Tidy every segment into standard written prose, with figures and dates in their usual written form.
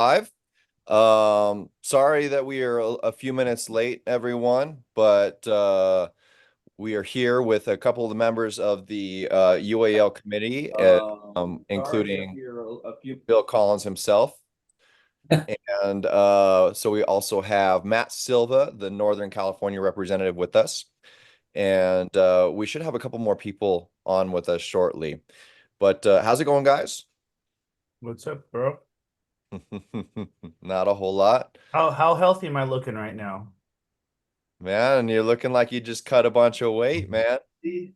Live. Sorry that we are a few minutes late, everyone, but we are here with a couple of the members of the UAL committee, Sorry that including you're a few. Bill Collins himself. And so we also have Matt Silva, the Northern California representative, with us. And we should have a couple more people on with us shortly. But how's it going, guys? What's up, bro? Not a whole lot. How healthy am I looking right now? Man, you're looking like you just cut a bunch of weight, man. See,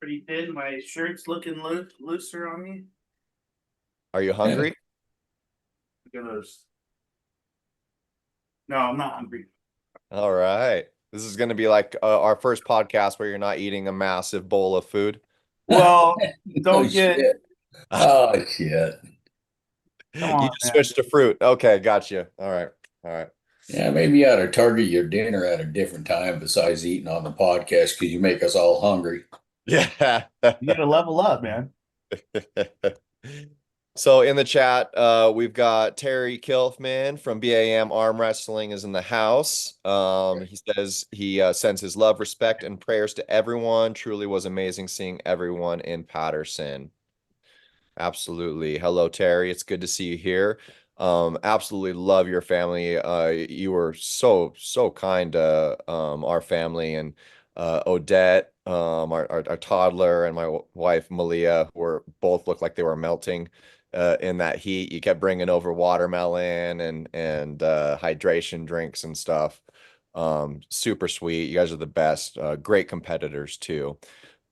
pretty thin. My shirt's looking looser on me. Are you hungry? Look at those. No, I'm not hungry. All right. This is going to be like our first podcast where you're not eating a massive bowl of food. Well, Oh don't get. shit. Oh shit. Come You on, just man. switched to fruit. Okay, got you. All right. All right. Yeah, maybe you ought to target your dinner at a different time besides eating on the podcast because you make us all hungry. Yeah. You gotta level up, man. So in the chat, we've got Terry Kilfman from BAM Arm Wrestling is in the house. He says he sends his love, respect, and prayers to everyone. Truly was amazing seeing everyone in Patterson. Absolutely. Hello, Terry. It's good to see you here. Absolutely love your family. You were so kind to our family and Odette, our toddler, and my wife Malia were both looked like they were melting in that heat. You kept bringing over watermelon and hydration drinks and stuff. Super sweet. You guys are the best. Great competitors too.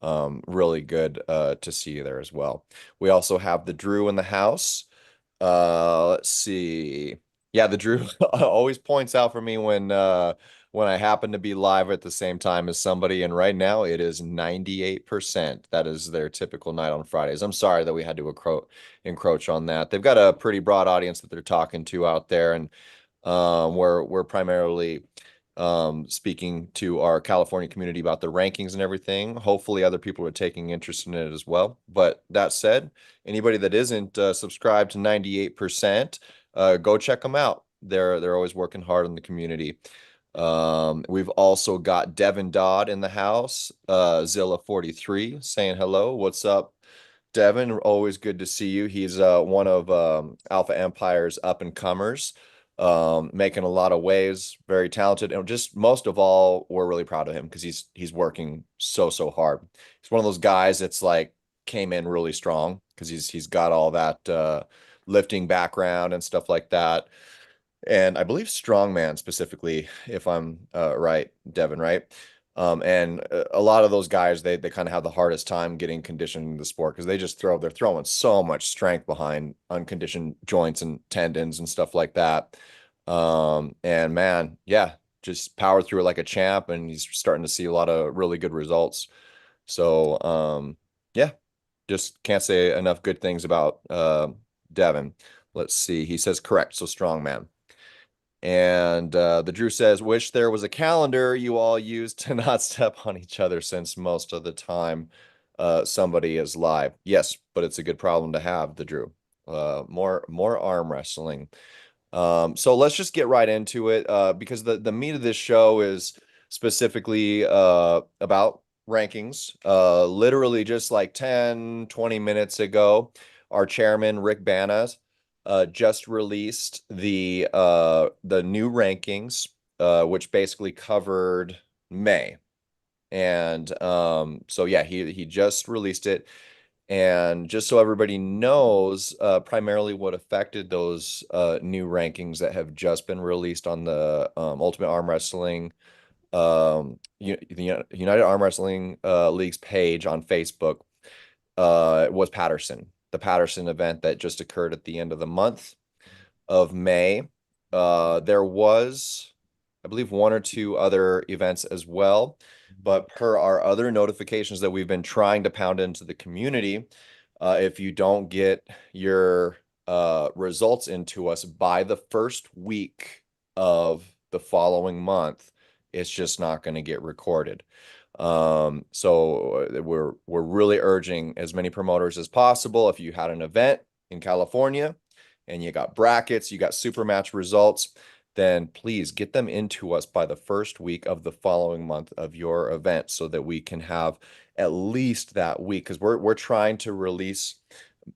Really good to see you there as well. We also have the Drew in the house. Let's see. Yeah, the Drew always points out for me when I happen to be live at the same time as somebody, and right now it is 98%. That is their typical night on Fridays. I'm sorry that we had to encroach on that. They've got a pretty broad audience that they're talking to out there, and we're primarily speaking to our California community about the rankings and everything. Hopefully, other people are taking interest in it as well. But that said, anybody that isn't subscribed to 98%, go check them out. They're always working hard in the community. We've also got Devin Dodd in the house, Zilla 43 saying hello. What's up, Devin? Always good to see you. He's one of Alpha Empire's up and comers, making a lot of waves, very talented, and just most of all, we're really proud of him because he's working so hard. He's one of those guys that's like came in really strong because he's got all that lifting background and stuff like that. And I believe strongman specifically, if I'm right, Devin, right? And a lot of those guys, they kind of have the hardest time getting conditioned in the sport because they're throwing so much strength behind unconditioned joints and tendons and stuff like that. And man, yeah, just power through it like a champ, and he's starting to see a lot of really good results. So yeah, just can't say enough good things about Devin. Let's see. He says correct, so strongman. And the Drew says, wish there was a calendar you all use to not step on each other since most of the time somebody is live. Yes, but it's a good problem to have, the Drew. More arm wrestling. So let's just get right into it because the meat of this show is specifically about rankings. Literally just like 10, 20 minutes ago, our chairman, Rick Banas, just released the new rankings, which basically covered May. And so yeah, he just released it. And just so everybody knows, primarily what affected those new rankings that have just been released on the Ultimate Arm Wrestling, the United Arm Wrestling League's page on Facebook, was Patterson, the Patterson event that just occurred at the end of the month of May. There was, I believe, one or two other events as well. But per our other notifications that we've been trying to pound into the community, if you don't get your results into us by the first week of the following month, it's just not going to get recorded. So we're really urging as many promoters as possible. If you had an event in California and you got brackets, you got super match results, then please get them into us by the first week of the following month of your event so that we can have at least that week, because we're trying to release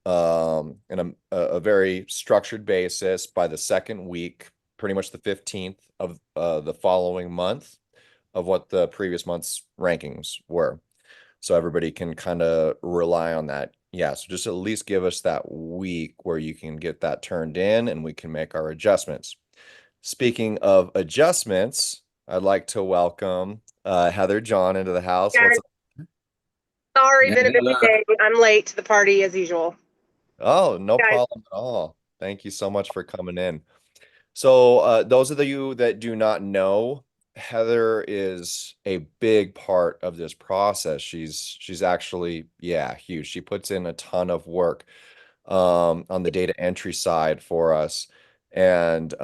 in a very structured basis by the second week, pretty much the 15th of the following month of what the previous month's rankings were. So everybody can kind of rely on that. Yeah, so just at least give us that week where you can get that turned in and we can make our adjustments. Speaking of adjustments, I'd like to welcome Heather John into the house. Guys, What's up? sorry, been a busy day. I'm late to the party as usual. Oh, no Guys, problem at all. Thank you so much for coming in. So, those of you that do not know, Heather is a big part of this process. She's actually, yeah, huge. She puts in a ton of work on the data entry side for us, and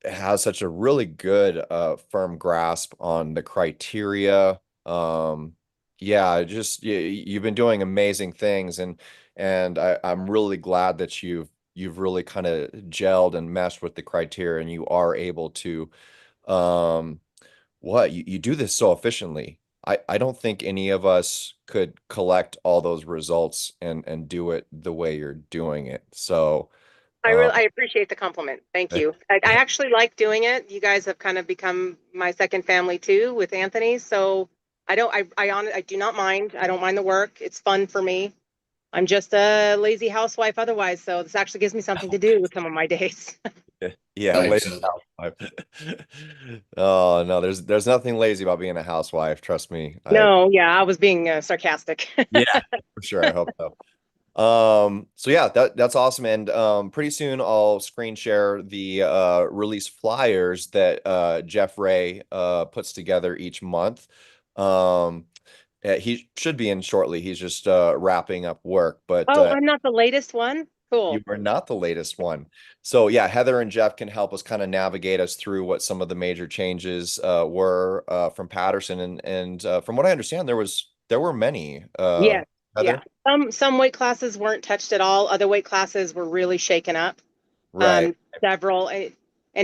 has such a really good firm grasp on the criteria. Yeah, just you've been doing amazing things, and I'm really glad that you've really kind of gelled and meshed with the criteria, and you are able to um you do this so efficiently. I don't think any of us could collect all those results and do it the way you're doing it. So I appreciate the compliment. Thank you. I actually like doing it. You guys have kind of become my second family too with Anthony. So I do not mind. I don't mind the work. It's fun for me. I'm just a lazy housewife otherwise. So this actually gives me something to do with some of my days. yeah, lazy housewife. Oh no, there's nothing lazy about being a housewife. Trust me. No, yeah, I was being sarcastic. Yeah, for sure. I hope so. So yeah, that's awesome. And pretty soon I'll screen share the release flyers that Jeff Ray puts together each month. He should be in shortly. He's just wrapping up work, but Oh, I'm not the latest one. you Cool. are not the latest one. So yeah, Heather and Jeff can help us kind of navigate us through what some of the major changes were from Patterson, and from what I understand, there were many. Yes. Yeah. Heather, Some weight classes weren't touched at all. Other weight classes were really shaken up. right? Several, and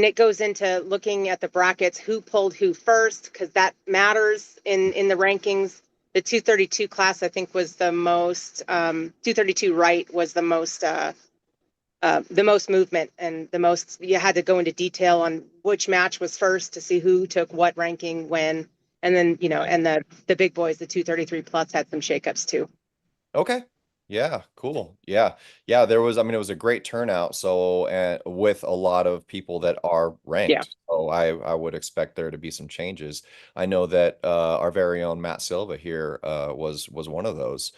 it goes into looking at the brackets, who pulled who first, because that matters in the rankings. The 232 class, I think, was the most 232 right was the most movement and the most. You had to go into detail on which match was first to see who took what ranking when, and then and the big boys, the 233 plus, had some shakeups too. Okay. Yeah, cool. Yeah. Yeah, there was, I mean, it was a great turnout. So, and with a lot of people that are Yeah. ranked. So I would expect there to be some changes. I know that our very own Matt Silva here was one of those.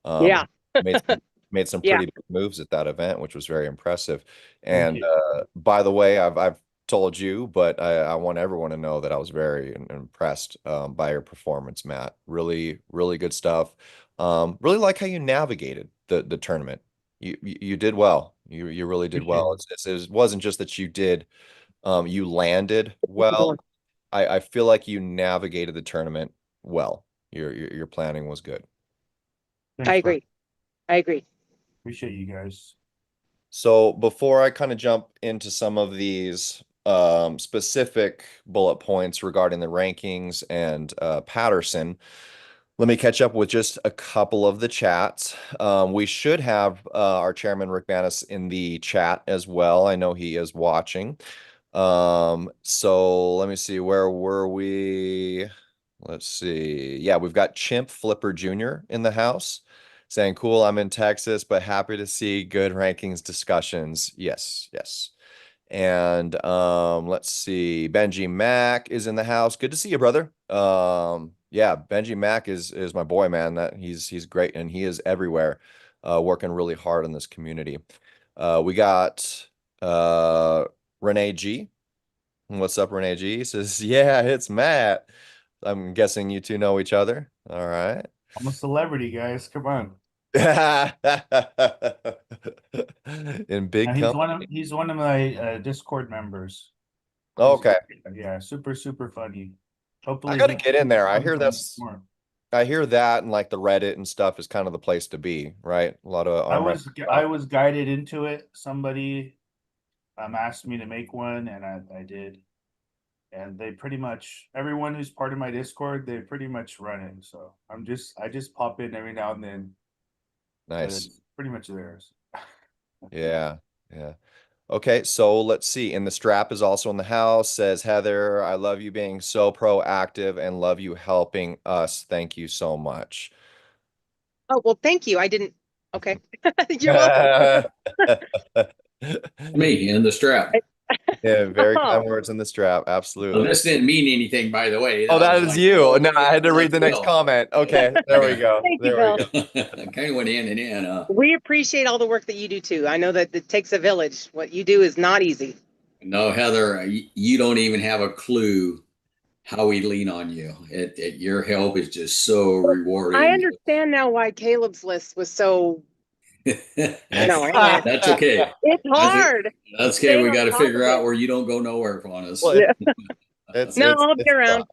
Yeah. Made some, made some Yeah. pretty big moves at that event, which was very impressive. Thank And you. by the way, I've told you, but I want everyone to know that I was very impressed by your performance, Matt. Really, really good stuff. Really like how you navigated the tournament. You did well. You really did Appreciate well. it. It wasn't just that you landed well. I feel like you navigated the tournament well. Your planning was good. I Thanks, bro. agree. I agree. Appreciate you guys. So before I kind of jump into some of these specific bullet points regarding the rankings and Patterson, let me catch up with just a couple of the chats. We should have our chairman, Rick Banas, in the chat as well. I know he is watching. So let me see, where were we? Let's see. Yeah, we've got Chimp Flipper Jr. in the house saying, cool, I'm in Texas, but happy to see good rankings discussions. Yes, yes. And let's see. Benji Mack is in the house. Good to see you, brother. Yeah, Benji Mack is my boy, man. That he's great, and he is everywhere, working really hard in this community. We got Renee G. What's up, Renee G? Says, yeah, it's Matt. I'm guessing you two know each other. All right. I'm a celebrity, guys. Come on. In big company. He's one of my Discord members. Okay. Yeah, super funny. I Hopefully gotta get in there. I hear more. I hear that and like the Reddit and stuff is kind of the place to be, right? A lot of arm I wrestling was guided into it. Somebody asked me to make one, and I did. And they pretty much, everyone who's part of my Discord, they pretty much run it. So I just pop in every now and then, but Nice. it's pretty much theirs. Yeah. Yeah. Okay, so let's see. And the strap is also in the house. Says Heather, I love you being so proactive and love you helping us. Thank you so much. Oh, well, thank you. I didn't. Okay. You're welcome. Me in the strap. Yeah, very Oh, kind words in the strap. Well, Absolutely. this didn't mean anything, by the way. Oh, That that was is like, you. oh, No, I had to read the next Bill. comment. Okay, there we go. thank you, There we Bill. go. Kind of went in and in. We appreciate all the work that you do too. I know that it takes a village. What you do is not easy. No, Heather, you don't even have a clue how we lean on you. Your help is just so I rewarding. understand now why Caleb's list was so. No, That's okay. it's That's it. hard. That's okay. Staying We on got to top of figure it. out where you don't go nowhere on us. Well, Yeah. it's No, it's I'll be it's around.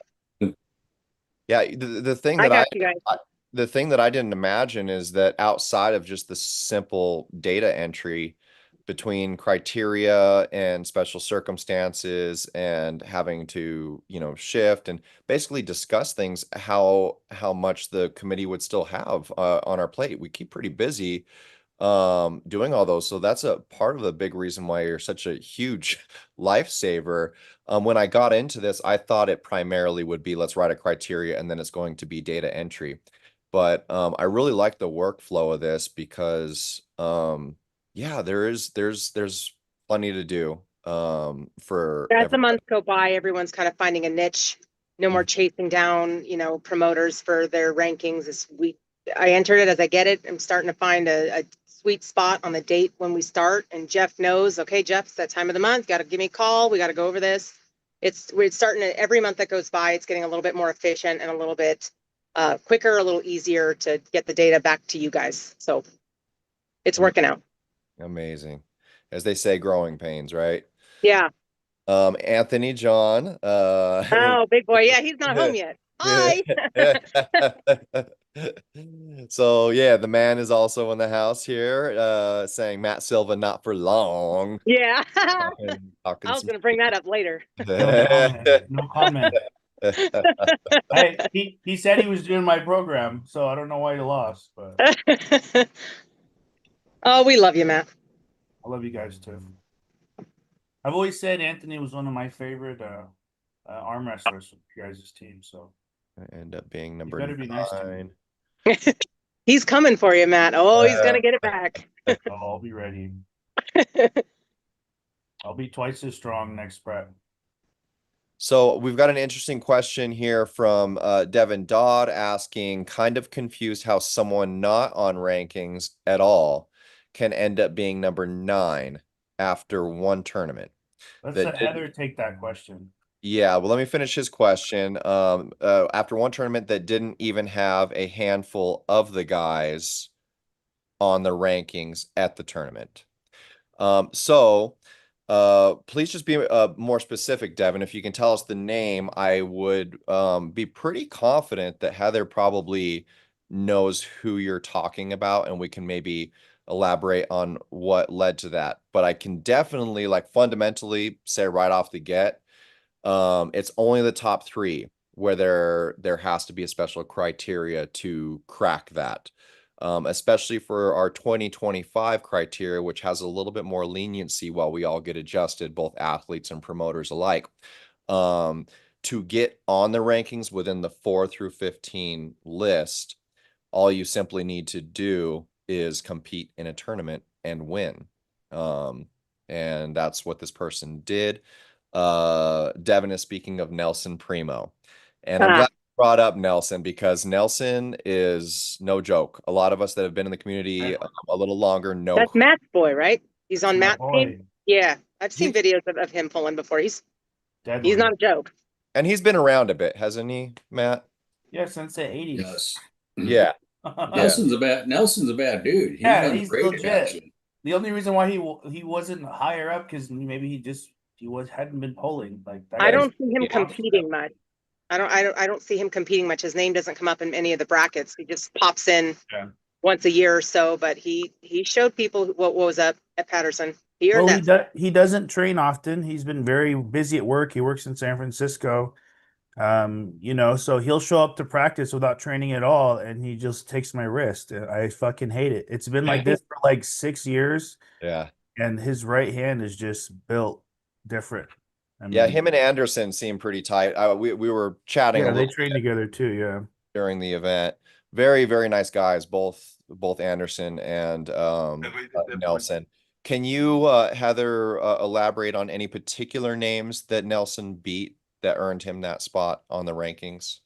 yeah. The thing I that got you guys. the thing that I didn't imagine is that outside of just the simple data entry between criteria and special circumstances and having to, shift and basically discuss things, how much the committee would still have on our plate. We keep pretty busy doing all those. So that's a part of the big reason why you're such a huge lifesaver. When I got into this, I thought it primarily would be let's write a criteria and then it's going to be data entry. But I really like the workflow of this because yeah, there's plenty to do for As the everybody. months go by, everyone's kind of finding a niche. No more chasing down, promoters for their rankings. I entered it as I get it. I'm starting to find a sweet spot on the date when we start. And Jeff knows, okay, Jeff, it's that time of the month. Got to give me a call. We got to go over this. We're starting to, every month that goes by, it's getting a little bit more efficient and a little bit quicker, a little easier to get the data back to you guys. So it's working out. Amazing. As they say, growing pains, right? Yeah. Anthony John, Oh, big boy. Yeah, he's not home yet. Hi. So yeah, the man is also in the house here, saying Matt Silva not for long. Yeah. Talking I was some going to bring that up later. No comment. No comment. He said he was doing my program, so I don't know why he lost, but Oh, we love you, Matt. I love you guys too. I've always said Anthony was one of my favorite arm wrestlers for you guys' team, so End up being number better be nice to me. 9. He's coming for you, Matt. Oh, he's going to get it back. Oh, I'll be ready. I'll be twice as strong next prep. So we've got an interesting question here from Devin Dodd asking, kind of confused how someone not on rankings at all can end up being number 9 after one tournament. Let's That let didn't- Heather take that question. Yeah, well, let me finish his question. After one tournament that didn't even have a handful of the guys on the rankings at the tournament. So please just be more specific, Devin. If you can tell us the name, I would be pretty confident that Heather probably knows who you're talking about, and we can maybe elaborate on what led to that. But I can definitely, like, fundamentally say right off the get, it's only the top 3 where there has to be a special criteria to crack that. Especially for our 2025 criteria, which has a little bit more leniency while we all get adjusted, both athletes and promoters alike. To get on the rankings within the 4 through 15 list, all you simply need to do is compete in a tournament and win. And that's what this person did. Devin is speaking of Nelson Primo. And I'm glad you brought up Nelson because Nelson is no joke. A lot of us that have been in the community a little longer know. That's Matt's boy, right? He's on My Matt's boy. team. Yeah, I've seen videos of him pulling before. He's Deadly. not a joke. And he's been around a bit, hasn't he, Matt? Yeah, since the 80s. Yes. Yeah. Nelson's a bad dude. He's Yeah, done he's great, legit. actually. The only reason why he wasn't higher up because maybe he hadn't been polling like that. I don't see him Yeah. competing much. I don't see him competing much. His name doesn't come up in any of the brackets. He just pops in Yeah. once a year or so, but he showed people what was up at Patterson. He earned Well, that. he doesn't train often. He's been very busy at work. He works in San Francisco. So he'll show up to practice without training at all, and he just takes my wrist. I fucking hate it. It's been like this for like 6 years, Yeah. and his right hand is just built different. I Yeah, mean, him and Anderson seem pretty tight. We were chatting a yeah, they little train bit together too. Yeah. during the event. Very, very nice guys, both Anderson and Nelson. Can you, Heather, elaborate on any particular names that Nelson beat that earned him that spot on the rankings?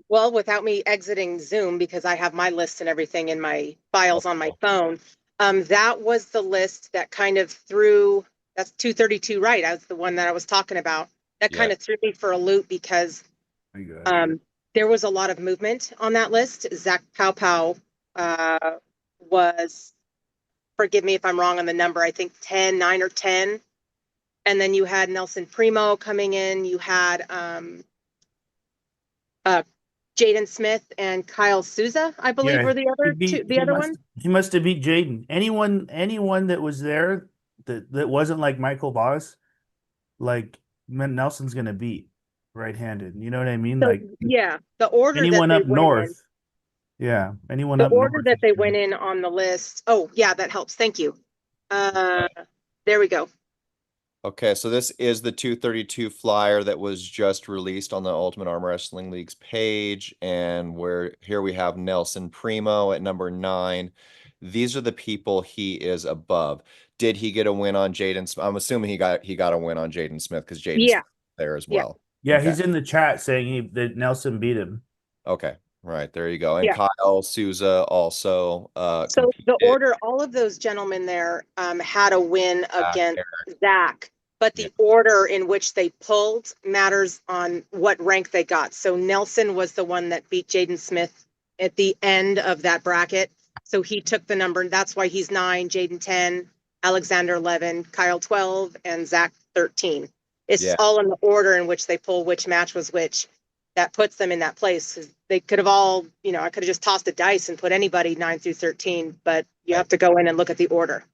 Well, without me exiting Zoom, because I have my list and everything in my files on my phone, that was the list that kind of threw, that's 232, right? That's the one that I was talking about. That Yeah. kind of threw me for a loop because Very good. there was a lot of movement on that list. Zach Pow was, forgive me if I'm wrong on the number, I think 10, 9 or 10. And then you had Nelson Primo coming in. You had Jaden Smith and Kyle Souza, I believe, Yeah, were the other two, the other one. he must have beat Jaden. Anyone that was there that wasn't like Michael Boss, like Nelson's gonna beat right-handed. You know what I mean? So Like yeah, the order that anyone they up went in, north. Yeah, anyone the up order north. that they went in on the list. Oh yeah, that helps. Thank you. There we go. Okay, so this is the 232 flyer that was just released on the Ultimate Arm Wrestling League's page, and here we have Nelson Primo at number 9. These are the people he is above. Did he get a win on Jaden Smith? I'm assuming he got a win on Jaden Smith because Jaden's Yeah, there as yeah, well. Yeah, Okay. he's in the chat saying that Nelson beat him. Okay. Right, there you go. And yeah. Kyle Souza also So the competed. order, all of those gentlemen there had a win against Eric. Zach, but the Yeah. order in which they pulled matters on what rank they got. So Nelson was the one that beat Jaden Smith at the end of that bracket. So he took the number. That's why he's 9, Jaden 10, Alexander 11, Kyle 12, and Zach 13. It's Yeah. all in the order in which they pull which match was which. That puts them in that place. They could have all, I could have just tossed a dice and put anybody 9 through 13, but you have to go in and look at the order.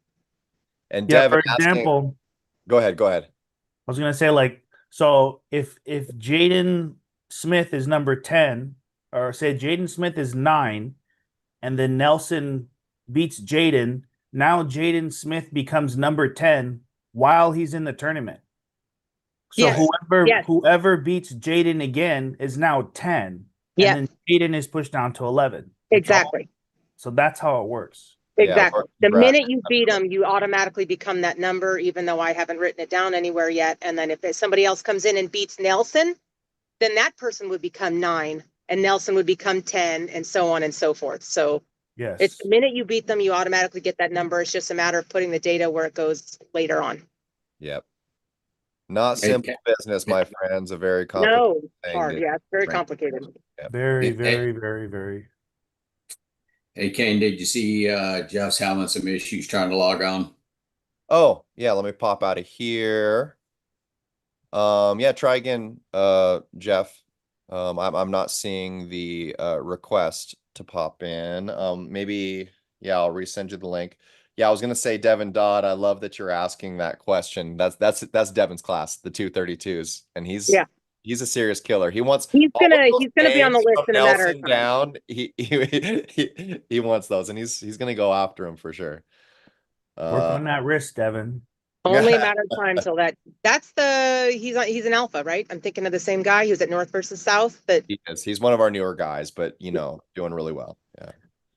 And Yeah, Devin for example, go ahead. I was gonna say like so if Jaden Smith is number 10, or say Jaden Smith is 9, and then Nelson beats Jaden, now Jaden Smith becomes number 10 while he's in the tournament. So Yes. Yes. whoever beats Jaden again is now 10, Yeah. and then Jaden is pushed down to 11. Exactly. So that's how it works. Exactly. Yeah, The minute you beat them, you automatically become that number, even though I haven't written it down anywhere yet. And then if somebody else comes in and beats Nelson, then that person would become 9 and Nelson would become 10 and so on and so forth. So Yes. it's the minute you beat them, you automatically get that number. It's just a matter of putting the data where it goes later on. Yep. Not simple business, my friends. A very complicated thing. Hard. Yeah, it's very complicated. Yep. Very, very, very, very. Hey, Kane, did you see Jeff's having some issues trying to log on? Oh, yeah, let me pop out of here. Yeah, try again, Jeff. I'm not seeing the request to pop in. Maybe, yeah, I'll resend you the link. Yeah, I was gonna say Devin Dodd. I love that you're asking that question. That's Devin's class, the 232s, and he's a serious killer. He wants He's all of gonna those be on the names list from in a matter of Nelson time. down. He wants those, and he's gonna go after him for sure. Work on that wrist, Devin. Only a matter of time till that's he's an alpha, right? I'm thinking of the same guy. He was at North versus South, but He's one of our newer guys, but doing really well. Yeah.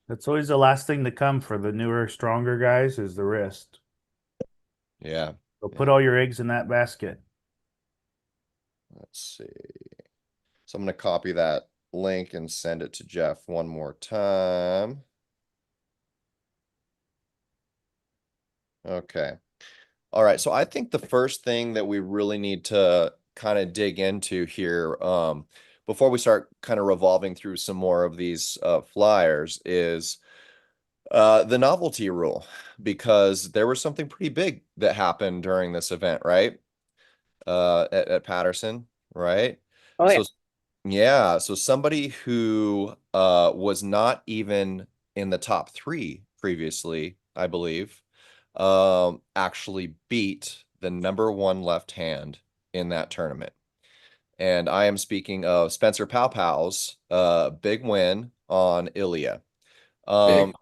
That's always the last thing to come for the newer, stronger guys is the wrist. Yeah. So put all your eggs in that basket. Let's see. So I'm going to copy that link and send it to Jeff one more time. Okay. All right. So I think the first thing that we really need to kind of dig into here, before we start kind of revolving through some more of these flyers, is the novelty rule, because there was something pretty big that happened during this event, right? At Patterson, right? oh yeah. So yeah, so somebody who was not even in the top 3 previously, I believe, actually beat the number one left hand in that tournament. And I am speaking of Spencer Powpow's big win on Ilya. Big.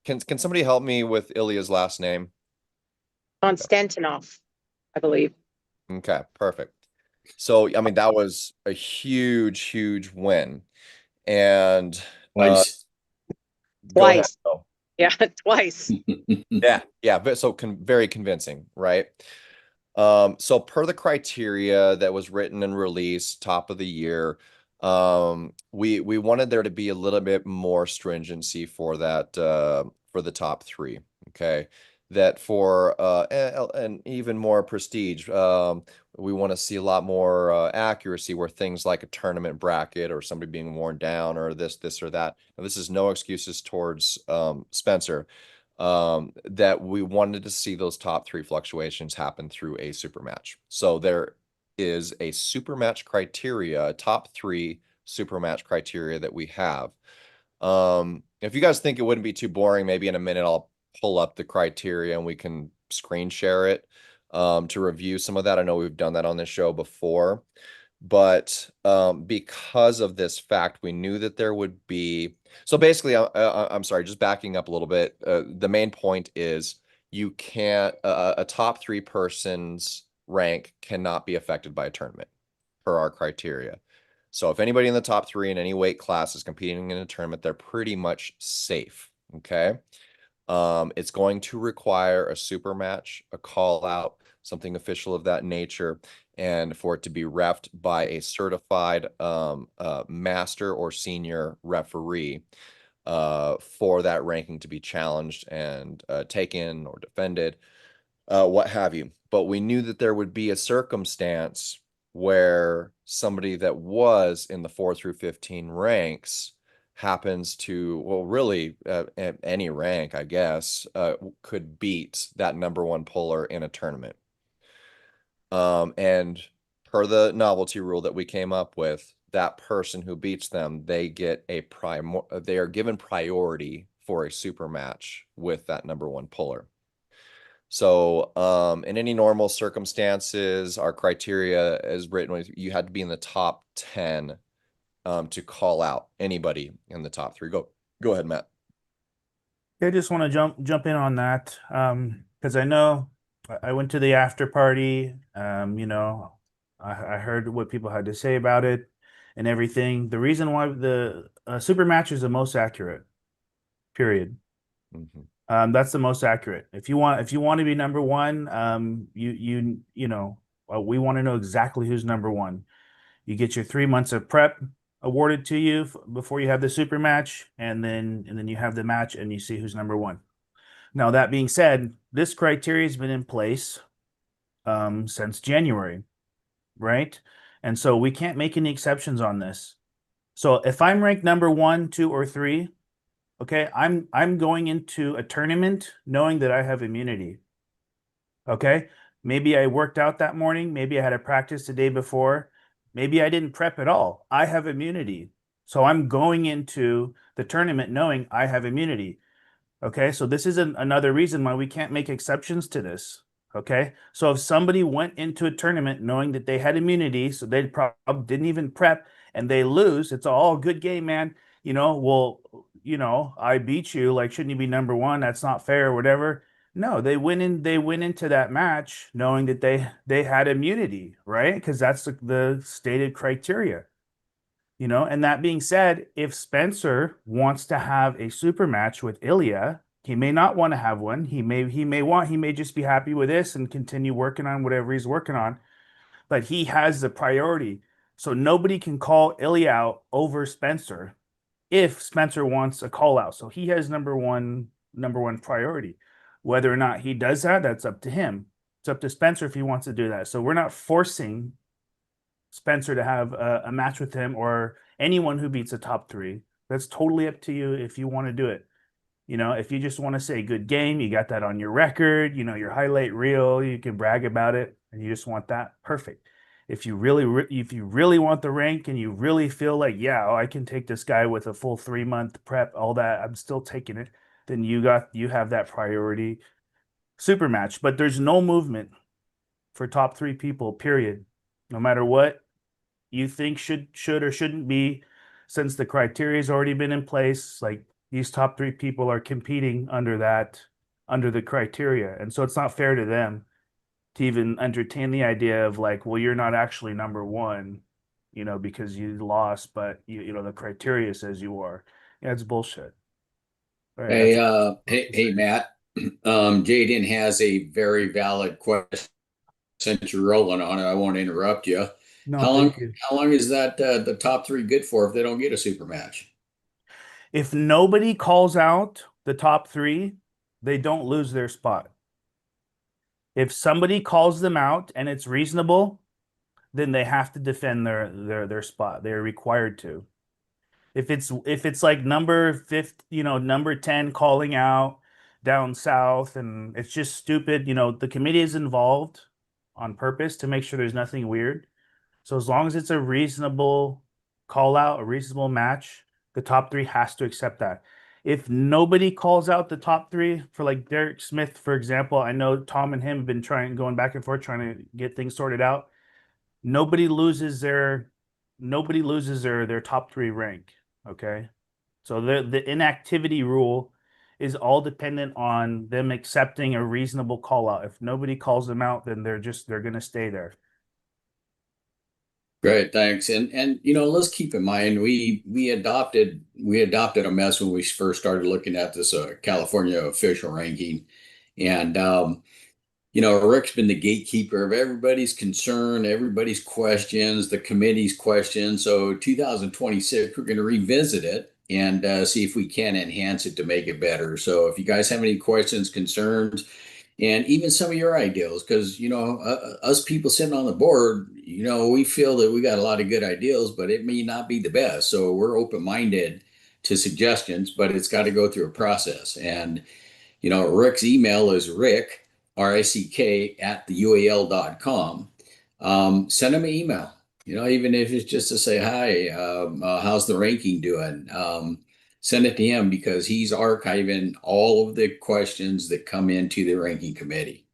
Can somebody help me with Ilya's last name? Konstantinov, I believe. Okay, perfect. So, I mean, that was a huge, huge win. And Twice. go ahead. Twice. Yeah, twice. Yeah, but so very convincing, right? So per the criteria that was written and released top of the year, we wanted there to be a little bit more stringency for that for the top three. Okay. That for and even more prestige. We want to see a lot more accuracy where things like a tournament bracket or somebody being worn down or this or that. Now, this is no excuses towards Spencer, that we wanted to see those top three fluctuations happen through a super match. So there is a super match criteria, top three super match criteria that we have. If you guys think it wouldn't be too boring, maybe in a minute I'll pull up the criteria and we can screen share it to review some of that. I know we've done that on this show before, but because of this fact, we knew that there would be. So basically, I'm sorry, just backing up a little bit. The main point is you can't, a top three person's rank cannot be affected by a tournament per our criteria. So if anybody in the top three in any weight class is competing in a tournament, they're pretty much safe. Okay. It's going to require a super match, a call out, something official of that nature, and for it to be reffed by a certified master or senior referee for that ranking to be challenged and taken or defended, what have you. But we knew that there would be a circumstance where somebody that was in the 4 through 15 ranks happens to, well, really any rank, I guess, could beat that number one puller in a tournament. And per the novelty rule that we came up with, that person who beats them, they are given priority for a super match with that number one puller. So, in any normal circumstances, our criteria is written with you had to be in the top 10 to call out anybody in the top three. Go ahead, Matt. I just want to jump in on that because I know I went to the after party. I heard what people had to say about it and everything. The reason why the super match is the most accurate, period. That's the most accurate. If you want to be number one, we want to know exactly who's number one. You get your 3 months of prep awarded to you before you have the super match, and then you have the match and you see who's number one. Now, that being said, this criteria has been in place since January, right? And so we can't make any exceptions on this. So if I'm ranked number 1, 2, or 3, okay, I'm going into a tournament knowing that I have immunity. Okay, maybe I worked out that morning, maybe I had a practice the day before, maybe I didn't prep at all. I have immunity. So I'm going into the tournament knowing I have immunity. Okay, so this is another reason why we can't make exceptions to this. Okay, so if somebody went into a tournament knowing that they had immunity, so they probably didn't even prep and they lose, it's all good game, man. Well, I beat you. Like, shouldn't you be number one? That's not fair, or whatever. No, they went into that match knowing that they had immunity, right? Because that's the stated criteria. And that being said, if Spencer wants to have a super match with Ilya, he may not want to have one. He may just be happy with this and continue working on whatever he's working on. But he has the priority. So nobody can call Ilya out over Spencer if Spencer wants a call out. So he has number one priority. Whether or not he does that, that's up to him. It's up to Spencer if he wants to do that. So we're not forcing Spencer to have a match with him or anyone who beats a top three. That's totally up to you if you want to do it. If you just want to say good game, you got that on your record, your highlight reel, you can brag about it, and you just want that, perfect. If you really want the rank and you really feel like, yeah, I can take this guy with a full 3-month prep, all that, I'm still taking it, then you have that priority. super match, but there's no movement for top three people, period. No matter what you think should or shouldn't be, since the criteria has already been in place, like these top three people are competing under the criteria. And so it's not fair to them to even entertain the idea of like, well, you're not actually number one, because you lost, but the criteria says you are. Yeah, it's bullshit. All right, Hey, that's hey, Matt. Jaden has a very valid question. Since you're rolling on it, I won't interrupt you. no, How long? thank you. How long is that the top three good for if they don't get a super match? If nobody calls out the top three, they don't lose their spot. If somebody calls them out and it's reasonable, then they have to defend their spot. They're required to. If it's like number fifth, number 10 calling out down south and it's just stupid, the committee is involved on purpose to make sure there's nothing weird. So as long as it's a reasonable call out, a reasonable match, the top three has to accept that. If nobody calls out the top three for like Derek Smith, for example, I know Tom and him have been going back and forth, trying to get things sorted out. Nobody loses their top three rank. Okay. So the inactivity rule is all dependent on them accepting a reasonable call out. If nobody calls them out, then they're gonna stay there. Great, thanks. And let's keep in mind we adopted a mess when we first started looking at this California official ranking, and Rick's been the gatekeeper of everybody's concern, everybody's questions, the committee's questions. So 2026, we're going to revisit it and see if we can enhance it to make it better. So if you guys have any questions, concerns, and even some of your ideas, because us people sitting on the board, we feel that we got a lot of good ideas, but it may not be the best. So we're open-minded to suggestions, but it's got to go through a process. And Rick's email is Rick, RICK, at the UAL.com. Send him an email, even if it's just to say, hi, how's the ranking doing? Send it to him because he's archiving all of the questions that come into the ranking committee.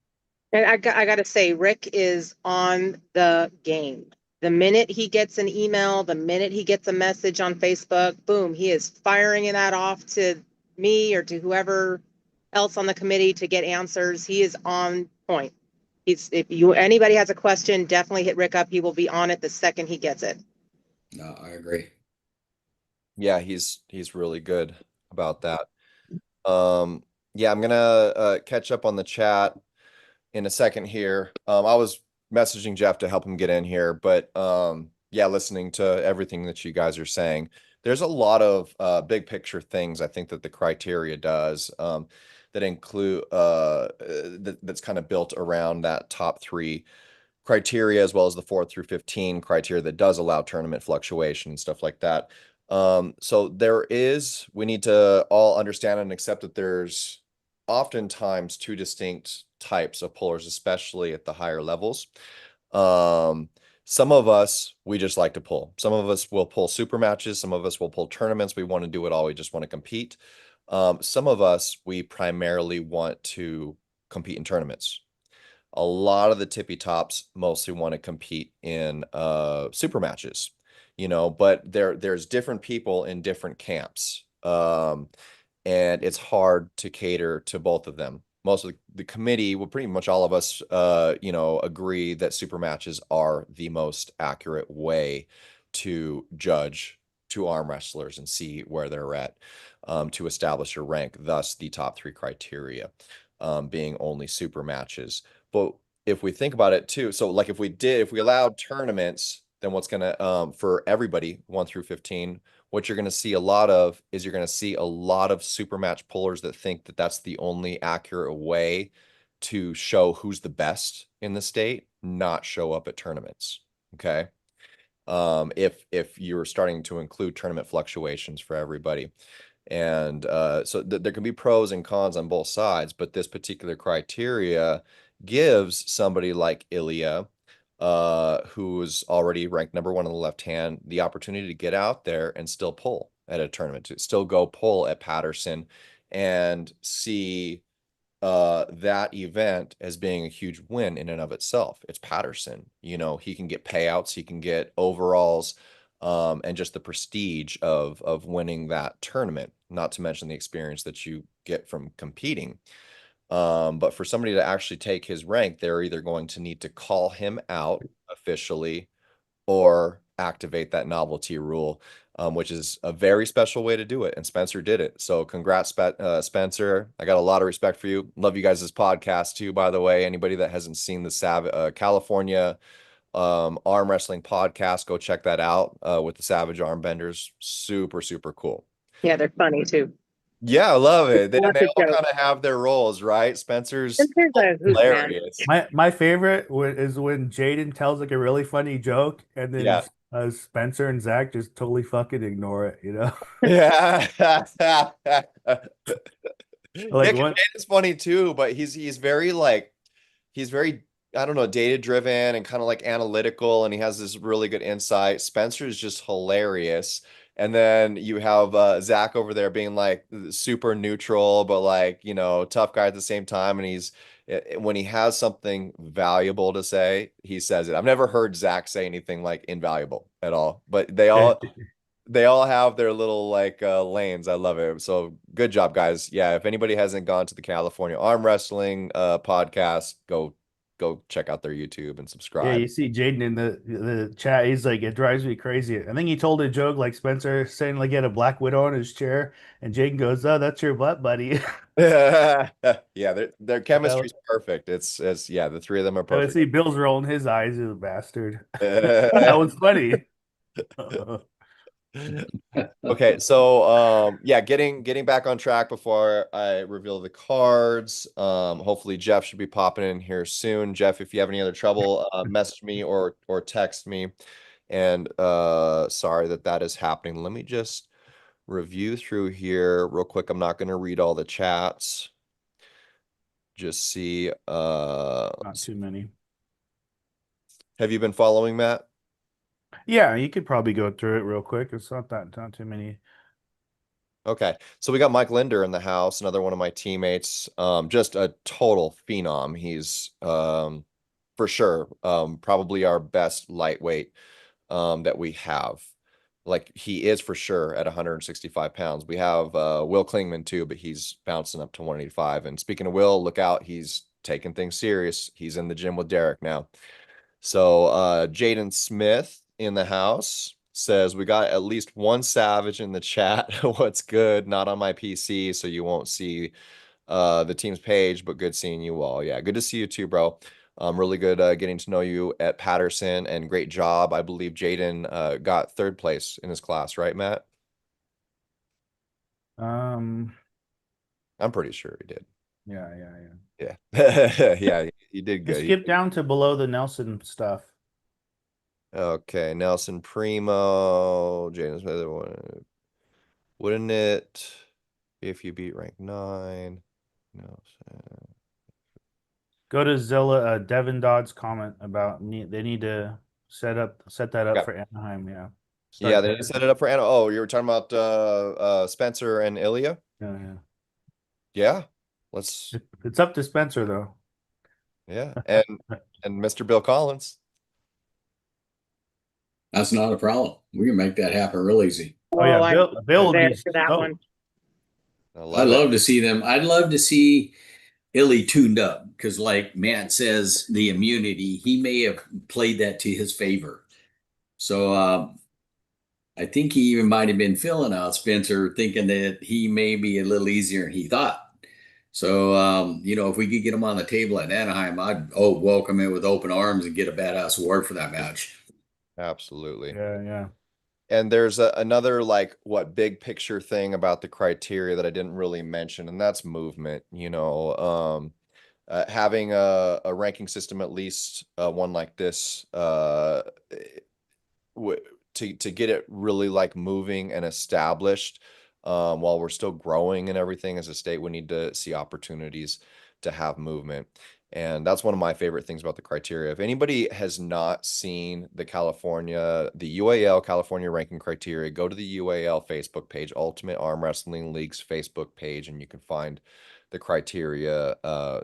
And I got to say, Rick is on the game. The minute he gets an email, the minute he gets a message on Facebook, boom, he is firing that off to me or to whoever else on the committee to get answers. He is on point. If anybody has a question, definitely hit Rick up. He will be on it the second he gets it. No, I agree. Yeah, he's really good about that. Yeah, I'm gonna catch up on the chat in a second here. I was messaging Jeff to help him get in here, but yeah, listening to everything that you guys are saying, there's a lot of big picture things I think that the criteria does that include that's kind of built around that top three criteria as well as the 4 through 15 criteria that does allow tournament fluctuation and stuff like that. So we need to all understand and accept that there's oftentimes two distinct types of pullers, especially at the higher levels. Some of us, we just like to pull. Some of us will pull super matches. Some of us will pull tournaments. We want to do it all. We just want to compete. Some of us, we primarily want to compete in tournaments. A lot of the tippy tops mostly want to compete in super matches, but there's different people in different camps. And it's hard to cater to both of them. Most of the committee, well, pretty much all of us, agree that super matches are the most accurate way to judge two arm wrestlers and see where they're at, to establish your rank, thus the top three criteria, being only super matches. But if we think about it too, so like if we allowed tournaments, then what's gonna for everybody 1 through 15, what you're gonna see a lot of is you're gonna see a lot of super match pullers that think that that's the only accurate way to show who's the best in the state, not show up at tournaments. Okay. If you're starting to include tournament fluctuations for everybody. And so there can be pros and cons on both sides, but this particular criteria gives somebody like Ilya, who's already ranked number one on the left hand, the opportunity to get out there and still pull at a tournament, to still go pull at Patterson and see that event as being a huge win in and of itself. It's Patterson. You know, he can get payouts, he can get overalls, and just the prestige of winning that tournament, not to mention the experience that you get from competing. But for somebody to actually take his rank, they're either going to need to call him out officially or activate that novelty rule, which is a very special way to do it. And Spencer did it. So congrats, Spencer. I got a lot of respect for you. Love you guys' podcast too, by the way. Anybody that hasn't seen the California arm wrestling podcast, go check that out with the Savage Arm Benders. Super, super cool. Yeah, they're funny too. Yeah, I love it. They Lots all of jokes. kind of have their roles, right? Spencer's Spencer's a hoot, man. hilarious. My favorite is when Jaden tells like a really funny joke, and then Yeah. Spencer and Zach just totally fucking ignore it. You know, Yeah. like Yeah, what? it's funny too, but he's very like he's very, I don't know, data driven and kind of like analytical, and he has this really good insight. Spencer is just hilarious. And then you have Zach over there being like super neutral, but like, you know, tough guy at the same time. And when he has something valuable to say, he says it. I've never heard Zach say anything like invaluable at all, but they all have their little like lanes. I love it. So good job, guys. Yeah, if anybody hasn't gone to the California Arm Wrestling podcast, go check out their YouTube and Yeah, subscribe. you see Jaden in the chat. He's like, it drives me crazy. I think he told a joke like Spencer saying like he had a black widow on his chair, and Jaden goes, "Oh, that's your butt, buddy." Yeah, their You know? chemistry's perfect. It's yeah, the three of them are And I perfect. see Bill's rolling his eyes, you bastard. That was funny. Okay, so yeah, getting back on track before I reveal the cards. Hopefully Jeff should be popping in here soon. Jeff, if you have any other trouble, message me or text me. And sorry that is happening. Let me just review through here real quick. I'm not going to read all the chats. Just see Not too many. have you been following, Matt? Yeah, you could probably go through it real quick. It's not too many. Okay, so we got Mike Linder in the house, another one of my teammates. Just a total phenom. He's for sure probably our best lightweight that we have. Like he is for sure at 165 pounds. We have Will Klingman too, but he's bouncing up to 185. And speaking of Will, look out, he's taking things serious. He's in the gym with Derek now. So Jaden Smith in the house says we got at least one Savage in the chat. What's good? Not on my PC, so you won't see the team's page, but good seeing you all. Yeah, good to see you too, bro. Really good getting to know you at Patterson, and great job. I believe Jaden got third place in his class, right, Matt? Um, I'm pretty sure he did. yeah. Yeah. Yeah, he did Just good. skip down to below the Nelson stuff. Okay, Nelson Primo, Jaden Smith. Wouldn't it if you beat rank 9? Nelson. Go to Zilla, Devin Dodd's comment about they need to set that up Okay. for Anaheim. Yeah. Yeah, Start they there. didn't set it up for Anna. Oh, you were talking about Spencer and Ilya? Yeah. Yeah. Let's It's up to Spencer though. yeah. And Mr. Bill Collins. That's not a problem. We can make that happen real easy. Oh yeah, I'm Bill would there be for that one. stoked. I I'd love it. love to see them. I'd love to see Illy tuned up because, like Matt says, the immunity, he may have played that to his favor. So I think he even might have been filling out Spencer, thinking that he may be a little easier than he thought. So, if we could get him on the table at Anaheim, I'd welcome it with open arms and get a badass award for that match. Absolutely. Yeah. And there's another like big picture thing about the criteria that I didn't really mention, and that's movement. Having a ranking system, at least one like this, to get it really like moving and established, while we're still growing and everything as a state, we need to see opportunities to have movement. And that's one of my favorite things about the criteria. If anybody has not seen the UAL California ranking criteria, go to the UAL Facebook page, Ultimate Arm Wrestling League's Facebook page, and you can find the criteria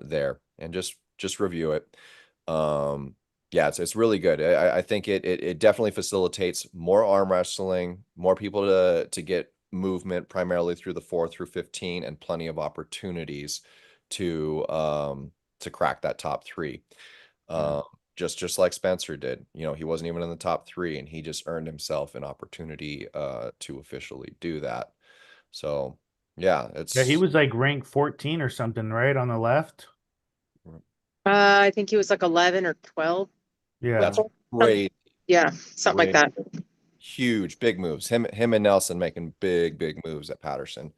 there, and just review it. Yeah, it's really good. I think it definitely facilitates more arm wrestling, more people to get movement primarily through the 4 through 15, and plenty of opportunities to crack that top 3. Just like Spencer did. He wasn't even in the top 3, and he just earned himself an opportunity to officially do that. So yeah, Yeah, he was like ranked 14 or something, right, on the left. I think he was like 11 or 12. Yeah, that's great. Yeah, something like that. Huge, big moves. Him and Nelson making big moves at Patterson.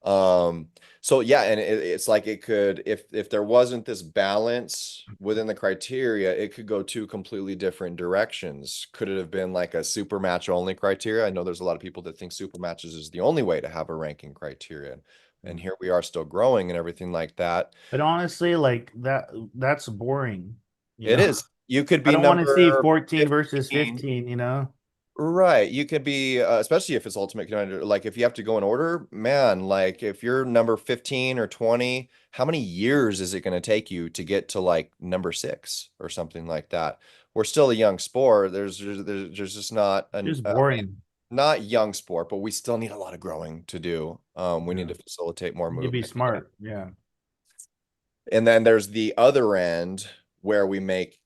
So yeah, and it's like it could, if there wasn't this balance within the criteria, it could go 2 completely different directions. Could it have been like a super match only criteria? I know there's a lot of people that think super matches is the only way to have a ranking criteria, and here we are still growing and everything like that. but honestly, like that's boring. It is. You could I be don't want to see number 14 versus 15. 15. Right. You could be, especially if it's Ultimate Contender, like if you have to go in order, man, like if you're number 15 or 20, how many years is it going to take you to get to like number 6 or something like that? We're still a young sport. There's just not Just boring. not young sport, but we still need a lot of growing to do. We need to Yeah. facilitate more You be movement. smart. Yeah. And then there's the other end where we make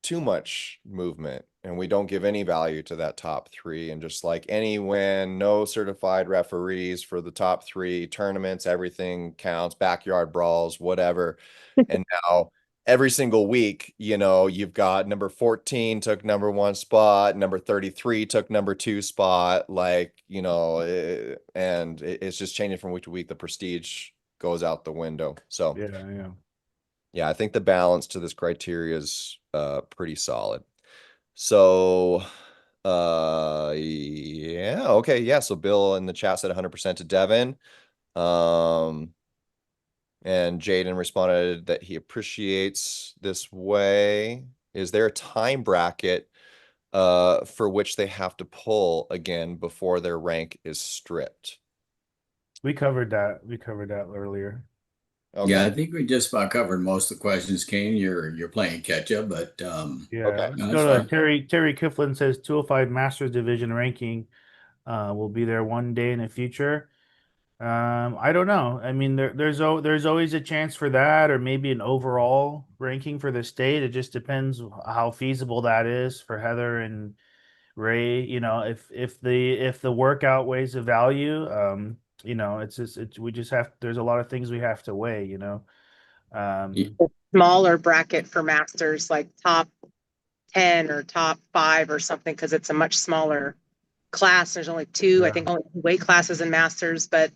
too much movement and we don't give any value to that top 3, and just like any win, no certified referees for the top 3 tournaments, everything counts, backyard brawls, whatever. And now every single week, you've got number 14 took number 1 spot, number 33 took number 2 spot, and it's just changing from week to week. The prestige goes out the window. So Yeah. I think the balance to this criteria is pretty solid. So yeah, okay, yeah. So Bill in the chat said 100% to Devin. And Jaden responded that he appreciates this way. Is there a time bracket for which they have to pull again before their rank is stripped? We covered that. We covered that earlier. Okay. Yeah, I think we just about covered most of the questions, Kane. You're playing catch up, but Yeah. Okay. Let's no, go that's to fine. Terry Kifflin says 205 Masters Division ranking will be there one day in the future. I don't know. I mean, there's always a chance for that, or maybe an overall ranking for the state. It just depends how feasible that is for Heather and Ray. If the work outweighs the value, we just have, there's a lot of things we have to weigh. Yeah. Smaller bracket for masters, like top 10 or top 5 or something, because it's a much smaller class. There's only 2, I think, only 2 weight classes in masters, but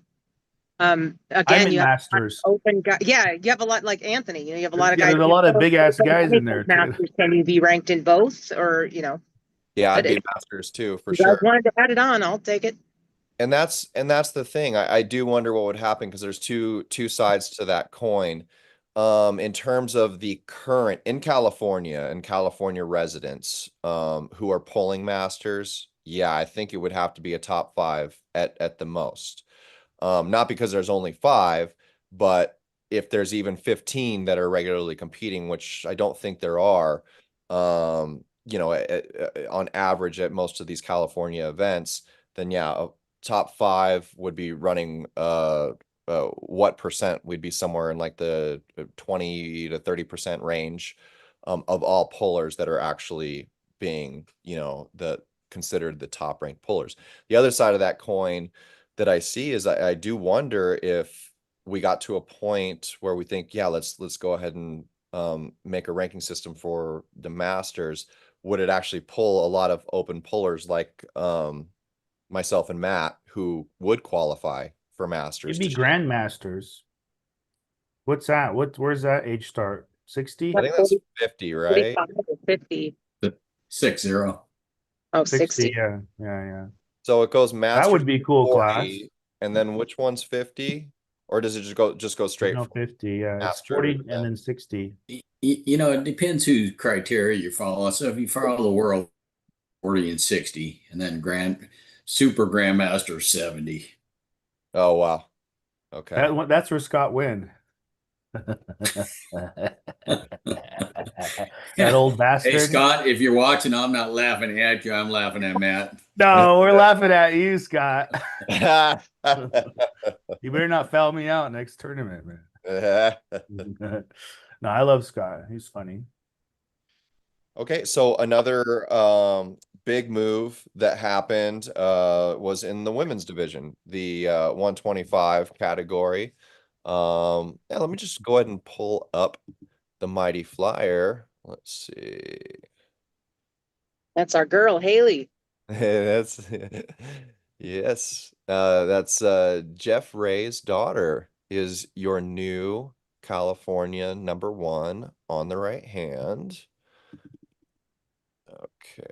I'm again, in you have Masters. open guy. Yeah, you have a lot, like Anthony. You have a lot of guys. There's a lot of big ass guys in there too. Masters, can you be ranked in both, or Yeah, I'd but be if Masters too, for you guys sure. wanted to add it on, I'll take it. And that's the thing. I do wonder what would happen, because there's two sides to that coin. In terms of the current in California and California residents who are polling masters, yeah, I think it would have to be a top 5 at the most. Not because there's only 5, but if there's even 15 that are regularly competing, which I don't think there are, on average at most of these California events, then yeah, top 5 would be running what percent? We'd be somewhere in like the 20 to 30% range of all pullers that are actually being, the considered the top ranked pullers. The other side of that coin that I see is I do wonder if we got to a point where we think, yeah, let's go ahead and make a ranking system for the Masters. Would it actually pull a lot of open pullers like myself and Matt, who would qualify for Masters? It'd be Grandmasters. What's that? Where's that age start? 60? I think that's 50, right? 45 or 50. 6-0. Oh, 60, 60. yeah. So it goes Masters That would be cool 40, class. and then which one's 50? Or does it just go straight No, from 50, yeah. It's Master 40 to- and then 60. It depends whose criteria you follow. So if you follow the world 40 and 60, and then super grandmaster 70. Oh wow. Okay. That's where Scott win. That old Hey, bastard. Scott, if you're watching, I'm not laughing at you. I'm laughing at Matt. No, we're laughing at you, Scott. You better not foul me out next tournament, man. No, I love Scott. He's funny. Okay, so another big move that happened was in the women's division, the 125 category. Yeah, let me just go ahead and pull up the Mighty Flyer. Let's see. That's our girl, Haley. That's yes. That's Jeff Ray's daughter is your new California #1 on the right hand. Okay.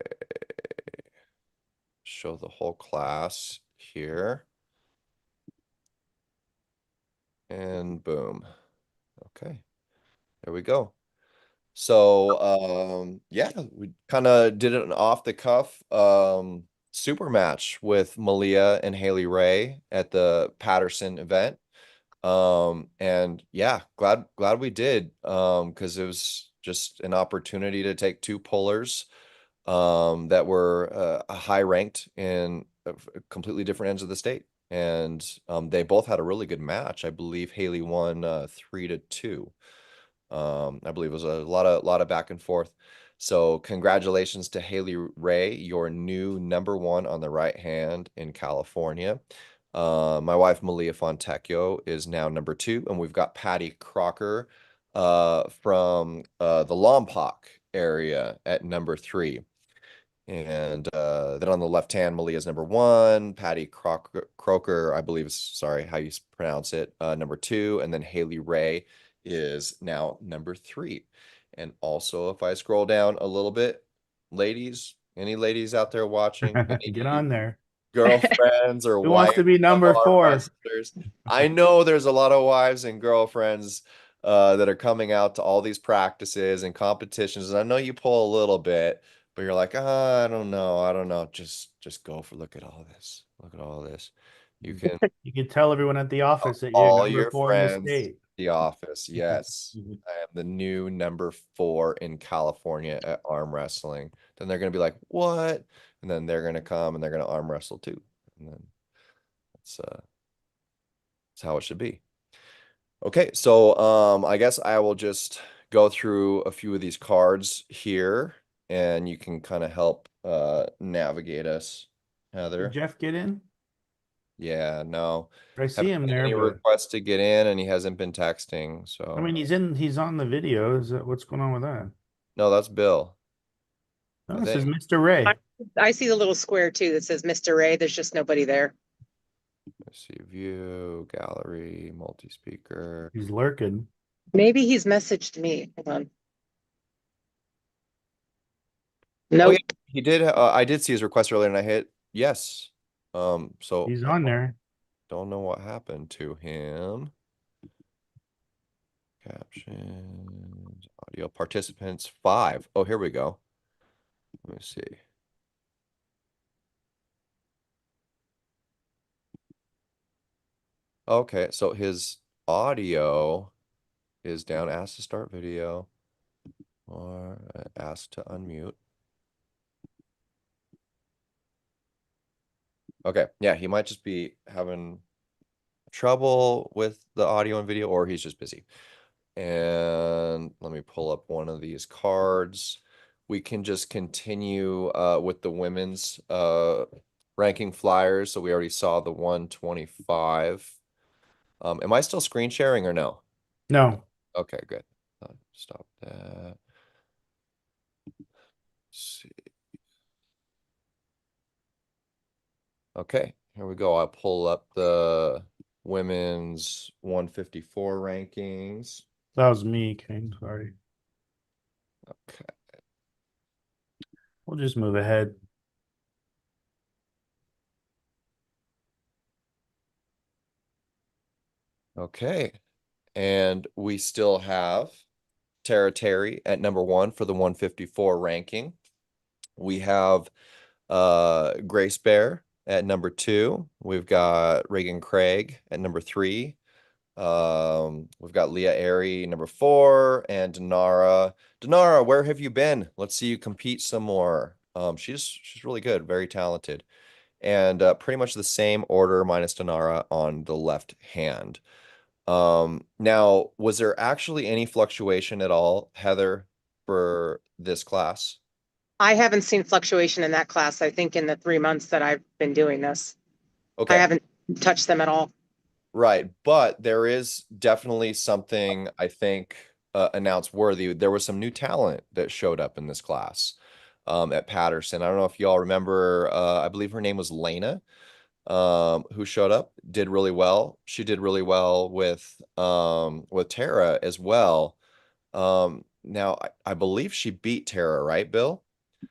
Show the whole class here. And boom. Okay. There we go. So yeah, we kind of did an off the cuff super match with Malia and Haley Ray at the Patterson event. And yeah, glad we did because it was just an opportunity to take two pullers that were high ranked in completely different ends of the state. And they both had a really good match. I believe Haley won 3-2. I believe it was a lot of back and forth. So congratulations to Haley Ray, your new #1 on the right hand in California. My wife Malia Fontecchio is now #2, and we've got Patty Crocker from the Lompoc area at #3. And then on the left hand, Malia's #1, Patty Croker, I believe is, sorry, how you pronounce it, #2, and then Haley Ray is now #3. And also, if I scroll down a little bit, ladies, any ladies out there watching, Get on there. girlfriends or Who wants wives to be of our #4? wrestlers. I know there's a lot of wives and girlfriends that are coming out to all these practices and competitions, and I know you pull a little bit, but you're like, I don't know. Just go for look at all this. Look at all this. You can You can tell everyone at the office that you're all your #4 in the friends state. the office. Yes. I am the new #4 in California at arm wrestling. Then they're gonna be like, what? And then they're gonna come and they're gonna arm wrestle too. And then that's how it should be. Okay, so I guess I will just go through a few of these cards here and you can kind of help navigate us, Did Heather. Jeff get in? Yeah, no. I see Haven't him seen there, any but requests to get in and he hasn't been texting, I so mean, he's on the video. Is that what's going on with that? no, that's Bill, No, I this is think. Mr. Ray. I see the little square too that says Mr. Ray. There's just nobody there. Let's see, view, gallery, multi-speaker. He's lurking. Maybe he's messaged me. Hold on. Oh Nope. yeah, he did. I did see his request earlier, and I hit yes. So He's I on there. don't know what happened to him. Captions, audio, participants 5. Oh, here we go. Let me see. Okay, so his audio is down. Asked to start video or asked to unmute. Okay, yeah, he might just be having trouble with the audio and video, or he's just busy. And let me pull up one of these cards. We can just continue with the women's ranking flyers. So we already saw the 125. Am I still screen sharing or no? No. Okay, good. Stop that. Let's see. Okay, here we go. I'll pull up the women's 154 rankings. That was me, Kane. Sorry. Okay. We'll just move ahead. Okay. And we still have Tara Terry at #1 for the 154 ranking. We have Grace Bear at #2. We've got Reagan Craig at #3. We've got Leah Airy, number 4, and Denara. Denara, where have you been? Let's see you compete some more. She's really good, very talented. And pretty much the same order minus Denara on the left hand. Now, was there actually any fluctuation at all, Heather, for this class? I haven't seen fluctuation in that class, I think, in the 3 months that I've been doing this. I Okay. haven't touched them at all. Right, but there is definitely something I think announce worthy. There was some new talent that showed up in this class at Patterson. I don't know if y'all remember. I believe her name was Lena, who showed up, did really well. She did really well with Tara as well. Now I believe she beat Tara, right, Bill?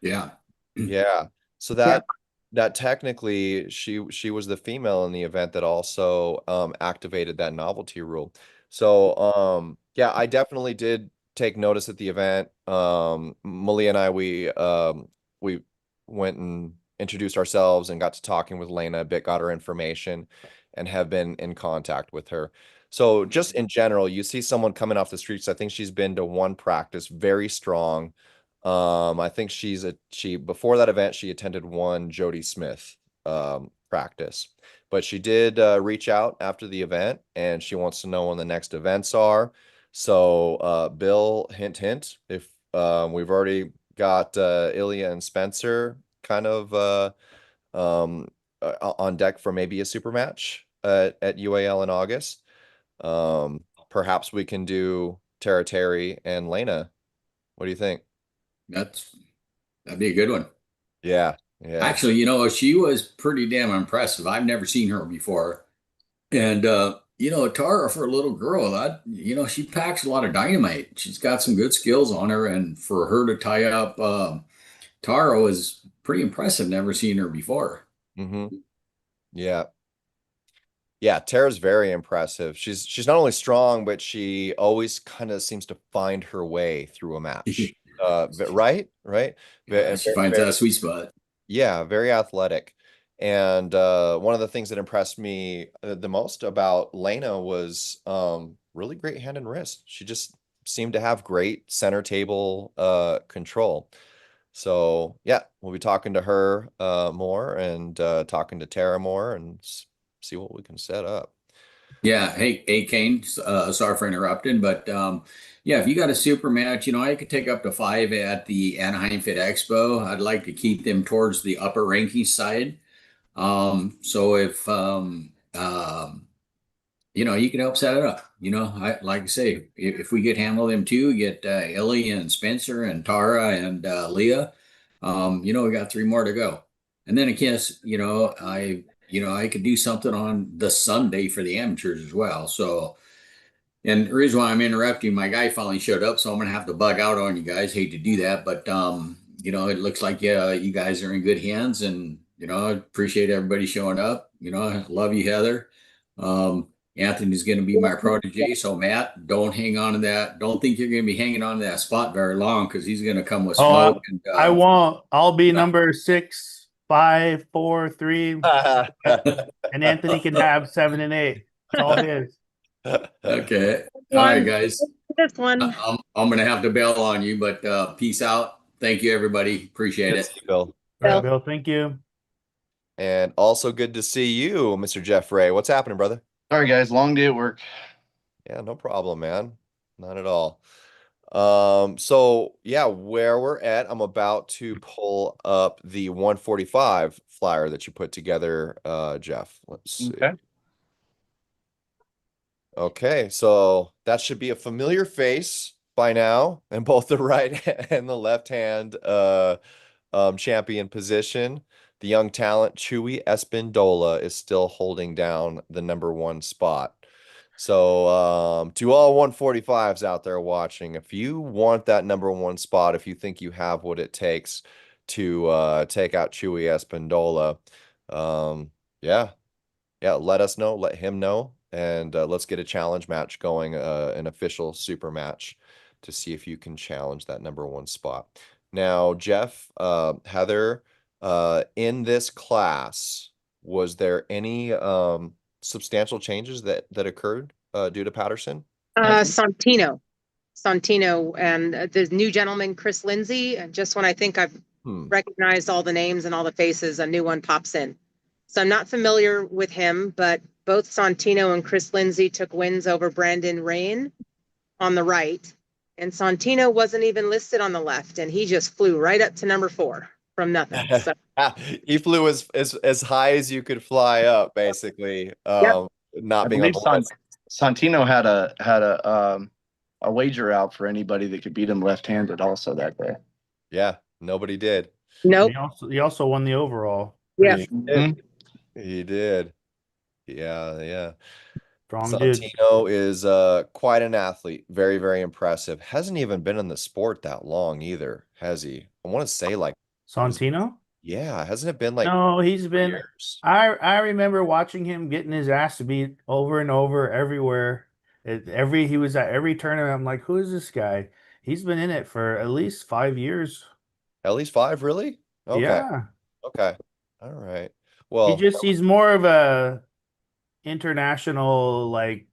Yeah. Yeah. So Yeah. that technically she was the female in the event that also activated that novelty rule. So yeah, I definitely did take notice at the event. Malia and I we went and introduced ourselves and got to talking with Lena a bit, got her information, and have been in contact with her. So just in general, you see someone coming off the streets. I think she's been to one practice, very strong. I think she before that event she attended one Jody Smith practice, but she did reach out after the event and she wants to know when the next events are. So Bill, hint hint, if we've already got Ilya and Spencer kind of on deck for maybe a super match at UAL in August. Perhaps we can do Tara Terry and Lena. What do you think? That'd be a good one. Yeah, yeah. Actually, she was pretty damn impressive. I've never seen her before. And Tara for a little girl, she packs a lot of dynamite. She's got some good skills on her, and for her to tie up Tara was pretty impressive. Never seen her before. hmm Yeah. Yeah, Tara's very impressive. She's not only strong, but she always kind of seems to find her way through a match. Right? Right? Yeah, And she finds that sweet spot. yeah, very athletic. And one of the things that impressed me the most about Lena was really great hand and wrist. She just seemed to have great center table control. So yeah, we'll be talking to her more and talking to Tara more and see what we can set up. Yeah. Hey, Kane. Sorry for interrupting, but yeah, if you got a super match, I could take up to 5 at the Anaheim Fit Expo. I'd like to keep them towards the upper ranking side. So if you can help set it up. Like I say, if we get handle them too, get Ellie and Spencer and Tara and Leah. We got 3 more to go, and then I guess I could do something on the Sunday for the amateurs as well. So, and the reason why I'm interrupting, my guy finally showed up, so I'm gonna have to bug out on you guys. Hate to do that, but it looks like you guys are in good hands, and I appreciate everybody showing up. I love you, Heather. Anthony's going to be my protege, so Matt, don't hang on to that. Don't think you're going to be hanging on to that spot very long because he's going to come with Oh, smoke. And I won't. I'll be number 6, 5, 4, 3, and Anthony can have 7 and 8. It's all his. Okay, all right, guys. This one. I'm going to have to bail on you, but peace out. Thank you, everybody. Appreciate Good to it. see you, Bill. All right, Bill. Thank you. And also good to see you, Mr. Jeff Ray. What's happening, brother? Sorry, guys. Long day at work. Yeah, no problem, man. Not at all. So yeah, where we're at, I'm about to pull up the 145 flyer that you put together, Jeff. Let's see. Okay. Okay, so that should be a familiar face by now, in both the right and the left hand champion position. The young talent Chewy Espindola is still holding down the #1 spot. So to all 145s out there watching, if you want that #1 spot, if you think you have what it takes to take out Chewy Espindola, yeah, let us know, let him know, and let's get a challenge match going, an official super match to see if you can challenge that #1 spot. Now, Jeff, Heather, in this class, was there any substantial changes that occurred due to Patterson? Santino. Santino and the new gentleman, Chris Lindsay. And just when I think I've recognized all the names and all the faces, a new one pops in. So I'm not familiar with him, but both Santino and Chris Lindsay took wins over Brandon Rain on the right. And Santino wasn't even listed on the left, and he just flew right up to number 4 from nothing. So He flew as high as you could fly up, basically. Yep. Not I being on believe the list. Santino had a wager out for anybody that could beat him left-handed also that day. Yeah, nobody did. nope. He also won the overall. Yeah. He did. He did. Yeah. Strong dude. Santino is quite an athlete. Very, very impressive. Hasn't even been in the sport that long either, has he? I want to say like Santino? yeah, hasn't it been like No, he's 3 been. years? I remember watching him getting his ass beat over and over everywhere. He was at every tournament. I'm like, who is this guy? He's been in it for at least 5 years. At least 5, really? Okay. Yeah. Okay. All right. He Well, he's more of a international like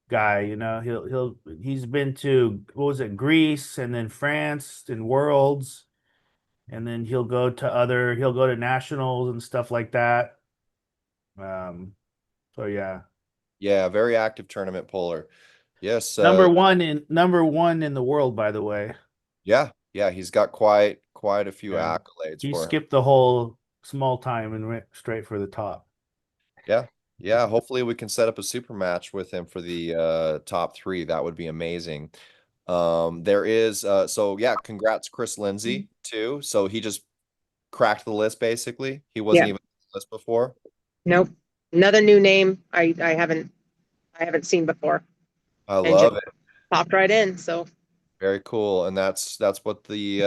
guy, you know. He's been to, what was it, Greece and then France and Worlds, and then he'll go to nationals and stuff like that. So yeah. yeah, very active tournament puller. Yes, Number one in the world, by the way. yeah, he's got quite a few Yeah. accolades He for him. skipped the whole small time and went straight for the top. Yeah, hopefully we can set up a super match with him for the top 3. That would be amazing. There is so yeah, congrats Chris Lindsay too. So he just cracked the list basically. He wasn't Yeah. even on the list before. Nope. Another new name I haven't seen before. I And love just it. popped right in. So Very cool. And that's what the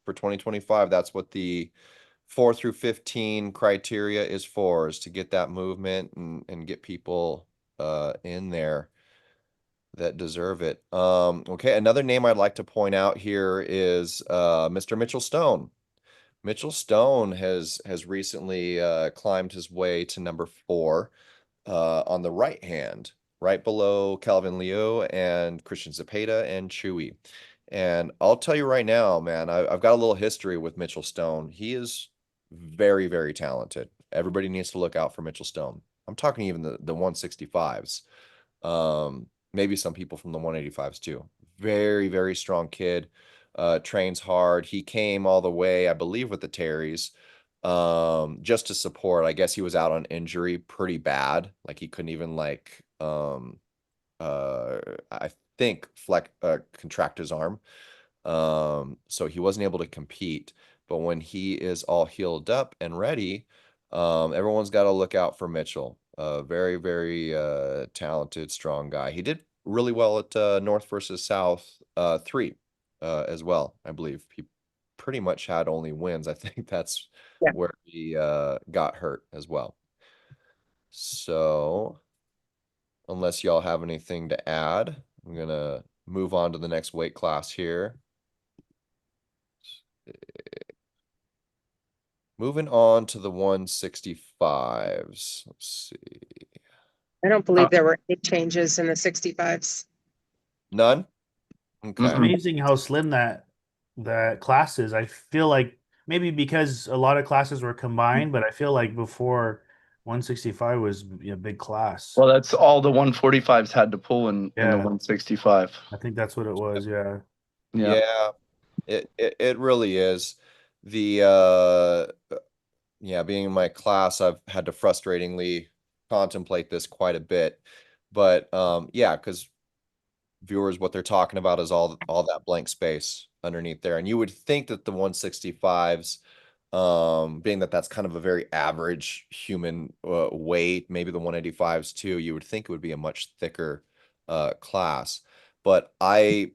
for 2025, that's what the 4 through 15 criteria is for, is to get that movement and get people in there that deserve it. Okay, another name I'd like to point out here is Mr. Mitchell Stone. Mitchell Stone has recently climbed his way to number 4 on the right hand, right below Calvin Leo and Christian Zepeda and Chewy. And I'll tell you right now, man, I've got a little history with Mitchell Stone. He is very, very talented. Everybody needs to look out for Mitchell Stone. I'm talking even the 165s. Maybe some people from the 185s too. Very, very strong kid. Trains hard. He came all the way, I believe, with the Terrys, just to support. I guess he was out on injury pretty bad. Like he couldn't even I think contract his arm. So he wasn't able to compete. But when he is all healed up and ready, everyone's got to look out for Mitchell. Very, very talented, strong guy. He did really well at North versus South 3 as well, I believe. He pretty much had only wins. I think that's Yeah. where he got hurt as well. So unless y'all have anything to add, I'm going to move on to the next weight class here. Moving on to the 165s. Let's see. I don't believe there were any changes in the 65s. None? It's Okay. amazing how slim that class is. I feel like maybe because a lot of classes were combined, but I feel like before 165 was a big class. Well, that's all the 145s had to pull in the Yeah. 165. I think that's what it was. Yeah. Yeah, it really is. The being in my class, I've had to frustratingly contemplate this quite a bit. But yeah, because viewers, what they're talking about is all that blank space underneath there. And you would think that the 165s, being that that's kind of a very average human weight, maybe the 185s too, you would think it would be a much thicker class. But I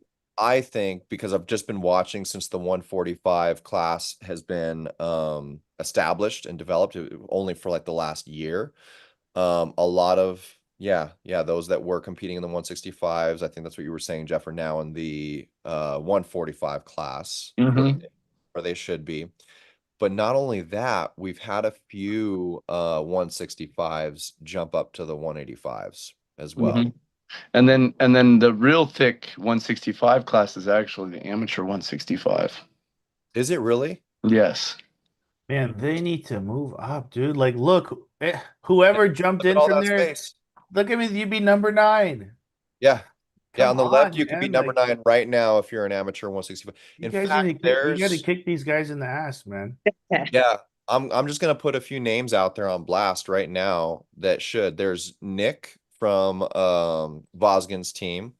think, because I've just been watching since the 145 class has been established and developed only for like the last year, a lot of those that were competing in the 165s, I think that's what you were saying, Jeff, are now in the 145 class, where they should be. But not only that, we've had a few 165s jump up to the 185s as well. And then the real thick 165 class is actually the amateur 165. Is it really? Yes. Man, they need to move up, dude. Like, look, whoever jumped Look at in all from that there, space. look at me, you'd be number 9. Yeah. Yeah, Come on the left, on, you could be man. number Like, 9 right now if you're an amateur 165. you In guys need fact, to you got to kick these guys in the ass, man. yeah, I'm just gonna put a few names out there on blast right now that should. There's Nick from Vosgin's team.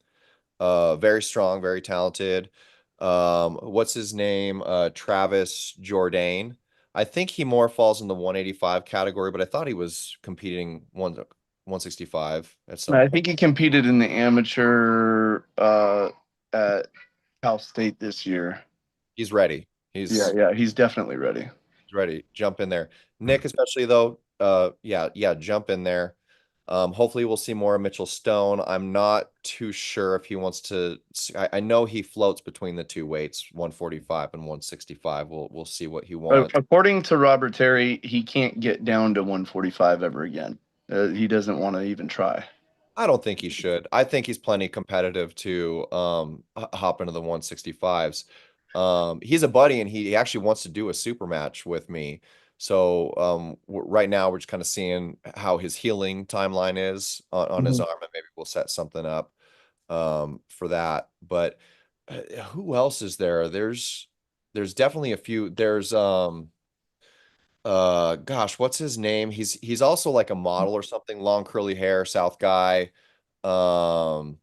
Very strong, very talented. What's his name? Travis Jourdain. I think he more falls in the 185 category, but I thought he was competing 165 at some I point. think he competed in the amateur at Cal State this year. He's ready. Yeah, he's definitely ready. He's ready. Jump in there. Nick, especially though, yeah, jump in there. Hopefully we'll see more of Mitchell Stone. I'm not too sure if he wants to. I know he floats between the two weights, 145 and 165. We'll see what he wants. According to Robert Terry, he can't get down to 145 ever again. He doesn't want to even try. I don't think he should. I think he's plenty competitive to hop into the 165s. He's a buddy and he actually wants to do a super match with me. So right now we're just kind of seeing how his healing timeline is on his arm, and maybe we'll set something up for that. But who else is there? There's definitely a few. There's gosh, what's his name? He's also like a model or something, long curly hair, South guy. Um,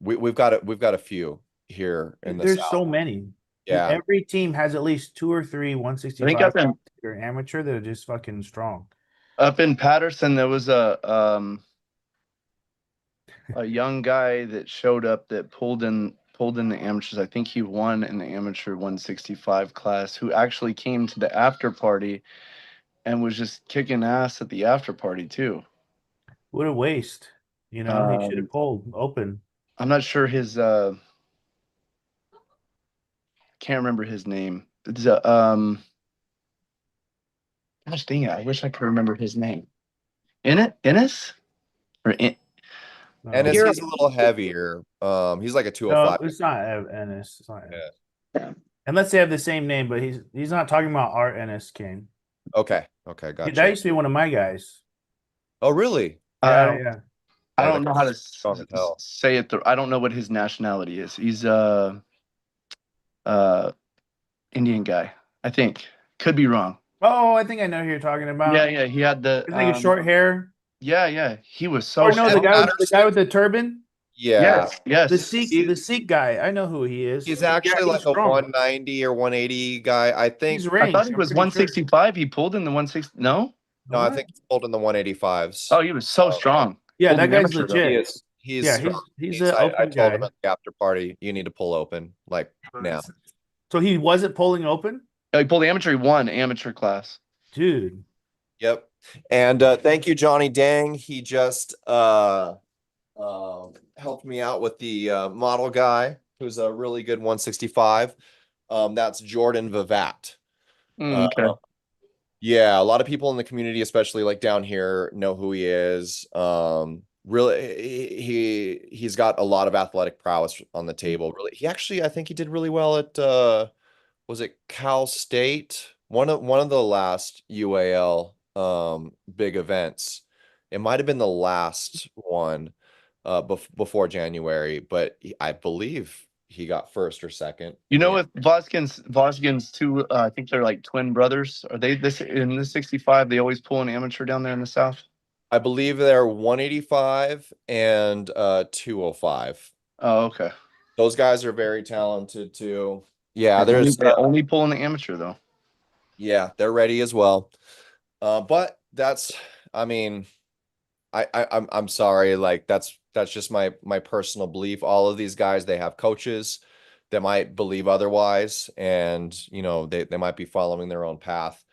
we've got a few here in the There's so South. many. Yeah, Every team has at least 2 or 3 I think 165 or amateur that are just fucking strong. up in Patterson there was a young guy that showed up that pulled in the amateurs. I think he won in the amateur 165 class, who actually came to the after party and was just kicking ass at the after party too. What a waste. You know, he should have pulled open. I'm not sure his can't remember his name. It's gosh dang it, I wish I could remember his name. Ennis? Or and No, he's a little heavier. He's like a no, 205. it's not Ennis. It's not Ennis. Yeah. Unless they have the same name, but he's not talking about our Ennis Kane. Okay, That gotcha. used to be one of my guys. Oh, really? Yeah. I Yeah, don't know how to strong as hell. say it. I don't know what his nationality is. He's Indian guy, I think. Could be wrong. Oh, I think I know who you're talking about. Yeah. He had the He's like a short hair. Yeah. He was so Or no, the strong. guy with the turban. Yeah. Yes. The Sikh guy. I know who he is. He's Yeah, actually like a strong. 190 or 180 guy. I think. He's I range. thought he I'm was pretty sure. 165. He pulled in the 160. No? No, I What? think he's pulled in the 185s. Oh, he was so strong. Yeah, Pulled that in guy's amateur, though. He legit. is. He's Yeah, strong. he's an I open told guy. him at the after party, you need to pull open like now. So he wasn't pulling open? Oh, he pulled amateur. He won amateur class. Dude. Yep. And thank you, Johnny Dang. He just helped me out with the model guy, who's a really good 165. That's Jordan Vivat. Okay. Yeah, a lot of people in the community, especially like down here, know who he is. Really, he's got a lot of athletic prowess on the table. Really, he actually, I think he did really well at was it Cal State? One of the last UAL big events. It might have been the last one before January, but I believe he got first or second. You know, if Vosgin's two, I think they're like twin brothers. Are they this in the 65? They always pull an amateur down there in the South. I believe they're 185 and 205. Oh, okay. Those guys are very talented too. Yeah, They there's only pull in the amateur though. yeah, they're ready as well. But that's, I mean, I'm sorry, like that's just my personal belief. All of these guys, they have coaches that might believe otherwise, and you know, they might be following their own path.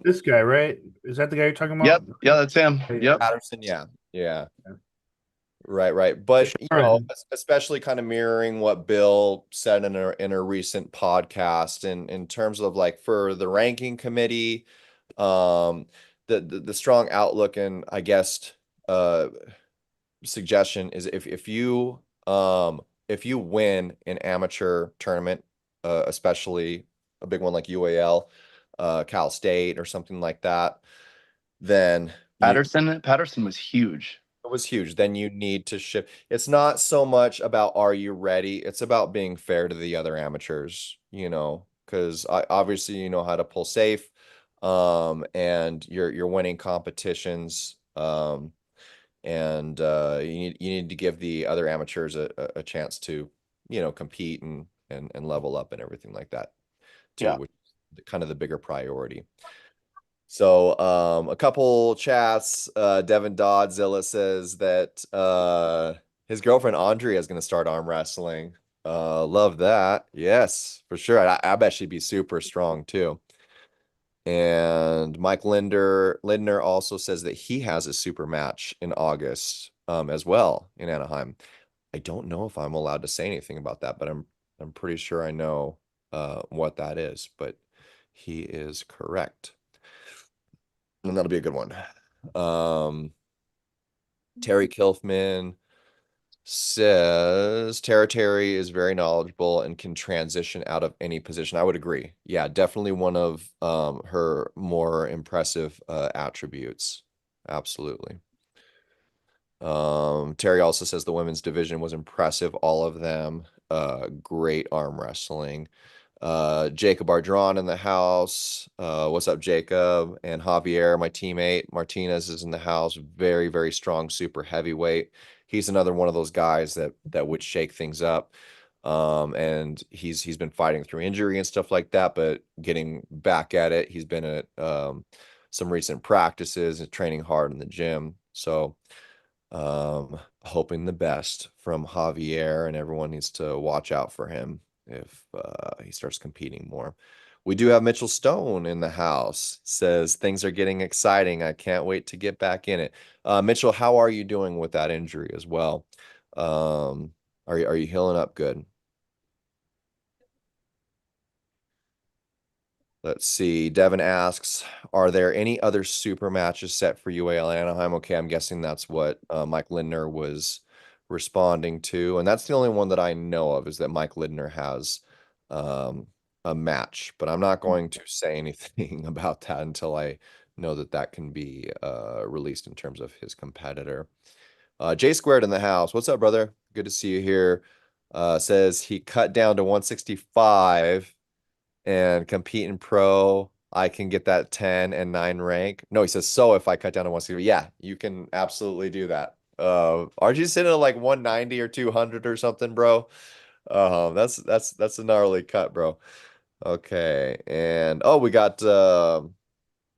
This guy, right? Is that the guy you're talking about? Yep. Yeah, that's him. Yep. Patterson, yeah. Right. But you know, especially kind of mirroring what Bill said in a recent podcast, in terms of like for the ranking committee, the strong outlook and I guess suggestion is if you win an amateur tournament, especially a big one like UAL, Cal State or something like that, then Patterson was huge. it was huge. Then you need to shift. It's not so much about are you ready? It's about being fair to the other amateurs, because obviously you know how to pull safe, and you're winning competitions, and you need to give the other amateurs a chance to, compete and level up and everything like that too, Yeah. which is kind of the bigger priority. So a couple chats. Devin Dodzilla says that his girlfriend Andrea is going to start arm wrestling. Love that. Yes, for sure. I bet she'd be super strong too. And Mike Lindner also says that he has a super match in August as well in Anaheim. I don't know if I'm allowed to say anything about that, but I'm pretty sure I know what that is, but he is correct. And that'll be a good one. Terry Kilfman says Terry is very knowledgeable and can transition out of any position. I would agree. Yeah, definitely one of her more impressive attributes. Absolutely. Terry also says the women's division was impressive, all of them. Great arm wrestling. Jacob Ardron in the house. What's up, Jacob? And Javier, my teammate Martinez, is in the house. Very, very strong, super heavyweight. He's another one of those guys that would shake things up. And he's been fighting through injury and stuff like that, but getting back at it. He's been at some recent practices and training hard in the gym. So hoping the best from Javier, and everyone needs to watch out for him if he starts competing more. We do have Mitchell Stone in the house. Says things are getting exciting. I can't wait to get back in it. Mitchell, how are you doing with that injury as well? Are you healing up good? Let's see. Devin asks, are there any other super matches set for UAL Anaheim? Okay, I'm guessing that's what Mike Lindner was responding to. And that's the only one that I know of, is that Mike Lindner has a match. But I'm not going to say anything about that until I know that can be released in terms of his competitor. J Squared in the house. What's up, brother? Good to see you here. Says he cut down to 165 and compete in pro. I can get that 10 and 9 rank. No, he says, so if I cut down to 160, yeah, you can absolutely do that. RG's sitting at like 190 or 200 or something, bro. That's a gnarly cut, bro. Okay. And we got the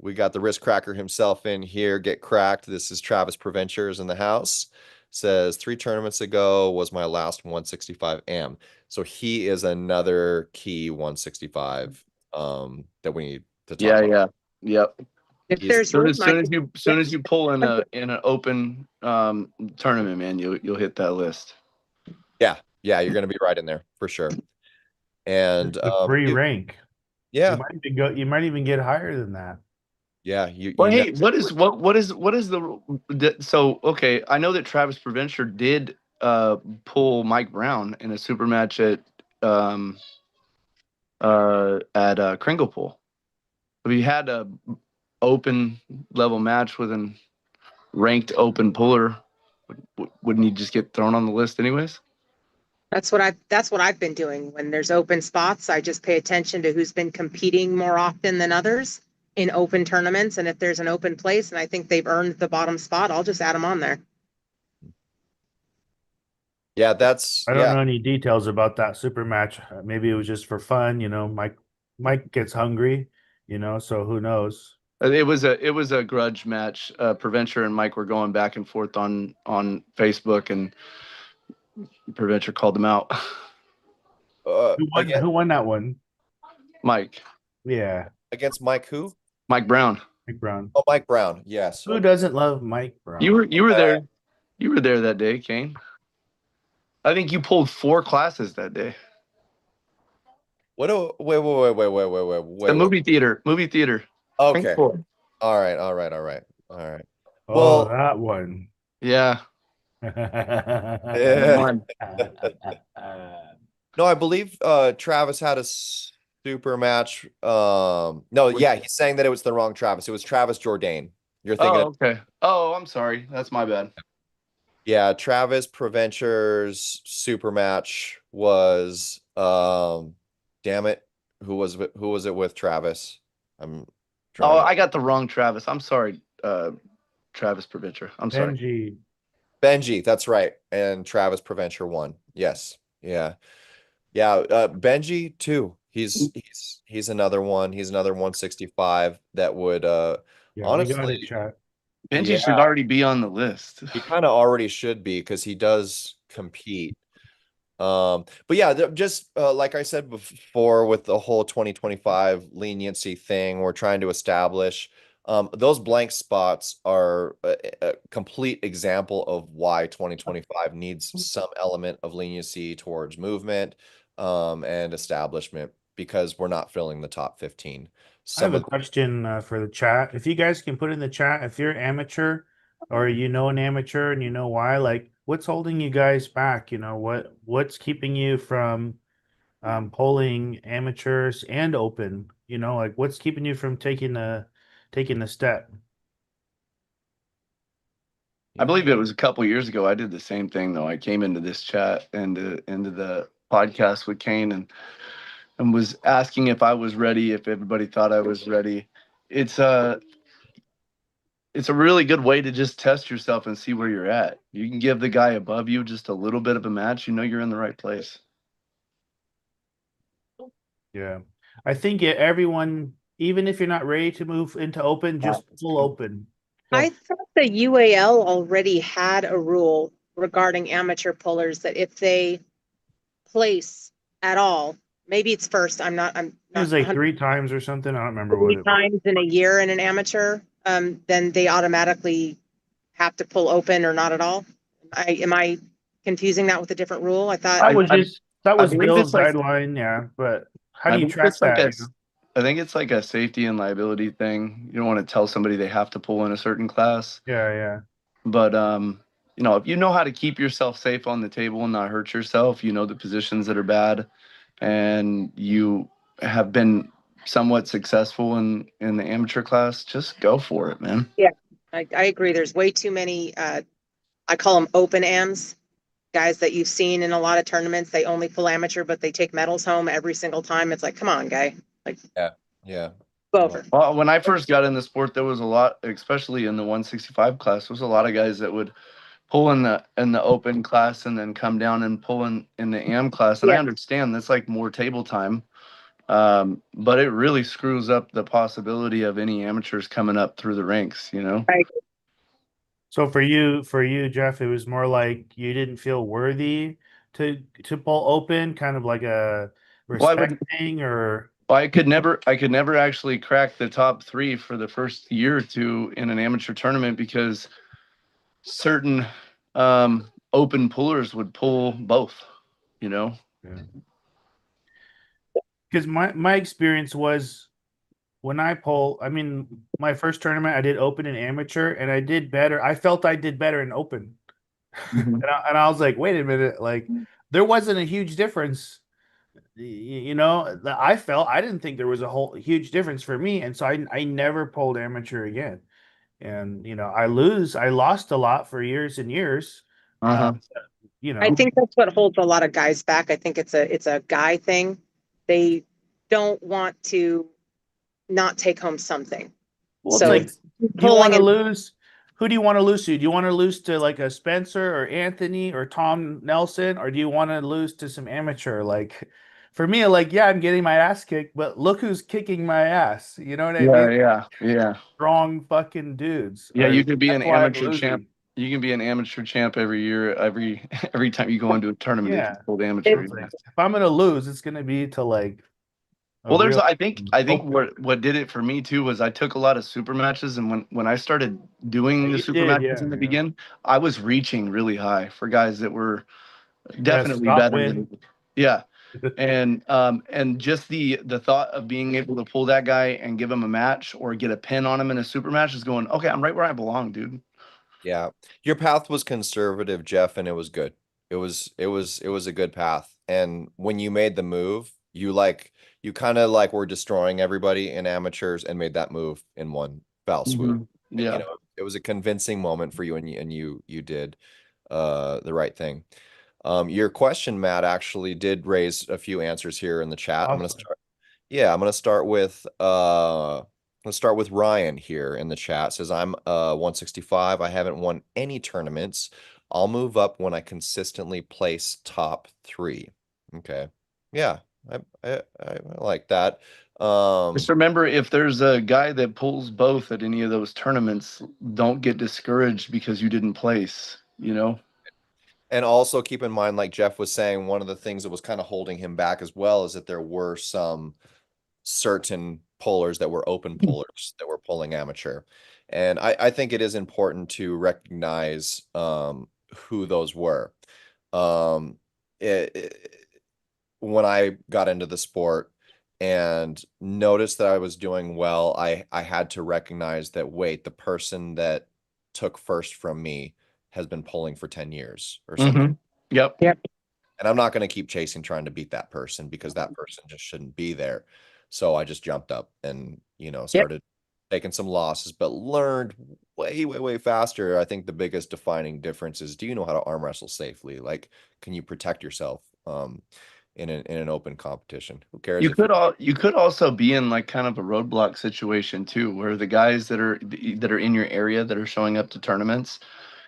wrist cracker himself in here. Get cracked. This is Travis Preventures in the house. Says 3 tournaments ago was my last 165 am. So he is another key 165 that we need to talk about. Yeah. Yep. If He's there's room, I could- Soon as you pull in an open tournament, man, you'll hit that list. yeah, you're gonna be right in there for sure. And The free rank. yeah, You might even get higher than that. yeah, you Well, know, hey, what is the so okay? I know that Travis Preventure did pull Mike Brown in a super match at Kringlepool. Have you had a open level match with an ranked open puller? Wouldn't he just get thrown on the list anyways? that's what I've been doing. When there's open spots, I just pay attention to who's been competing more often than others in open tournaments. And if there's an open place and I think they've earned the bottom spot, I'll just add them on there. yeah, I don't know any details about that super match. Maybe it was just for fun, Mike gets hungry, so who knows? It was a grudge match. Preventure and Mike were going back and forth on Facebook, and Preventure called them out. Who won that one? Mike. Yeah, against Mike who? Mike Brown. Mike Brown. Oh, Mike Brown. Yes. Who doesn't love Mike Brown? You were there. You were there that day, Kane. I think you pulled 4 classes that day. Wait. The movie theater. Okay. All All right. Oh, Well, that one. Yeah. Yeah. One. No, I believe Travis had a super match. No, yeah, he's saying that it was the wrong Travis. It was Travis Jourdain. You're thinking Oh, of, okay. Oh, I'm sorry. That's my bad. yeah, Travis Proventure's super match was damn it, who was it with Travis? I'm Oh, trying to I got the wrong Travis. I'm sorry, Travis Provencher. I'm sorry. Benji. Benji, that's right. And Travis Proventure won. Yes. Yeah. Yeah, Benji too. He's another one. He's another 165 that would Yeah, we got it, honestly, chat. Benji yeah, should already be on the list. he kind of already should be because he does compete. But yeah, just like I said before, with the whole 2025 leniency thing, we're trying to establish those blank spots are a complete example of why 2025 needs some element of leniency towards movement and establishment because we're not filling the top 15. I have Some a of question for the chat. If you guys can put in the chat, if you're amateur or you know an amateur and you know why, like what's holding you guys back? You know, what's keeping you from polling amateurs and open? You know, like what's keeping you from taking the step? I believe it was a couple years ago. I did the same thing though. I came into this chat and into the podcast with Kane and was asking if I was ready, if everybody thought I was ready. It's a it's a really good way to just test yourself and see where you're at. You can give the guy above you just a little bit of a match, you know you're in the right place. Yeah. I think everyone, even if you're not ready to move into open, just pull open. I thought the UAL already had a rule regarding amateur pullers that if they place at all, maybe it's first, I'm It not was like 100 3 times or something. I don't remember what it was. times in a year in an amateur, then they automatically have to pull open or not at all. Am I confusing that with a different rule? I thought That I was believe Bill's it's like guideline, yeah. But how I do you believe track it's like that? a I think it's like a safety and liability thing. You don't want to tell somebody they have to pull in a certain class. Yeah, yeah. But you know, if you know how to keep yourself safe on the table and not hurt yourself, you know the positions that are bad, and you have been somewhat successful in the amateur class, just go for it, man. yeah, I agree. There's way too many. I call them open AMs, guys that you've seen in a lot of tournaments. They only pull amateur, but they take medals home every single time. It's like, come on, guy, like yeah, yeah. go No. over. Well, when I first got in the sport, there was a lot, especially in the 165 class, there was a lot of guys that would pull in the open class and then come down and pull in the AM class. And I Yeah, understand that's like more table time. But it really screws up the possibility of any amateurs coming up through the ranks, you know? I So for you, Jeff, it was more like you didn't feel worthy to pull open, kind of like a Well, respect thing, or I could never actually crack the top three for the first year or two in an amateur tournament because certain open pullers would pull both, you know? because my experience was when I pull, I mean, my first tournament I did open and amateur, and I did better. I felt I did better in open, Mhm. and I was like, wait a minute, like there wasn't a huge difference. You know, I felt I didn't think there was a whole huge difference for me, and so I never pulled amateur again. And you know, I lost a lot for years and years. Uh, Uh-huh. you I know, think that's what holds a lot of guys back. I think it's a guy thing. They don't want to not take home something. well, it's So like, it's do you want pulling to and lose? Who do you want to lose to? Do you want to lose to like a Spencer or Anthony or Tom Nelson, or do you want to lose to some amateur? Like, for me, like, yeah, I'm getting my ass kicked, but look who's kicking my ass. You know what I mean? Yeah. Strong fucking dudes. Yeah, you Or could be an that's why I'm amateur champ. losing. You can be an amateur champ every year, every time you go into a tournament if you Yeah. hold So amateur. it's like if I'm gonna lose, it's gonna be to like a Well, there's real I think open. what did it for me too was I took a lot of super matches, and when I started doing the You super did, matches yeah, in the yeah. beginning, I was reaching really high for guys that were Yeah, definitely Scott better win. than yeah. And just the thought of being able to pull that guy and give him a match or get a pin on him in a super match is going, okay, I'm right where I belong, dude. Yeah. Your path was conservative, Jeff, and it was good. It was a good path. And when you made the move, you kind of like were destroying everybody in amateurs and made that move in one foul swoop. Mhm. And Yeah. it was a convincing moment for you, and you did the right thing. Your question, Matt, actually did raise a few answers here in the chat. I'm gonna Awesome. start. Yeah, I'm gonna start with let's start with Ryan here in the chat. Says I'm 165. I haven't won any tournaments. I'll move up when I consistently place top three. Okay. Yeah, I like that. Just remember, if there's a guy that pulls both at any of those tournaments, don't get discouraged because you didn't place, you know? And also keep in mind, like Jeff was saying, one of the things that was kind of holding him back as well is that there were some certain pullers that were open pullers that were pulling amateur. And I think it is important to recognize who those were. Um, when I got into the sport and noticed that I was doing well, I had to recognize that, wait, the person that took first from me has been pulling for 10 years or something. Mm-hmm. Yep. Yep. And I'm not going to keep chasing trying to beat that person because that person just shouldn't be there. So I just jumped up and, Yep. started taking some losses, but learned way, way, way faster. I think the biggest defining difference is, do you know how to arm wrestle safely? Like, can you protect yourself in an open competition? Who cares if You could also be in like kind of a roadblock situation too, where the guys that are in your area that are showing up to tournaments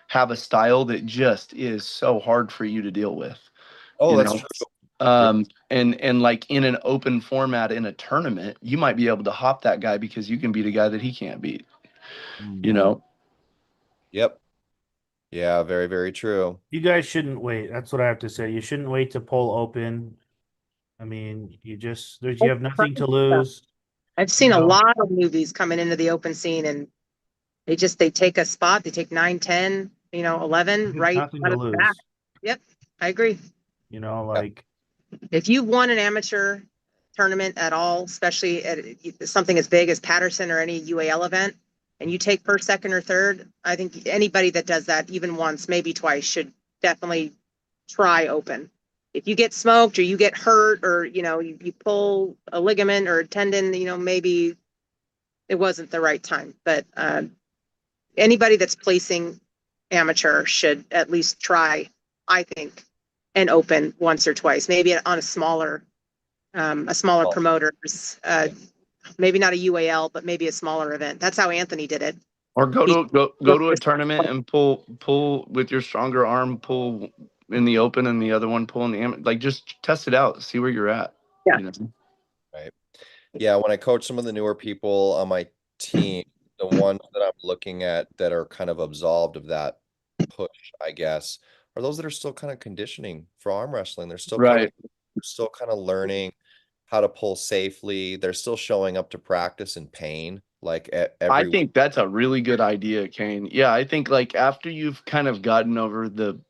have a style that just is so hard for you to deal with, oh, you that's know? true. You're And like in an open format in a tournament, you might be able to hop that guy because you can beat a guy that he can't beat, you Mhm. know? Yep. Yeah, very, very true. You guys shouldn't wait. That's what I have to say. You shouldn't wait to pull open. I mean, you have nothing to lose. I've You seen a know, lot of movies coming into the open scene and they take a spot, they take 9, 10, 11 you have right nothing out to of the back. lose. Yep. I agree. Yeah. Like If you've won an amateur tournament at all, especially at something as big as Patterson or any UAL event, and you take first, second, or third, I think anybody that does that even once, maybe twice, should definitely try open. If you get smoked or you get hurt or you pull a ligament or a tendon, maybe it wasn't the right time. But anybody that's placing amateur should at least try, I think, and open once or twice, maybe on a smaller Well, promoters, maybe not a UAL, but maybe a smaller event. That's how Anthony did it. Or go He, to go to a tournament and pull with your stronger arm, pull in the open, and the other one pull in the like just test it out, see where you're at. yeah, You know? right. Yeah, when I coach some of the newer people on my team, the ones that I'm looking at that are kind of absolved of that push, I guess, are those that are still kind of conditioning for arm wrestling. Right. They're still kind of learning how to pull safely. They're still showing up to practice in pain, like I every week. think that's a really good idea, Kane. Yeah, I think like after you've kind of gotten over the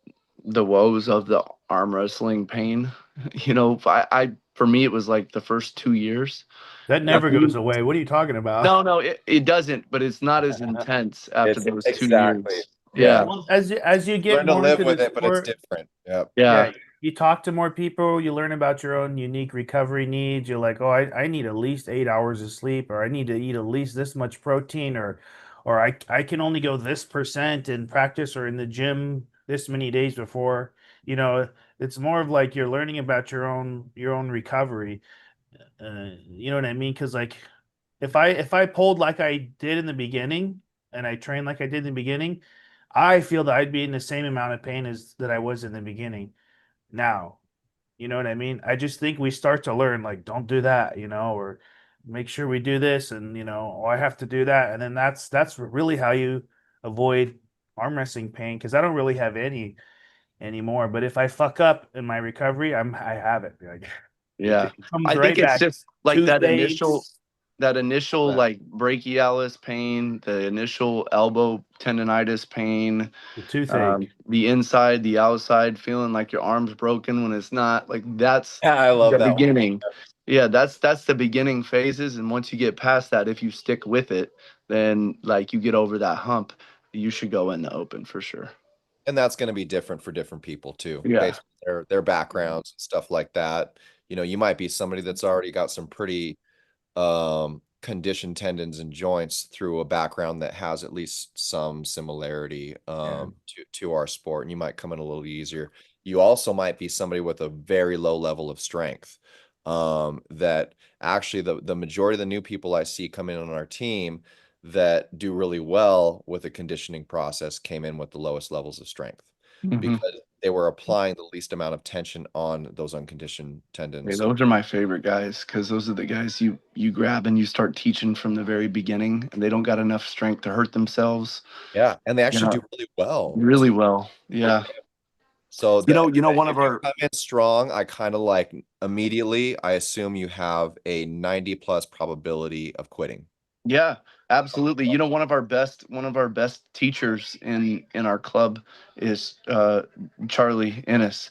woes of the arm wrestling pain, I for me it was like the first 2 years. that never After goes you, away. What are you talking about? no, it doesn't, but it's not as intense after It's those 2 years. exactly. Yeah. Yeah, Well, as you get Learn to more live into the with it, but it's sport, different. Yep. yeah, yeah. you talk to more people, you learn about your own unique recovery needs. You're like, oh, I need at least 8 hours of sleep, or I need to eat at least this much protein, or I can only go this percent in practice or in the gym this many days before. You know, it's more of like you're learning about your own recovery. You know what I mean? Because like if I pulled like I did in the beginning and I trained like I did in the beginning, I feel that I'd be in the same amount of pain as that I was in the beginning now. You know what I mean? I just think we start to learn like don't do that, or make sure we do this and oh, I have to do that. And then that's really how you avoid arm wrestling pain because I don't really have any anymore. But if I fuck up in my recovery, I have it. Like Yeah. it comes I think right it's back. just like Toothaches, that initial Right. like brachialis pain, the initial elbow tendonitis pain, the toothache. the inside, the outside, feeling like your arm's broken when it's not. Like that's I love the that one. beginning. Yeah, that's the beginning phases. And once you get past that, if you stick with it, then like you get over that hump. you should go in the open for sure. And that's going to be different for different people too, Yeah. based on their backgrounds and stuff like that. You might be somebody that's already got some pretty conditioned tendons and joints through a background that has at least some similarity to our sport, and you might come in a little easier. You also might be somebody with a very low level of strength. That actually the majority of the new people I see come in on our team that do really well with the conditioning process came in with the lowest levels of strength because they were applying the least amount of tension on those unconditioned tendons. Hey, those are my favorite guys because those are the guys you grab and you start teaching from the very beginning, and they don't got enough strength to hurt themselves. Yeah, and they actually do really well. Really well. Yeah. So one of our come in strong, I kind of like immediately, I assume you have a 90+ probability of quitting. Yeah, absolutely. One of our best teachers in our club is Charlie Ennis.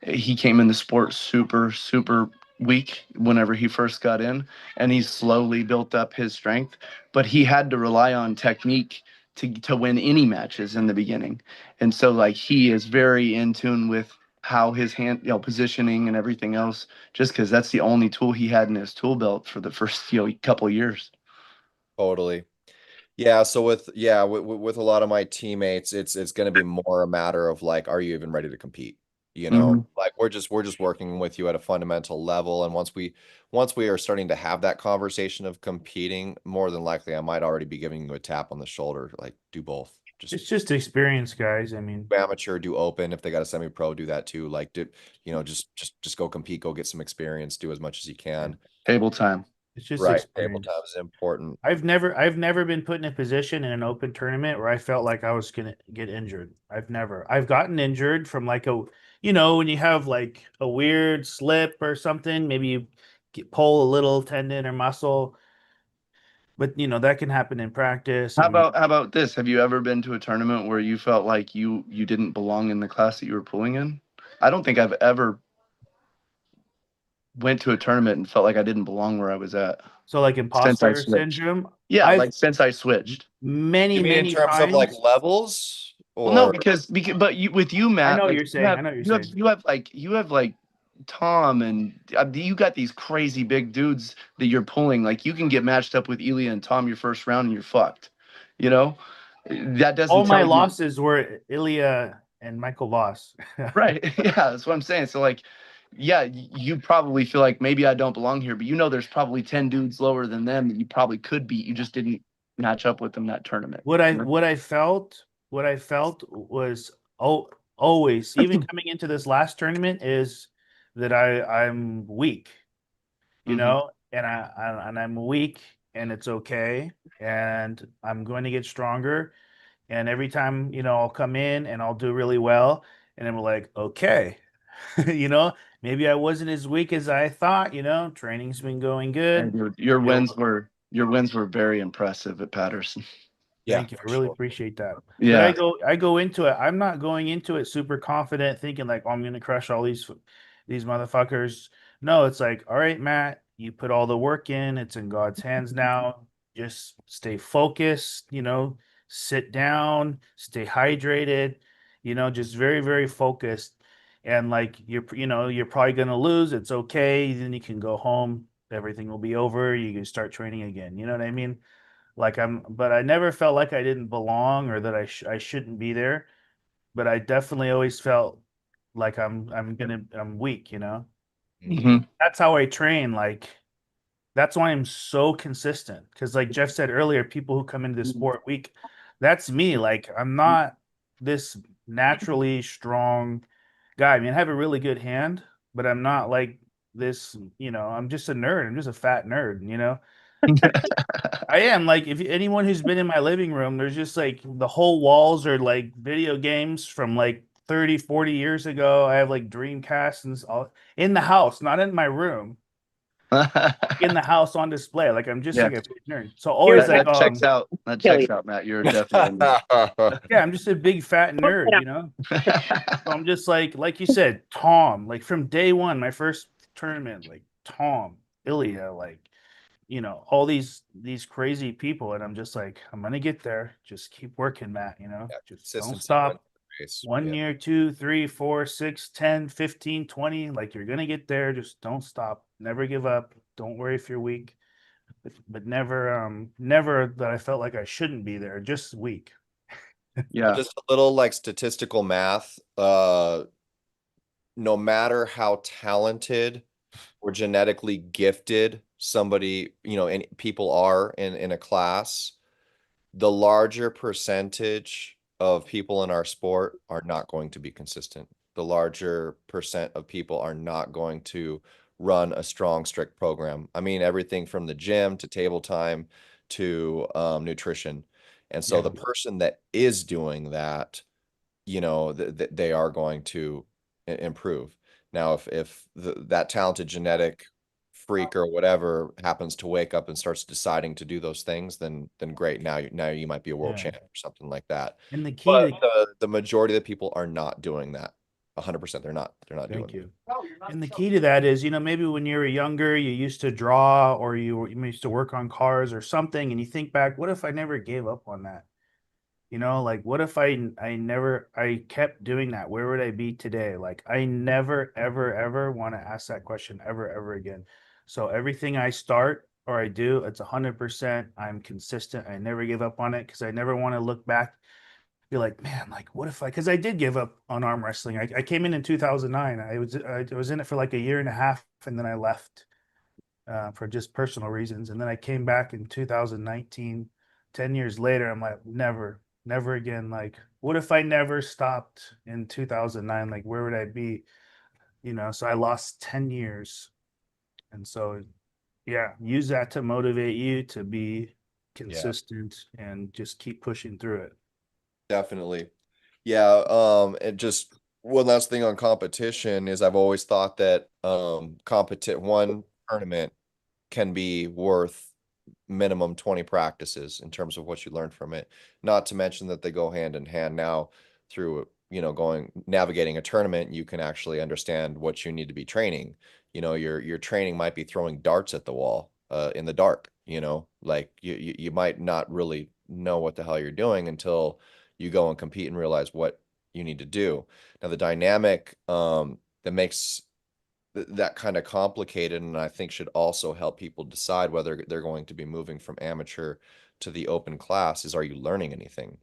He came in the sport super weak whenever he first got in, and he slowly built up his strength, but he had to rely on technique to win any matches in the beginning. And so like he is very in tune with how his hand, positioning and everything else, just because that's the only tool he had in his tool belt for the first couple of years. Totally. Yeah, so with a lot of my teammates, it's going to be more a matter of like, are you even ready to compete? Like we're just working with you at a fundamental level, and once we are starting to have that conversation of competing, more than likely I might already be giving you a tap on the shoulder, like do both. It's just experience, guys. I mean, Do amateur, do open. If they got a semi-pro, do that too. Like, just go compete, go get some experience, do as much as you can. Table time. it's just Right, table experience. time is important. I've never been put in a position in an open tournament where I felt like I was gonna get injured. I've gotten injured from like when you have like a weird slip or something, maybe you pull a little tendon or muscle, but that can happen in practice. How about this? Have you ever been to a tournament where you felt like you didn't belong in the class that you were pulling in? I don't think I've ever went to a tournament and felt like I didn't belong where I was at. So like Since I imposter switched. syndrome. Yeah, I've like since I switched. many, You mean in many terms of like times. levels, Well, no, or because but with you, I Matt, know what like you're saying. I know what you're saying. you have like Tom and you got these crazy big dudes that you're pulling. Like you can get matched up with Ilya and Tom your first round and you're fucked. You know, that doesn't All my tell you. losses were Ilya and Michael Voss. Right. Yeah, that's what I'm saying. So like, yeah, you probably feel like maybe I don't belong here, but there's probably 10 dudes lower than them that you probably could beat. You just didn't match up with them that tournament. What I felt was always, even coming into this last tournament, is that I'm weak, Mhm. and I'm weak, and it's okay, and I'm going to get stronger, and every time I'll come in and I'll do really well, and I'm like, okay, maybe I wasn't as weak as I thought. Training's been going good. And your wins were very impressive at Patterson. yeah, Thank you. I for really sure. appreciate that. But Yeah. I go into it. I'm not going into it super confident, thinking like, oh, I'm going to crush all these motherfuckers. No, it's like, all right, Matt, you put all the work in. It's in God's hands now. Just stay focused. Sit down, stay hydrated. Just very, very focused. And like you're probably going to lose. It's okay. Then you can go home. Everything will be over. You can start training again. You know what I mean? But I never felt like I didn't belong or that I shouldn't be there. But I definitely always felt like I'm weak. Mhm. That's how I train. Like that's why I'm so consistent. Because like Jeff said earlier, people who come into the sport weak, that's me. Like I'm not this naturally strong guy. I mean, I have a really good hand, but I'm not like this. I'm just a nerd. I'm just a fat nerd. I am like if anyone who's been in my living room, there's just like the whole walls are like video games from like 30, 40 years ago. I have like Dreamcasts and all in the house, not in my room, in the house on display. Like I'm just Yeah. like a big nerd. So always like That checks out. That checks out, Matt. You're definitely yeah, I'm just a big fat nerd. So I'm just like you said, Tom, like from day one, my first tournament, like Tom, Ilya, like all these crazy people, and I'm just like, I'm gonna get there. Just keep working, Matt. Yeah, Just don't consistency wins stop. the race. 1 year, 2, 3, 4, 6, 10, 15, 20. Like you're gonna get there. Just don't stop. Never give up. Don't worry if you're weak. But never that I felt like I shouldn't be there. Just weak. Yeah. Just a little like statistical math. No matter how talented or genetically gifted somebody, and people are in a class, the larger percentage of people in our sport are not going to be consistent. The larger percent of people are not going to run a strong, strict program. I mean, everything from the gym to table time to nutrition. And so Yeah. the person that is doing that, they are going to improve. Now, if that talented genetic freak or whatever happens to wake up and starts deciding to do those things, then great. Now you might be a world Yeah. champion or something like that. And the key But to the majority of the people are not doing that. 100%. They're not doing Thank that. you. And the key to that is, maybe when you were younger, you used to draw or you used to work on cars or something, and you think back, what if I never gave up on that? Like what if I kept doing that? Where would I be today? Like I never, ever, ever want to ask that question ever again. So everything I start or I do, it's 100%. I'm consistent. I never give up on it because I never want to look back, be like, man, like what if because I did give up on arm wrestling. I came in 2009. I was in it for like a year and a half, and then I left for just personal reasons. And then I came back in 2019, 10 years later. I'm like, never again. Like, what if I never stopped in 2009? Like, where would I be? So I lost 10 years. And so, yeah, use that to motivate you to be Yeah, consistent and just keep pushing through it. definitely. Yeah, and just one last thing on competition is I've always thought that one tournament can be worth minimum 20 practices in terms of what you learn from it. Not to mention that they go hand in hand now through, navigating a tournament, you can actually understand what you need to be training. Your training might be throwing darts at the wall in the dark, like you might not really know what the hell you're doing until you go and compete and realize what you need to do. Now the dynamic that makes that kind of complicated, and I think should also help people decide whether they're going to be moving from amateur to the open class is, are you learning anything?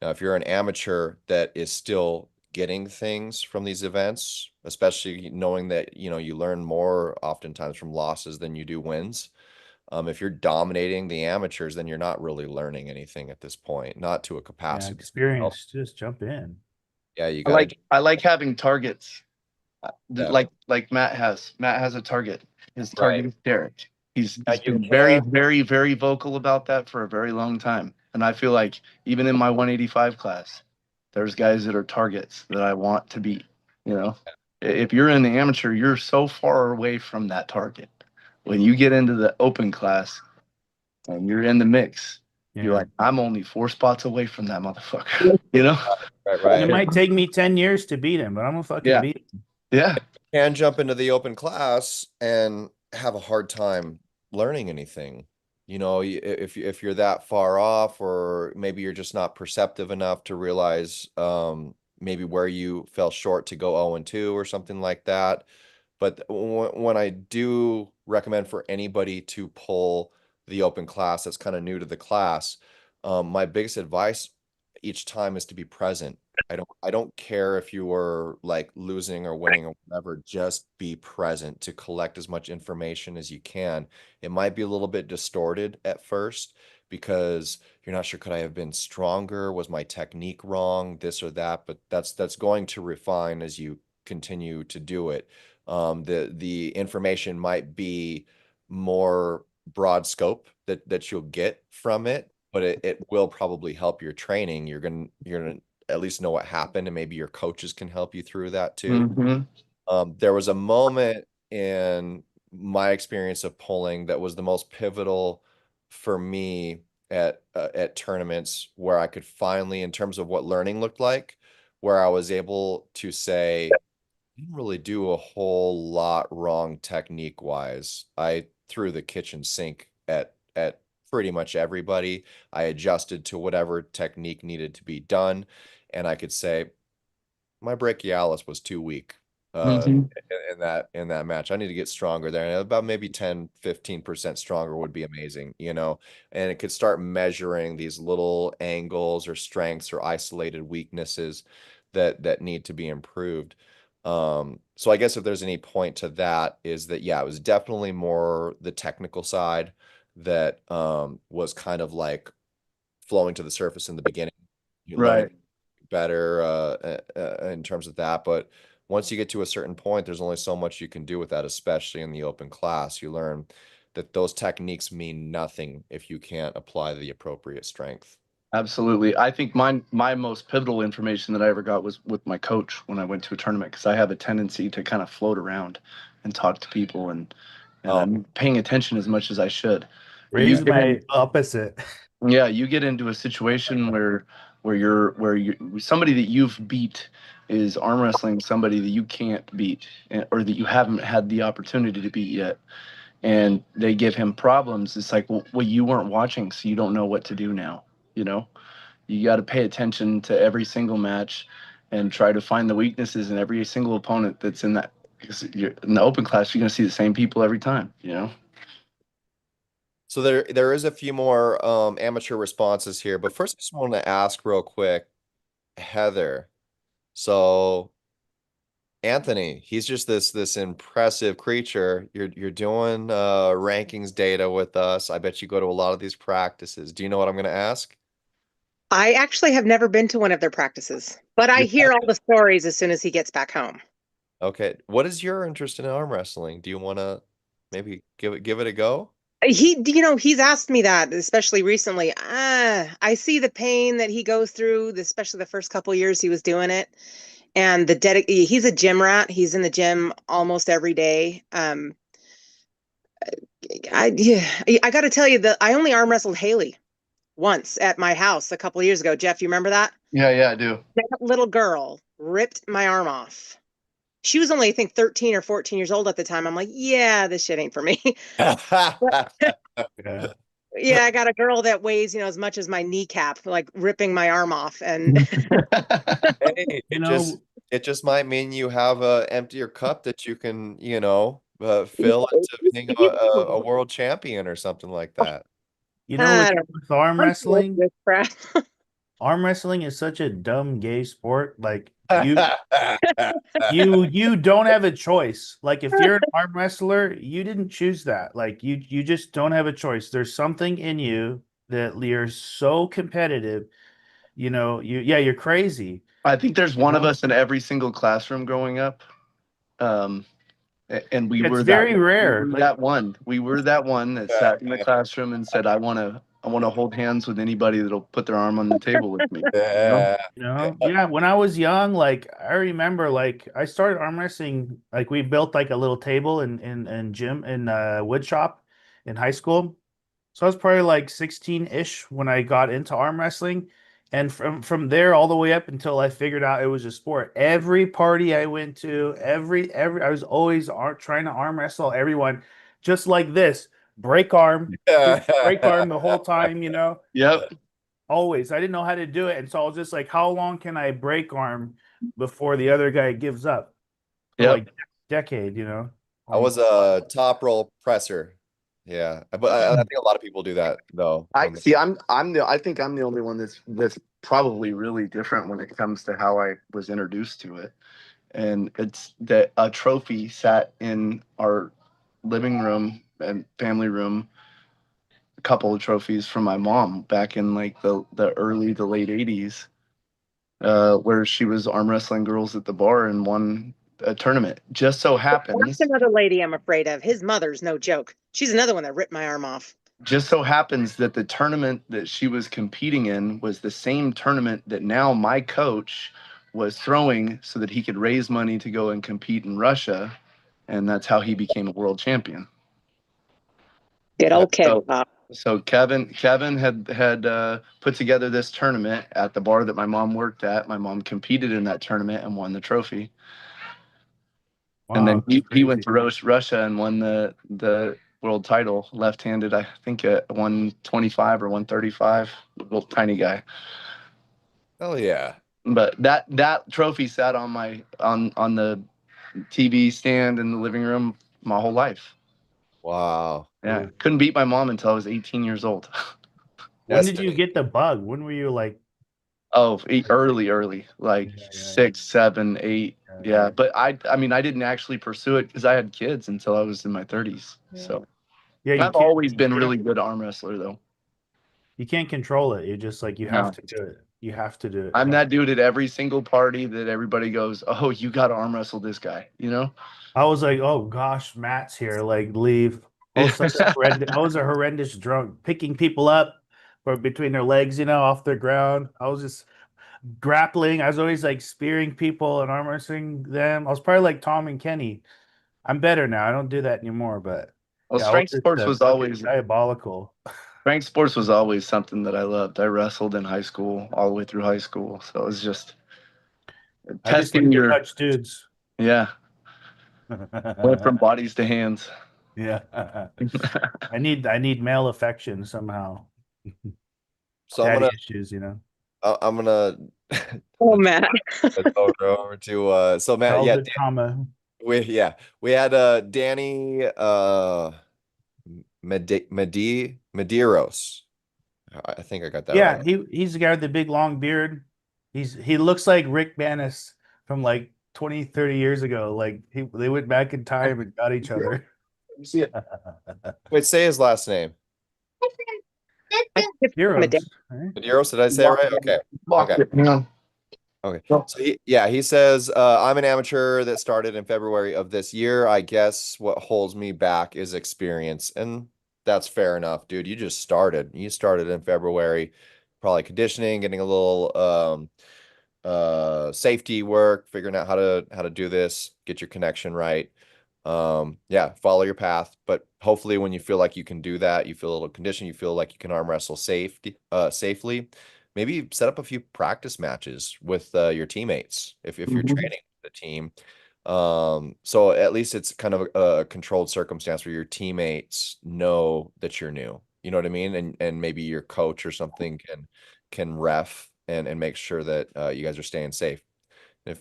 Now, if you're an amateur that is still getting things from these events, especially knowing that, you learn more oftentimes from losses than you do wins. If you're dominating the amateurs, then you're not really learning anything at this point, not to a Yeah, capacity. experience, just jump in. Yeah, you I got like to, I like having targets. yeah, Like Matt has. Matt has a target. His target right. is Derek. Now He's you been very, can, very, very vocal about that for a very long time. And I feel like even in my 185 class, there's guys that are targets that I want to beat. If you're in the amateur, you're so far away from that target. When you get into the open class and you're in the mix, you're Yeah. like, I'm only 4 spots away from that motherfucker. You know? right, And it right. might take me 10 years to beat him, but I'm gonna fucking Yeah. beat him. Yeah. Can jump into the open class and have a hard time learning anything. If you're that far off, or maybe you're just not perceptive enough to realize maybe where you fell short to go 0-2 or something like that. But when I do recommend for anybody to pull the open class that's kind of new to the class, my biggest advice each time is to be present. I don't care if you were like losing or winning or whatever, just be present to collect as much information as you can. It might be a little bit distorted at first because you're not sure, could I have been stronger? Was my technique wrong? This or that, but that's going to refine as you continue to do it. The information might be more broad scope that you'll get from it, but it will probably help your training. You're gonna at least know what happened, and maybe your coaches can help you through that too. Mm-hmm. There was a moment in my experience of pulling that was the most pivotal for me at tournaments, where I could finally, in terms of what learning looked like, where I was able to say, I didn't really do a whole lot wrong technique wise. I threw the kitchen sink at pretty much everybody. I adjusted to whatever technique needed to be done, and I could say my brachialis was too weak Mhm. in that match. I need to get stronger there. And about maybe 10-15% stronger would be amazing, you know. And it could start measuring these little angles or strengths or isolated weaknesses that need to be improved. So I guess if there's any point to that is that yeah, it was definitely more the technical side that was kind of like flowing to the surface in the beginning. You learning Right. better in terms of that. But once you get to a certain point, there's only so much you can do with that, especially in the open class. You learn that those techniques mean nothing if you can't apply the appropriate strength. Absolutely. I think my most pivotal information that I ever got was with my coach when I went to a tournament, because I have a tendency to kind of float around and talk to people, and Oh, I'm paying attention as much as I should. You Ray's get my in, opposite. yeah, you get into a situation where somebody that you've beat is arm wrestling somebody that you can't beat, or that you haven't had the opportunity to beat yet, and they give him problems. It's like, well, you weren't watching, so you don't know what to do now. You know, you got to pay attention to every single match and try to find the weaknesses in every single opponent that's in that. Because in the open class, you're going to see the same people every time. You know. so there is a few more amateur responses here, but first I just want to ask real quick, Heather. So Anthony, he's just this impressive creature. You're doing rankings data with us. I bet you go to a lot of these practices. Do you know what I'm going to ask? I actually have never been to one of their practices, but I You hear all the stories as soon as he gets back home. Okay. What is your interest in arm wrestling? Do you want to maybe give it a go? He's asked me that, especially recently. I see the pain that he goes through, especially the first couple years he was doing it, and he's a gym rat. He's in the gym almost every day. Yeah, I got to tell you that I only arm wrestled Haley once at my house a couple years ago. Jeff, you remember that? Yeah, yeah, I do. That little girl ripped my arm off. She was only, I think, 13 or 14 years old at the time. I'm like, yeah, this shit ain't for me. But Yeah. yeah, I got a girl that weighs, as much as my kneecap, like ripping my arm off. And Hey, You know, it just might mean you have a emptier cup that you can, fill into being a world champion or something like that. with I don't arm know. I'm too old wrestling, for this crap. arm wrestling is such a dumb gay sport. Like you don't have a choice. Like if you're an arm wrestler, you didn't choose that. Like you just don't have a choice. There's something in you that you're so competitive. You're crazy. I think there's You one of know, us in every single classroom growing up. Um, and we it's were that very rare. Like that one. We were that one that sat in the classroom and said, I want to hold hands with anybody that'll put their arm on the table with me. You know? Yeah. Yeah, when I was young, like I remember like I started arm wrestling, like we built like a little table in gym in wood shop in high school. So I was probably like 16-ish when I got into arm wrestling. And from there all the way up until I figured out it was a sport. Every party I went to, every I was always trying to arm wrestle everyone just like this. Break arm, break arm the whole time. Yep. Always. I didn't know how to do it. And so I was just like, how long can I break arm before the other guy gives up? For Yep. like decade. I was Almost. a top roll presser. Yeah, but I think a lot of people do that though. I When they, see. I think I'm the only one that's probably really different when it comes to how I was introduced to it. And it's that a trophy sat in our living room and family room, a couple of trophies from my mom back in like the early to late 80s, where she was arm wrestling girls at the bar and won a tournament. That's another lady I'm afraid of. His mother's no joke. She's another one that ripped my arm off. Just so happens that the tournament that she was competing in was the same tournament that now my coach was throwing so that he could raise money to go and compete in Russia, and that's how he became a world champion. Good old Kevin So, Pop. so Kevin had put together this tournament at the bar that my mom worked at. My mom competed in that tournament and won the trophy. And Wow, then that's he went crazy. to Russia and won the world title, left-handed. I think at 125 or 135, little tiny guy. Hell yeah. But that trophy sat on my on the TV stand in the living room my whole life. Wow. Yeah, couldn't beat my mom until I was 18 years old. When That's did you get the bug? When were you like? Oh, early, like Yeah, 6, 7, 8. Yeah, but I mean, I didn't actually pursue it because I had kids until I was in my 30s. So Yeah, you I've can't. always been really good arm wrestler, though. You can't control it. You just like you have No. to do it. You have to do it. I'm that dude at every single party that everybody goes, "Oh, you got to arm wrestle this guy," you know? I was like, oh gosh, Matt's here. Like, leave. I was such a horrendous. I was a horrendous drunk, picking people up from between their legs, off the ground. I was just grappling. I was always like spearing people and arm wrestling them. I was probably like Tom and Kenny. I'm better now. I don't do that anymore. But Well, yeah, I was strength just sports was fucking always diabolical. something that I loved. I wrestled in high school, all the way through high school. So it was just I just like testing to your, touch dudes. yeah, went from bodies to hands. Yeah. I need male affection somehow. so Daddy issues, I'm gonna Oh, Matt. let's go over to so Matt, yeah, childhood trauma. we had Danny Medeiros. I think I got that Yeah, right. he's the guy with the big long beard. He looks like Rick Banas from like 20, 30 years ago. Like they went back in time and got each other. You see it. Wait, say his last name. I skipped him a day. Heroes. Right? Medeiros, did I say it right? Okay. Okay. Yeah. Okay. So he says, I'm an amateur that started in February of this year. I guess what holds me back is experience. And that's fair enough, dude. You just started. You started in February, probably conditioning, getting a little safety work, figuring out how to do this, get your connection right. Yeah, follow your path. But hopefully when you feel like you can do that, you feel a little conditioned, you feel like you can arm wrestle safely, maybe set up a few practice matches with your teammates if you're training the team. So at least it's kind of a controlled circumstance where your teammates know that you're new. You know what I mean? And maybe your coach or something can ref and make sure that you guys are staying safe. If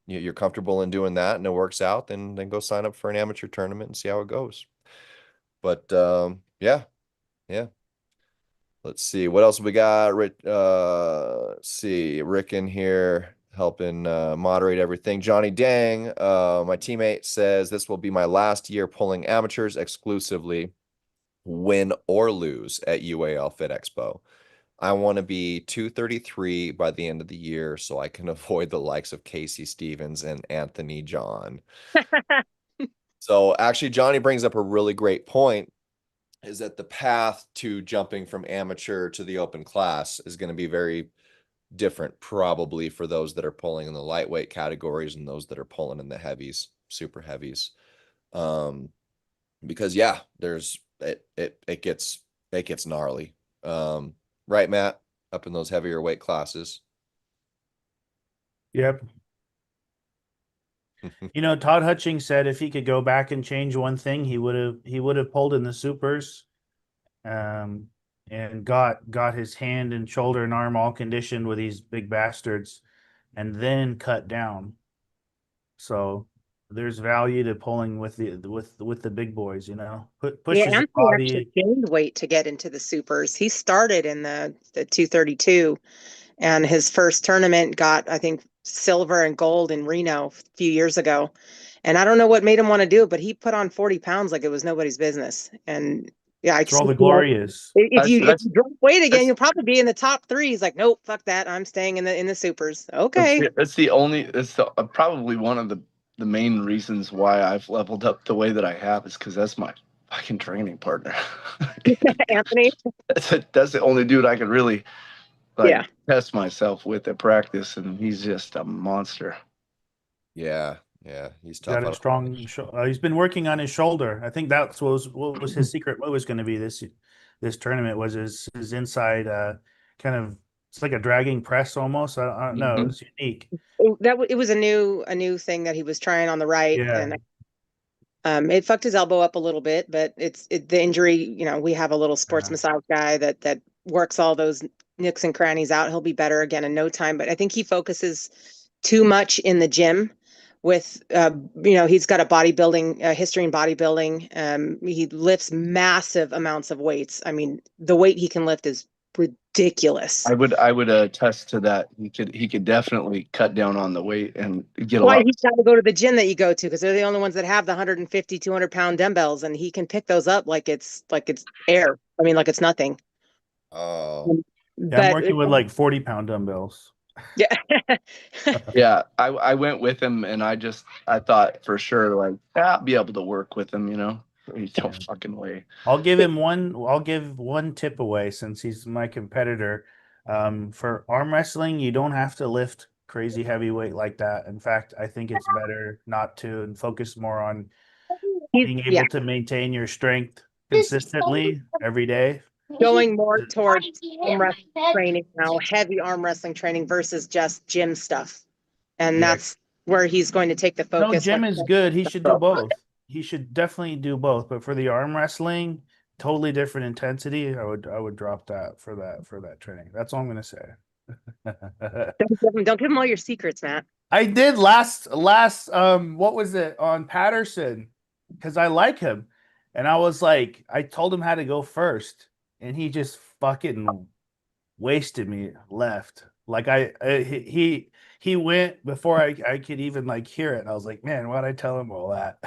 you're comfortable in doing that and it works out, then go sign up for an amateur tournament and see how it goes. But yeah. Let's see what else we got. Rick, let's see, Rick in here helping moderate everything. Johnny Dang, my teammate says this will be my last year pulling amateurs exclusively, win or lose at UAL Fit Expo. I want to be 233 by the end of the year so I can avoid the likes of Casey Stevens and Anthony John. So actually, Johnny brings up a really great point, is that the path to jumping from amateur to the open class is going to be very different, probably for those that are pulling in the lightweight categories and those that are pulling in the heavies, super heavies. Because yeah, it gets gnarly. Right, Matt, up in those heavier weight classes. Yep. Todd Hutchings said if he could go back and change one thing, he would have pulled in the supers, and got his hand and shoulder and arm all conditioned with these big bastards, and then cut down. So there's value to pulling with the big boys. Pushes Yeah, the Anthony actually body. gained weight to get into the supers. He started in the 232, and his first tournament got, I think, silver and gold in Reno a few years ago. And I don't know what made him want to do it, but he put on 40 pounds like it was nobody's business. And yeah, I That's where all just, the glory is. if you drop weight again, that's you'll probably be in the top three. He's like, nope, fuck that. I'm staying in the supers. Okay. Probably one of the main reasons why I've leveled up the way that I have is because that's my fucking training partner. Anthony. That's the only dude I could really Yeah. test myself with at practice, and he's just a monster. Yeah, he's tough Got a on strong. He's been working on his shoulder. I think that's what was his secret move was going to be this tournament was his inside kind of, it's like a dragging press almost. I don't know. It's unique. It was a new thing that he was trying on the right, Yeah. and It fucked his elbow up a little bit, but the injury, you know, we have a little sports massage guy that works all those nooks and crannies out. He'll be better again in no time. But I think he focuses too much in the gym with, you know, he's got a bodybuilding history in bodybuilding. He lifts massive amounts of weights. I mean, the weight he can lift is ridiculous. I would attest to that. He could definitely cut down on the weight and get a Why lot. he's got to go to the gym that you go to because they're the only ones that have the 150, 200-pound dumbbells, and he can pick those up like it's air. I mean, like it's nothing. Oh, Yeah, I'm But working with like 40-pound dumbbells. yeah, Yeah, I went with him, and I thought for sure, like, I'll be able to work with him, you know. He's no fucking way. I'll give one tip away since he's my competitor. For arm wrestling, you don't have to lift crazy heavy weight like that. In fact, I think it's better not to and focus more on being yeah, able to maintain your strength consistently every day. going more towards arm wrestling training now, heavy arm wrestling training versus just gym stuff, and Yeah. that's where he's going to take the No, focus. gym is good. He should do both. He should definitely do both. But for the arm wrestling, totally different intensity. I would drop that for that training. That's all I'm gonna say. Don't give him all your secrets, Matt. I did last what was it on Patterson because I like him, and I was like I told him how to go first, and he just fucking wasted me left. Like he went before I could even like hear it. I was like, man, why'd I tell him all that?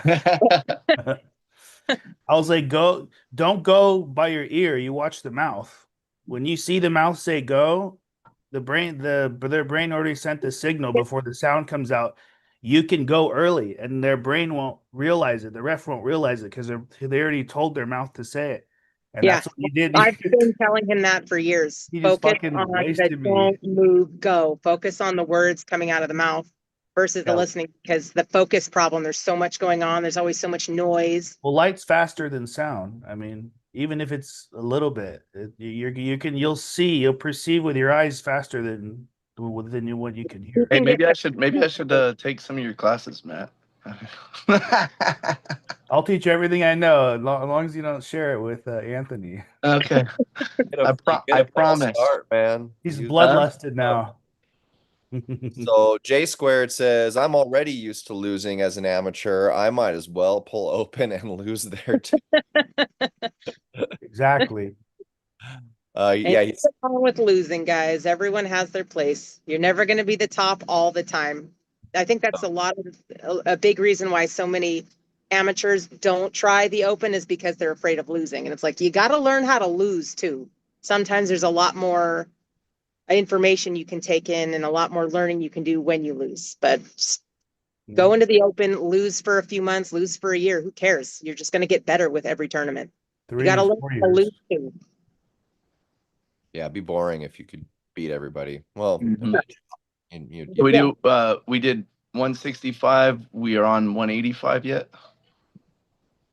I was like, don't go by your ear. You watch the mouth. When you see the mouth say go, their brain already sent the signal before the sound comes out. You can go early, and their brain won't realize it. The ref won't realize it because they already told their mouth to say it, and Yeah, that's what he did. I've been telling him that for years. He just Focus fucking on the wasted me. don't move, go. Focus on the words coming out of the mouth versus the Yeah. listening because the focus problem, there's so much going on. There's always so much noise. Well, light's faster than sound. I mean, even if it's a little bit, you'll perceive with your eyes faster than what you can hear. Hey, maybe I should take some of your classes, Matt. I'll teach you everything I know as long as you don't share it with Anthony. Okay. I promise. Start, man. He's Use- bloodlusted now. So J Squared says, I'm already used to losing as an amateur. I might as well pull open and lose there too. Exactly. Yeah, Ain't nothing wrong with losing, guys. Everyone has their place. You're never going to be the top all the time. I think that's a big reason why so many amateurs don't try the open is because they're afraid of losing. And it's like, you got to learn how to lose too. Sometimes there's a lot more information you can take in and a lot more learning you can do when you lose. But go into the open, lose for a few months, lose for a year. Who cares? You're just going to get better with every tournament. You got to learn how to lose too. Yeah, it'd be boring if you could beat everybody. Well, we did 165. We are on 185 yet.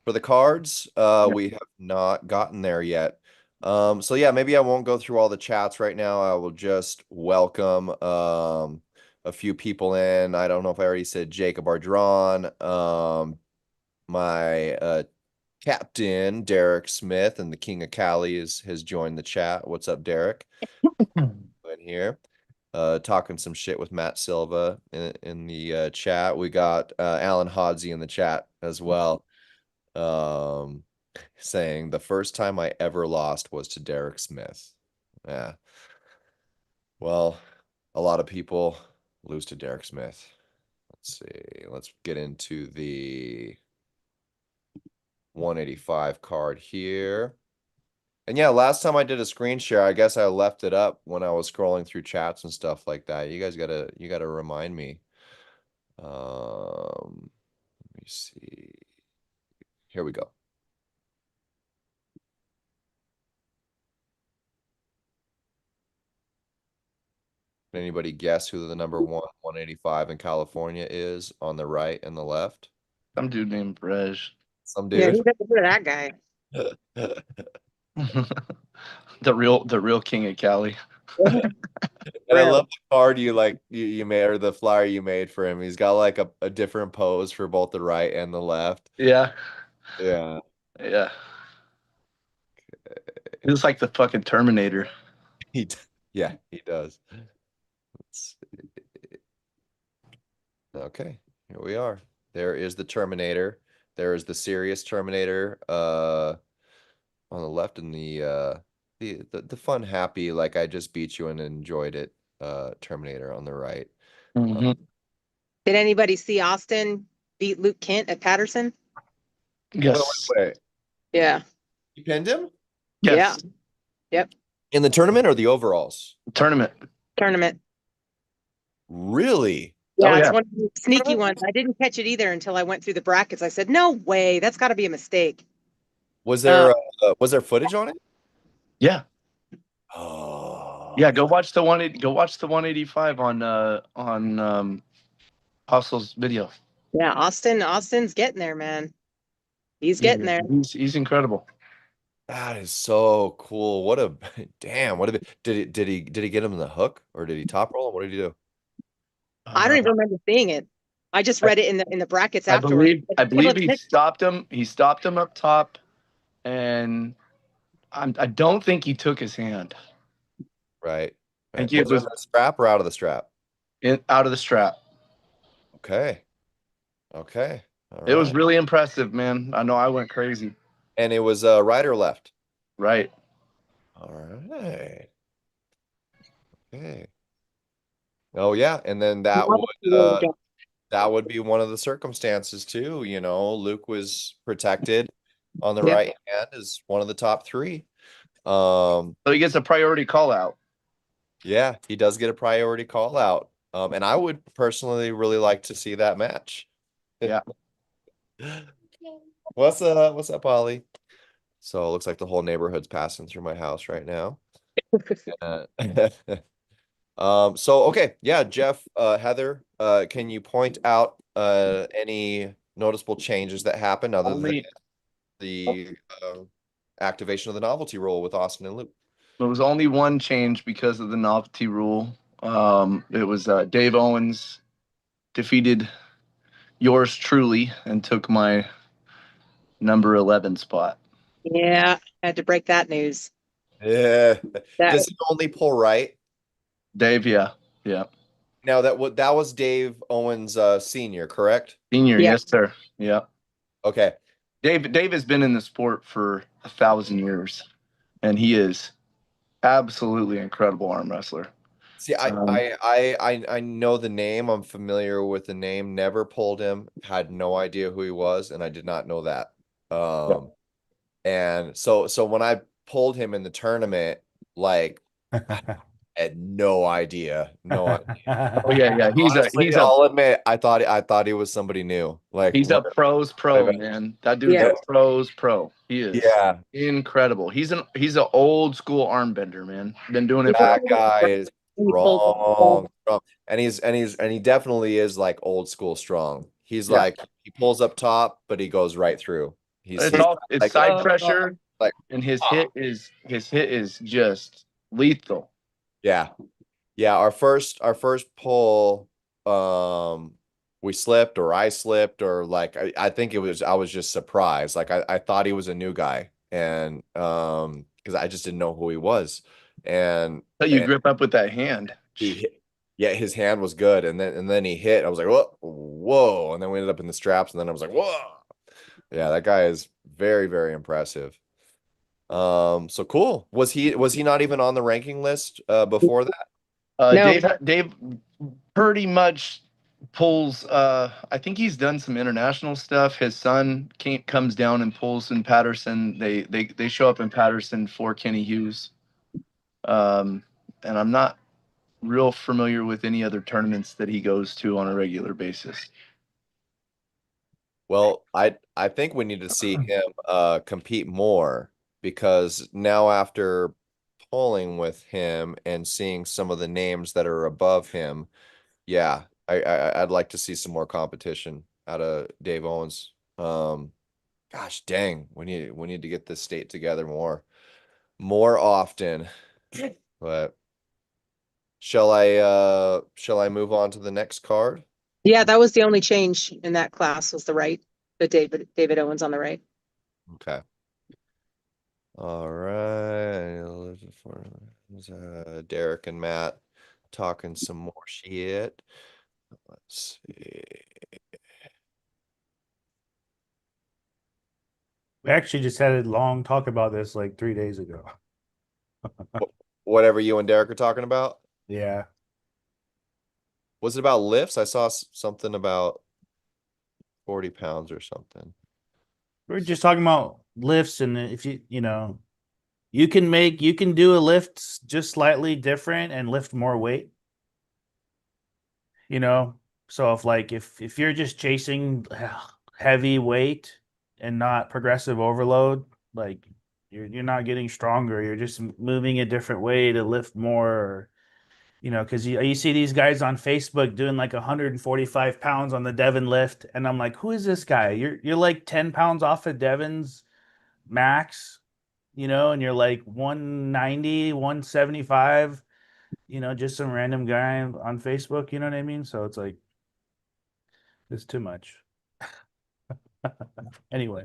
for the cards, we have not gotten there yet. So yeah, maybe I won't go through all the chats right now. I will just welcome a few people in. I don't know if I already said Jacob Ardron, my captain Derek Smith, and the King of Cali has joined the chat. What's up, Derek? In here, talking some shit with Matt Silva in the chat. We got Alan Hodsey in the chat as well, saying the first time I ever lost was to Derek Smith. Yeah. Well, a lot of people lose to Derek Smith. Let's see. Let's get into the 185 card here. And yeah, last time I did a screen share, I guess I left it up when I was scrolling through chats and stuff like that. You guys gotta remind me. Let me see. Here we go. Can anybody guess who the number 185 in California is on the right and the left? Some dude named Brej. Some Yeah, dude. who's ever heard of that guy? the real King of Cali. And I love the card you made, or the flyer you made for him. He's got like a different pose for both the right and the left. Yeah. Yeah. Yeah. He looks like the fucking Terminator. Yeah, he does. Okay, here we are. There is the Terminator. There is the serious Terminator on the left, and the fun, happy, like I just beat you and enjoyed it Terminator on the right. Mm-hmm. Did anybody see Austin beat Luke Kent at Patterson? Yes. Wait. Yeah. You pinned him Yes. Yep. in the tournament or the overalls? Tournament. Tournament. Really? Yeah, Oh, it's yeah. one of the sneaky ones. I didn't catch it either until I went through the brackets. I said, "No way, that's got to be a mistake." Was Uh, there footage on it? Yeah. Oh, Yeah. Go watch the 185 on Hustle's video. yeah, Austin's getting there, man. He's Yeah, getting there. he's incredible. that is so cool. What a damn. What a did he get him in the hook, or did he top roll him? What did he do? I don't even remember seeing it. I just read it in the brackets I afterwards. believe he stopped him. He stopped him up top, and I don't think he took his hand. Right. I think Right. it Was it was in the strap or out of the strap? out of the strap. Okay. Okay. All It was right. really impressive, man. I know I went crazy. And it was right or left? Right. All right. Okay. Oh yeah, and then that would be one of the circumstances too. Luke was protected on the Yep. right hand as one of the top three. Um, So he gets a priority call out. yeah, he does get a priority call out. And I would personally really like to see that match. Yeah. What's up, Ollie? So it looks like the whole neighborhood's passing through my house right now. Uh, so okay, yeah, Jeff, Heather, can you point out any noticeable changes that happened other than Only the activation of the novelty rule with Austin and Luke? There was only one change because of the novelty rule. It was Dave Owens defeated yours truly and took my number 11 spot. Yeah, I had to break that news. Yeah. That Does he only pull right? Dave, yeah. Yeah. Now that was Dave Owens senior, correct? Senior, Yeah. yes, sir. Yeah. Okay. Dave has been in the sport for 1,000 years, and he is absolutely incredible arm wrestler. See, I know the name. I'm familiar with the name. Never pulled him. Had no idea who he was, and I did not know that. And so when I pulled him in the tournament, like I had no idea. No idea. Oh yeah. Honestly, I'll admit I thought he was somebody new. Like He's a pro's pro, I've- man. That dude's Yeah. a pro's pro. He is yeah, incredible. He's an old school arm bender, man. Been doing it for that guy is He pulls- strong. And he definitely is like old school strong. He's Yeah. like he pulls up top, but he goes right through. He's it's like, side pressure, like, and his hit is just lethal. yeah. Yeah, our first pull, we slipped or I slipped or like I think I was just surprised. Like I thought he was a new guy and because I just didn't know who he was. And So you grip up with that hand. he hit, yeah, his hand was good and then he hit. I was like, whoa, and then we ended up in the straps and then I was like, whoa. Yeah, that guy is very, very impressive. So cool. Was he not even on the ranking list before that? No. Dave pretty much pulls. I think he's done some international stuff. His son comes down and pulls in Patterson. They show up in Patterson for Kenny Hughes. And I'm not real familiar with any other tournaments that he goes to on a regular basis. Well, I think we need to see him compete more because now after polling with him and seeing some of the names that are above him, yeah, I'd like to see some more competition out of Dave Owens. Gosh dang, we need to get this state together more often. But Shall I move on to the next card? Yeah, that was the only change in that class was the right, the David Owens on the right. Okay. All right. Derek and Matt talking some more shit. Let's see. We actually just had a long talk about this like 3 days ago. Whatever you and Derek are talking about. Yeah. Was it about lifts? I saw something about 40 pounds or something. We're just talking about lifts, and if you can do a lift just slightly different and lift more weight. So if you're just chasing heavy weight and not progressive overload, like you're not getting stronger. You're just moving a different way to lift more. Because you see these guys on Facebook doing like 145 pounds on the Devon lift, and I'm like, who is this guy? You're like 10 pounds off of Devon's max, and you're like 190, 175, just some random guy on Facebook, you know what I mean? So it's like it's too much. Anyway,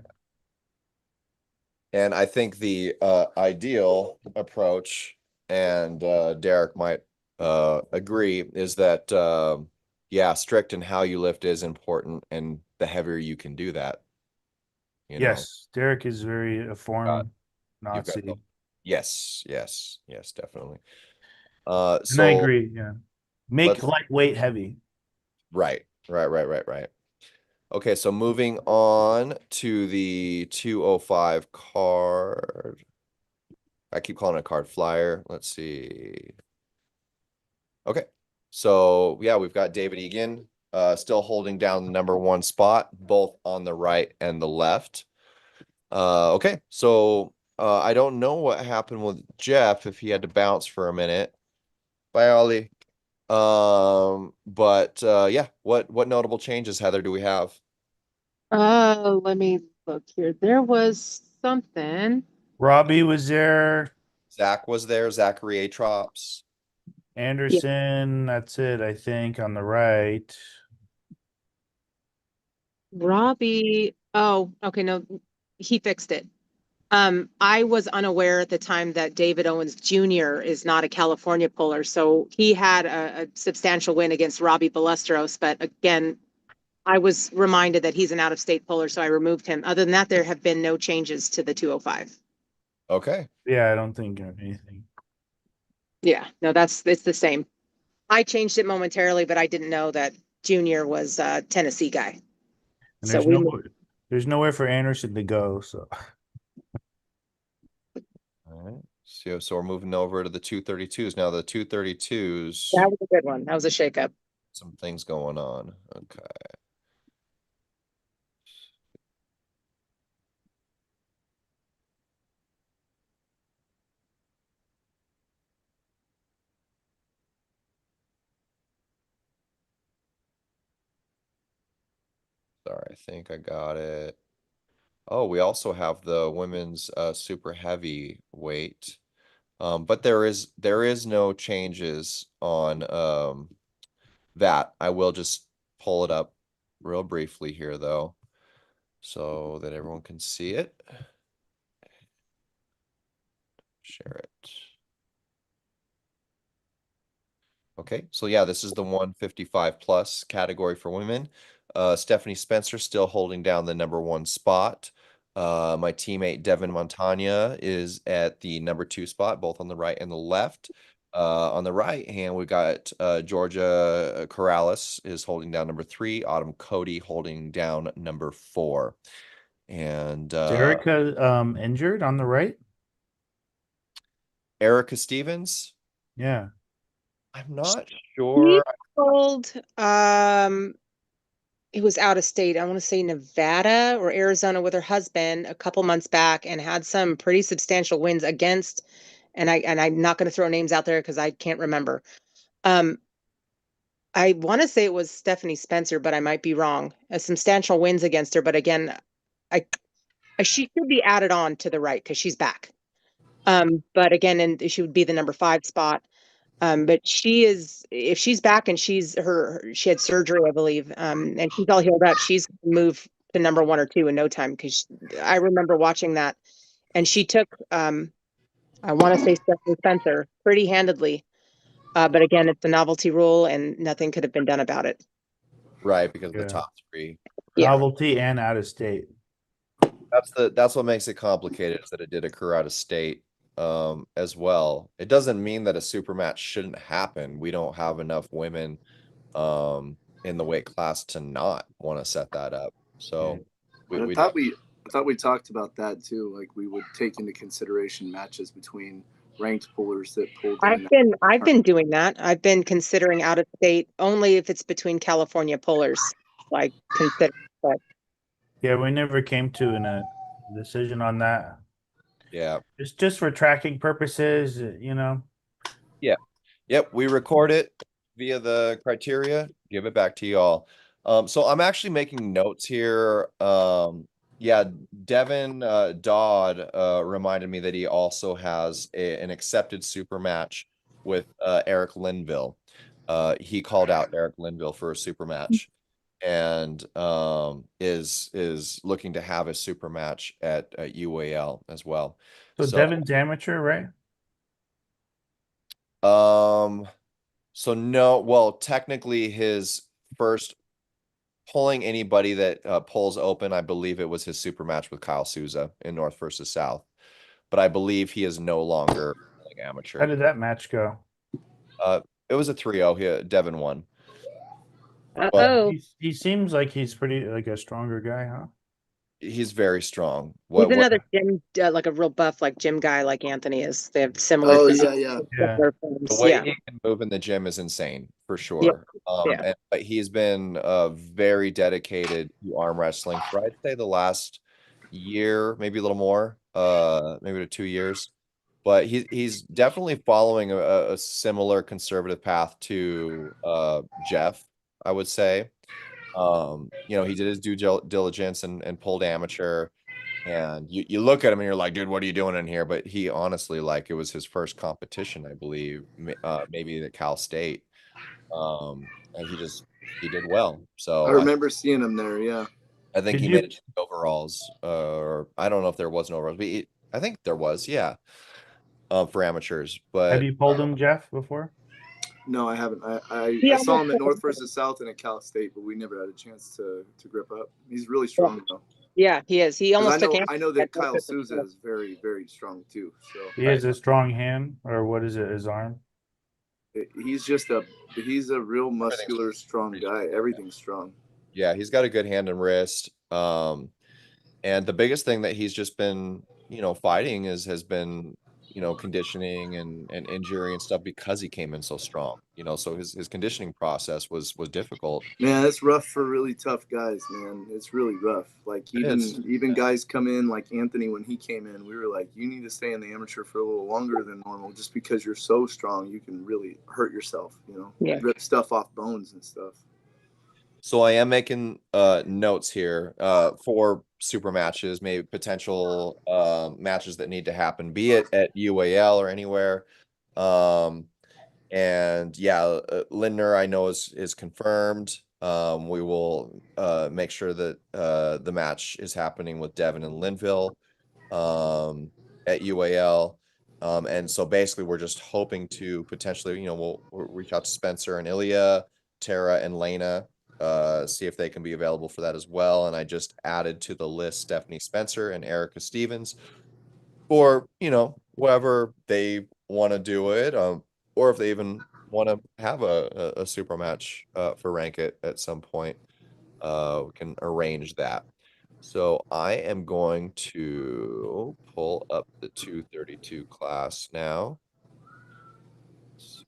And I think the ideal approach, and Derek might agree, is that yeah, strict in how you lift is important, and the heavier you can do that, yes, Derek is very a uh, form you've got Nazi, yes, definitely. and I So agree. Yeah, make let's lightweight heavy. right. Okay, so moving on to the 205 card. I keep calling it a card flyer. Let's see. Okay. So yeah, we've got David Egan still holding down the number one spot, both on the right and the left. Okay. So I don't know what happened with Jeff if he had to bounce for a minute. Bye, Ollie. But yeah, what notable changes, Heather, do we have? Let me look here. There was something. Robbie was there. Zach was there, Zachary Atrops. Yeah, Anderson, that's it, I think, on the right. Robbie. Oh, okay. No, he fixed it. I was unaware at the time that David Owens Jr. is not a California puller, so he had a substantial win against Robbie Ballesteros. But again, I was reminded that he's an out-of-state puller, so I removed him. Other than that, there have been no changes to the 205. Okay. Yeah, I don't think anything. Yeah, no, it's the same. I changed it momentarily, but I didn't know that Junior was a Tennessee guy. And So we there's nowhere for Anderson to go. So All right. So we're moving over to the 232s. Now the 232s, that was a good one. That was a shakeup. some things going on. Okay. Sorry, I think I got it. Oh, we also have the women's super heavy weight. But there is no changes on that. I will just pull it up real briefly here though, so that everyone can see it. Share it. Okay, so yeah, this is the 155 plus category for women. Stephanie Spencer still holding down the number one spot. My teammate Devin Montagna is at the number two spot, both on the right and the left. On the right hand, we got Georgia Corrales is holding down number three. Autumn Cody holding down number four. And Erica injured on the right. Erica Stevens, Yeah. I'm not He sure. pulled, it was out of state. I want to say Nevada or Arizona with her husband a couple months back and had some pretty substantial wins against, and I'm not going to throw names out there because I can't remember. Um, I want to say it was Stephanie Spencer, but I might be wrong. Substantial wins against her, but again, I she should be added on to the right because she's back. But again, and she would be the number 5 spot. But she is, if she's back and she had surgery, I believe, and she's all healed up, she's moved to number 1 or 2 in no time. Because I remember watching that, and she took, I want to say Stephanie Spencer pretty handedly. But again, it's a novelty rule, and nothing could have been done about it. Right, because of the Yeah. top three. Yeah. Novelty and out of state. That's what makes it complicated, is that it did occur out of state as well. It doesn't mean that a super match shouldn't happen. We don't have enough women in the weight class to not want to set that up. So I thought we talked about that too. Like we would take into consideration matches between ranked pullers that pulled in. I've been doing that. I've been considering out of state only if it's between California pullers. Like consider, but Yeah, we never came to a decision on that. yeah. It's just for tracking purposes, Yep, we record it via the criteria, give it back to y'all. So I'm actually making notes here. Yeah, Devin Dodd reminded me that he also has an accepted super match with Eric Linville. He called out Eric Linville for a super match, and is looking to have a super match at UAL as well. So Devin's amateur, right? So no, well, technically his first pulling anybody that pulls open, I believe it was his super match with Kyle Souza in North versus South. But I believe he is no longer pulling How amateur. did that match go? It was a 3-0. Devin won. oh, He seems like he's pretty like a stronger guy, huh? He's very strong. he's another gym, like a real buff, like gym guy, like Anthony is. They have similar. Oh physiques, yeah. Yeah. similar The forms. way Yeah. he can move in the gym is insane for Yeah. sure. Yeah. But he's been very dedicated to arm wrestling for, I'd say, the last year, maybe a little more, maybe to 2 years. But he's definitely following a similar conservative path to Jeff, I would say. He did his due diligence and pulled amateur. And you look at him and you're like, dude, what are you doing in here? But he honestly, like, it was his first competition, I believe, maybe at Cal State. And he did well. So I remember seeing him there. Yeah. I think Did he you- made it to the overalls, or I don't know if there was an overalls, but I think there was, yeah, for amateurs. Have But you pulled him, Jeff, before? No, I haven't. He I saw almost him at North versus South and at Cal State, but we never had a chance to grip up. He's really strong though. Yeah, he is. He 'Cause almost took I know that at Kyle North Souza versus is very, very strong too. So He has a strong hand, or what is it, his arm? he's a real muscular, strong guy. Everything's strong. yeah, he's got a good hand and wrist. And the biggest thing that he's just been, fighting has been, conditioning and injury and stuff, because he came in so strong. So his conditioning process was difficult. Man, it's rough for really tough guys, man. It's really rough. Like It is. even guys come in like Anthony when he came in, we were like, you need to stay in the amateur for a little longer than normal, just because you're so strong, you can really hurt yourself. Yeah. Rip stuff off bones and stuff. So I am making notes here for super matches, maybe potential matches that need to happen, be it at UAL or anywhere. And yeah, Lindner, I know is confirmed. We will make sure that the match is happening with Devin and Linville at UAL. And so basically we're just hoping to potentially, we'll reach out to Spencer and Ilya, Tara and Lena, see if they can be available for that as well. And I just added to the list Stephanie Spencer and Erica Stevens for, whoever they want to do it, or if they even want to have a super match for rank it at some point. We can arrange that. So I am going to pull up the 232 class now. Let's see.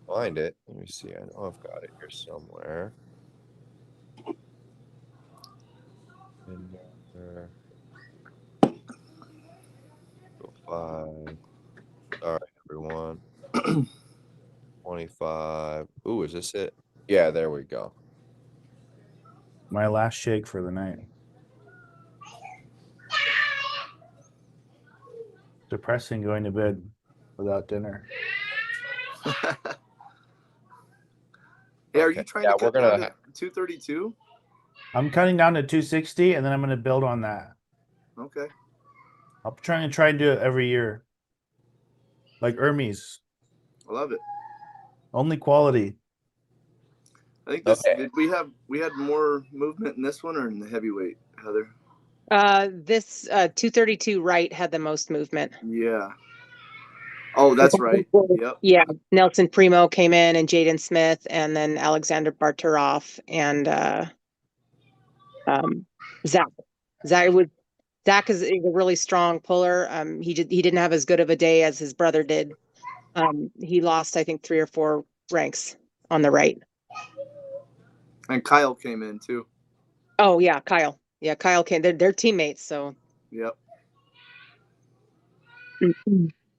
Find it. Let me see. I know I've got it here somewhere. In there. Go 5. All right, everyone. 25. Ooh, is this it? Yeah, there we go. My last shake for the night. Depressing going to bed without dinner. Hey, are Okay. you trying Yeah, to we're cut down gonna. to 232? I'm cutting down to 260, and then I'm going to build on that. Okay. I'm trying to try and do it every year, like Hermes. I love it. Only quality. I think this Okay. did we had more movement in this one or in the heavyweight, Heather? This 232 right had the most movement. Yeah. Oh, that's right. Yep. Yeah, Nelson Primo came in and Jaden Smith, and then Alexander Barterov and Zach. Zach is a really strong puller. He didn't have as good of a day as his brother did. He lost, I think, 3 or 4 ranks on the right. And Kyle came in too. Oh yeah, Kyle. Yeah, Kyle came. They're teammates, so. Yep.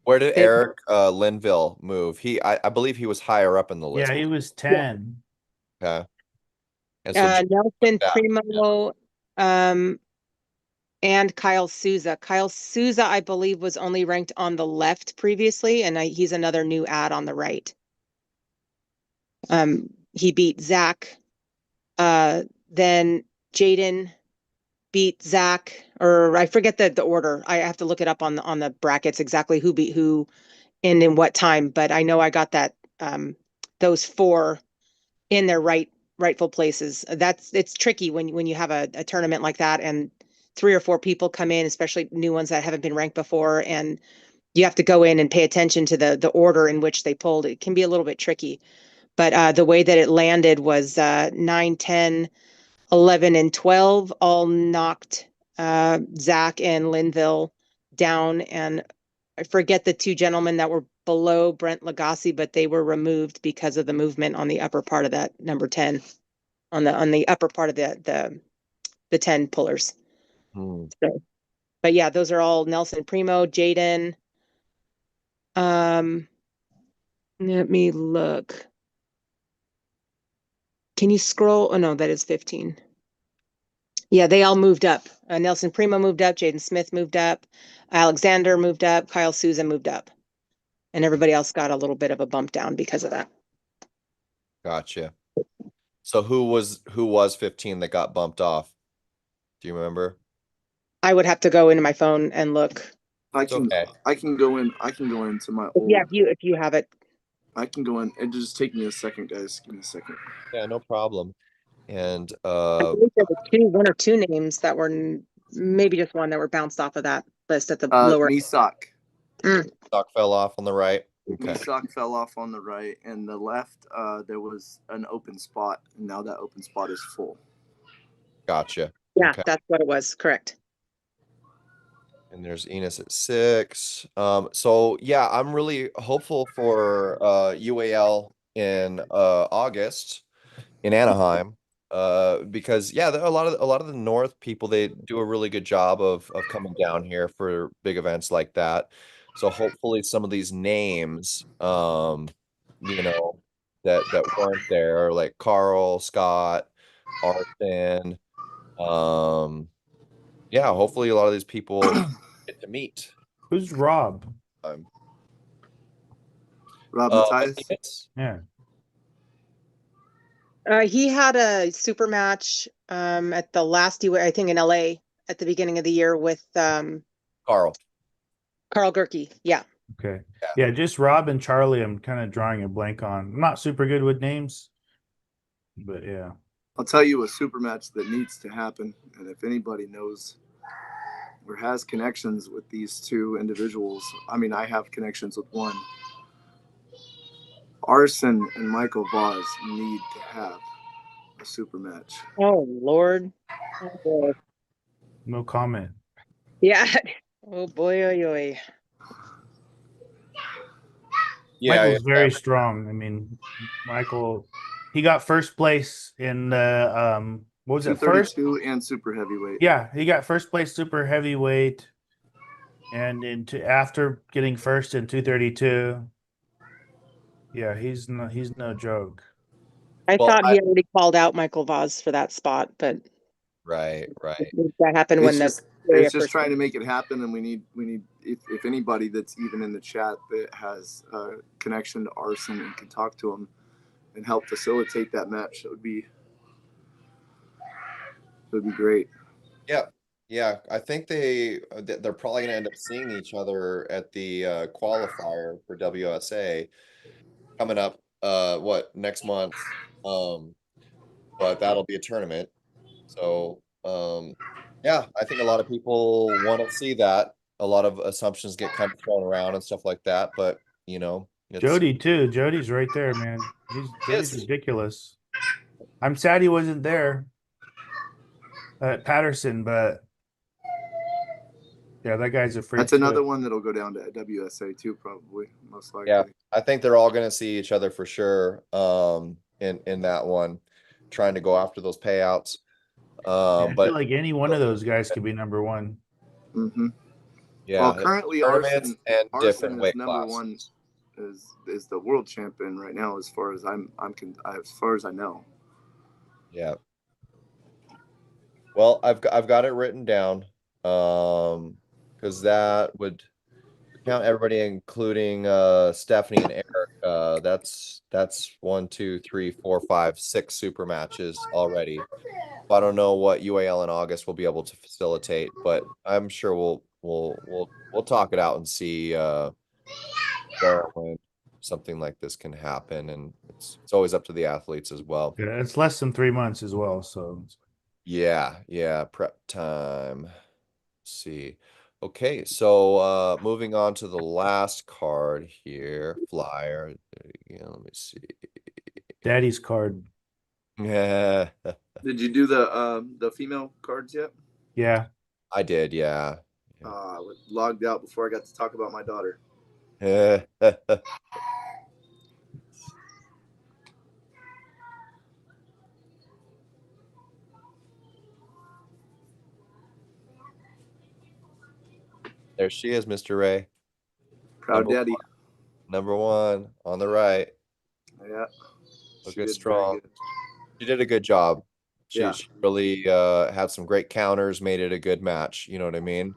Where did They- Eric Linville move? I believe he was higher up in the list. Yeah, he was 10. Okay. And so Nelson that, Primo, and Kyle Souza. Kyle Souza, I believe, was only ranked on the left previously, and he's another new ad on the right. He beat Zach. Then Jaden beat Zach, or I forget the order. I have to look it up on the brackets exactly who beat who and in what time. But I know I got that those 4 in their rightful places. It's tricky when you have a tournament like that and 3 or 4 people come in, especially new ones that haven't been ranked before, and you have to go in and pay attention to the order in which they pulled. It can be a little bit tricky, but the way that it landed was 9, 10, 11, and 12 all knocked Zach and Linville down, and I forget the 2 gentlemen that were below Brent Lagasse, but they were removed because of the movement on the upper part of that number 10, on the upper part of the 10 pullers. So, but yeah, those are all Nelson Primo, Jaden. Let me look. Can you scroll? Oh no, that is 15. Yeah, they all moved up. Nelson Primo moved up, Jaden Smith moved up, Alexander moved up, Kyle Souza moved up, and everybody else got a little bit of a bump down because of that. gotcha. So who was 15 that got bumped off? Do you remember? I would have to go into my phone and look. I It's can okay. I can go into my old. Yeah, if you have it. I can go in. It just take me a second, guys. Give me a second. Yeah, no problem. And I believe there were 1 or 2 names that were maybe just one that were bounced off of that list at the lower. Misak. Stock fell off on the right. Okay. Misak fell off on the right, and the left. There was an open spot, and now that open spot is full. Gotcha. Yeah, Okay. that's what it was. Correct. And there's Enos at 6. So yeah, I'm really hopeful for UAL in August in Anaheim. Because yeah, there are a lot of the North people, they do a really good job of coming down here for big events like that. So hopefully some of these names, you know, that weren't there, like Carl, Scott, Arson, yeah, hopefully a lot of these people get to meet. Who's Rob? Um, Rob Matthias. Matthias? Yeah. He had a super match at the last UA, I think in LA at the beginning of the year with Carl. Carl Gerke. Yeah. Okay. Yeah, just Rob and Charlie. I'm kind of drawing a blank on. I'm not super good with names, but yeah. I'll tell you a super match that needs to happen, and if anybody knows or has connections with these 2 individuals, I mean, I have connections with one. Arson and Michael Vaz need to have a super match. Oh Lord. Oh, boy. No comment. Yeah. Oh boy. Oh, boy. Yeah, Michael's yeah. very strong. I mean, Michael, he got first place in the what was it, first? 232 and super heavyweight. Yeah, he got first place super heavyweight, and after getting first in 232. Yeah, he's no joke. I Well, thought he already called out Michael Vaz for that spot, but right. that happened when the area It's just first. trying to make it happen, and we need if anybody that's even in the chat that has a connection to Arson and can talk to him and help facilitate that match, it would be great. Yeah. Yeah. I think they're probably gonna end up seeing each other at the qualifier for WSA coming up next month. But that'll be a tournament. So yeah, I think a lot of people want to see that. A lot of assumptions get kind of thrown around and stuff like that, but it's Jody too. Jody's right there, man. Jody's yes. ridiculous. I'm sad he wasn't there at Patterson, but yeah, that guy's a freak That's another too. one that'll go down to WSA too, probably, most likely. Yeah, I think they're all going to see each other for sure. In that one, trying to go after those payouts. Yeah, I But feel like any one of those guys could be number one. Mm-hmm. yeah, Well, currently tournaments and Arson different is weight number one, classes. is the world champion right now, as far as as far as I know. Yeah. Well, I've got it written down. Because that would count everybody, including Stephanie and Eric. That's 1, 2, 3, 4, 5, 6 super matches already. I don't know what UAL in August will be able to facilitate, but I'm sure we'll talk it out and see when something like this can happen, and it's always up to the athletes as well. Yeah, it's less than 3 months as well. So Yeah, prep time. Let's see. Okay, so moving on to the last card here, flyer. Let me see. Daddy's card. Yeah, Did you do the female cards yet? Yeah. I did, yeah. I logged out before I got to talk about my daughter. There she is, Mr. Ray. Proud daddy. Number one on the right. Yeah. Looking strong. She did a good job. She really had some great counters, made it a good match. You know what I mean?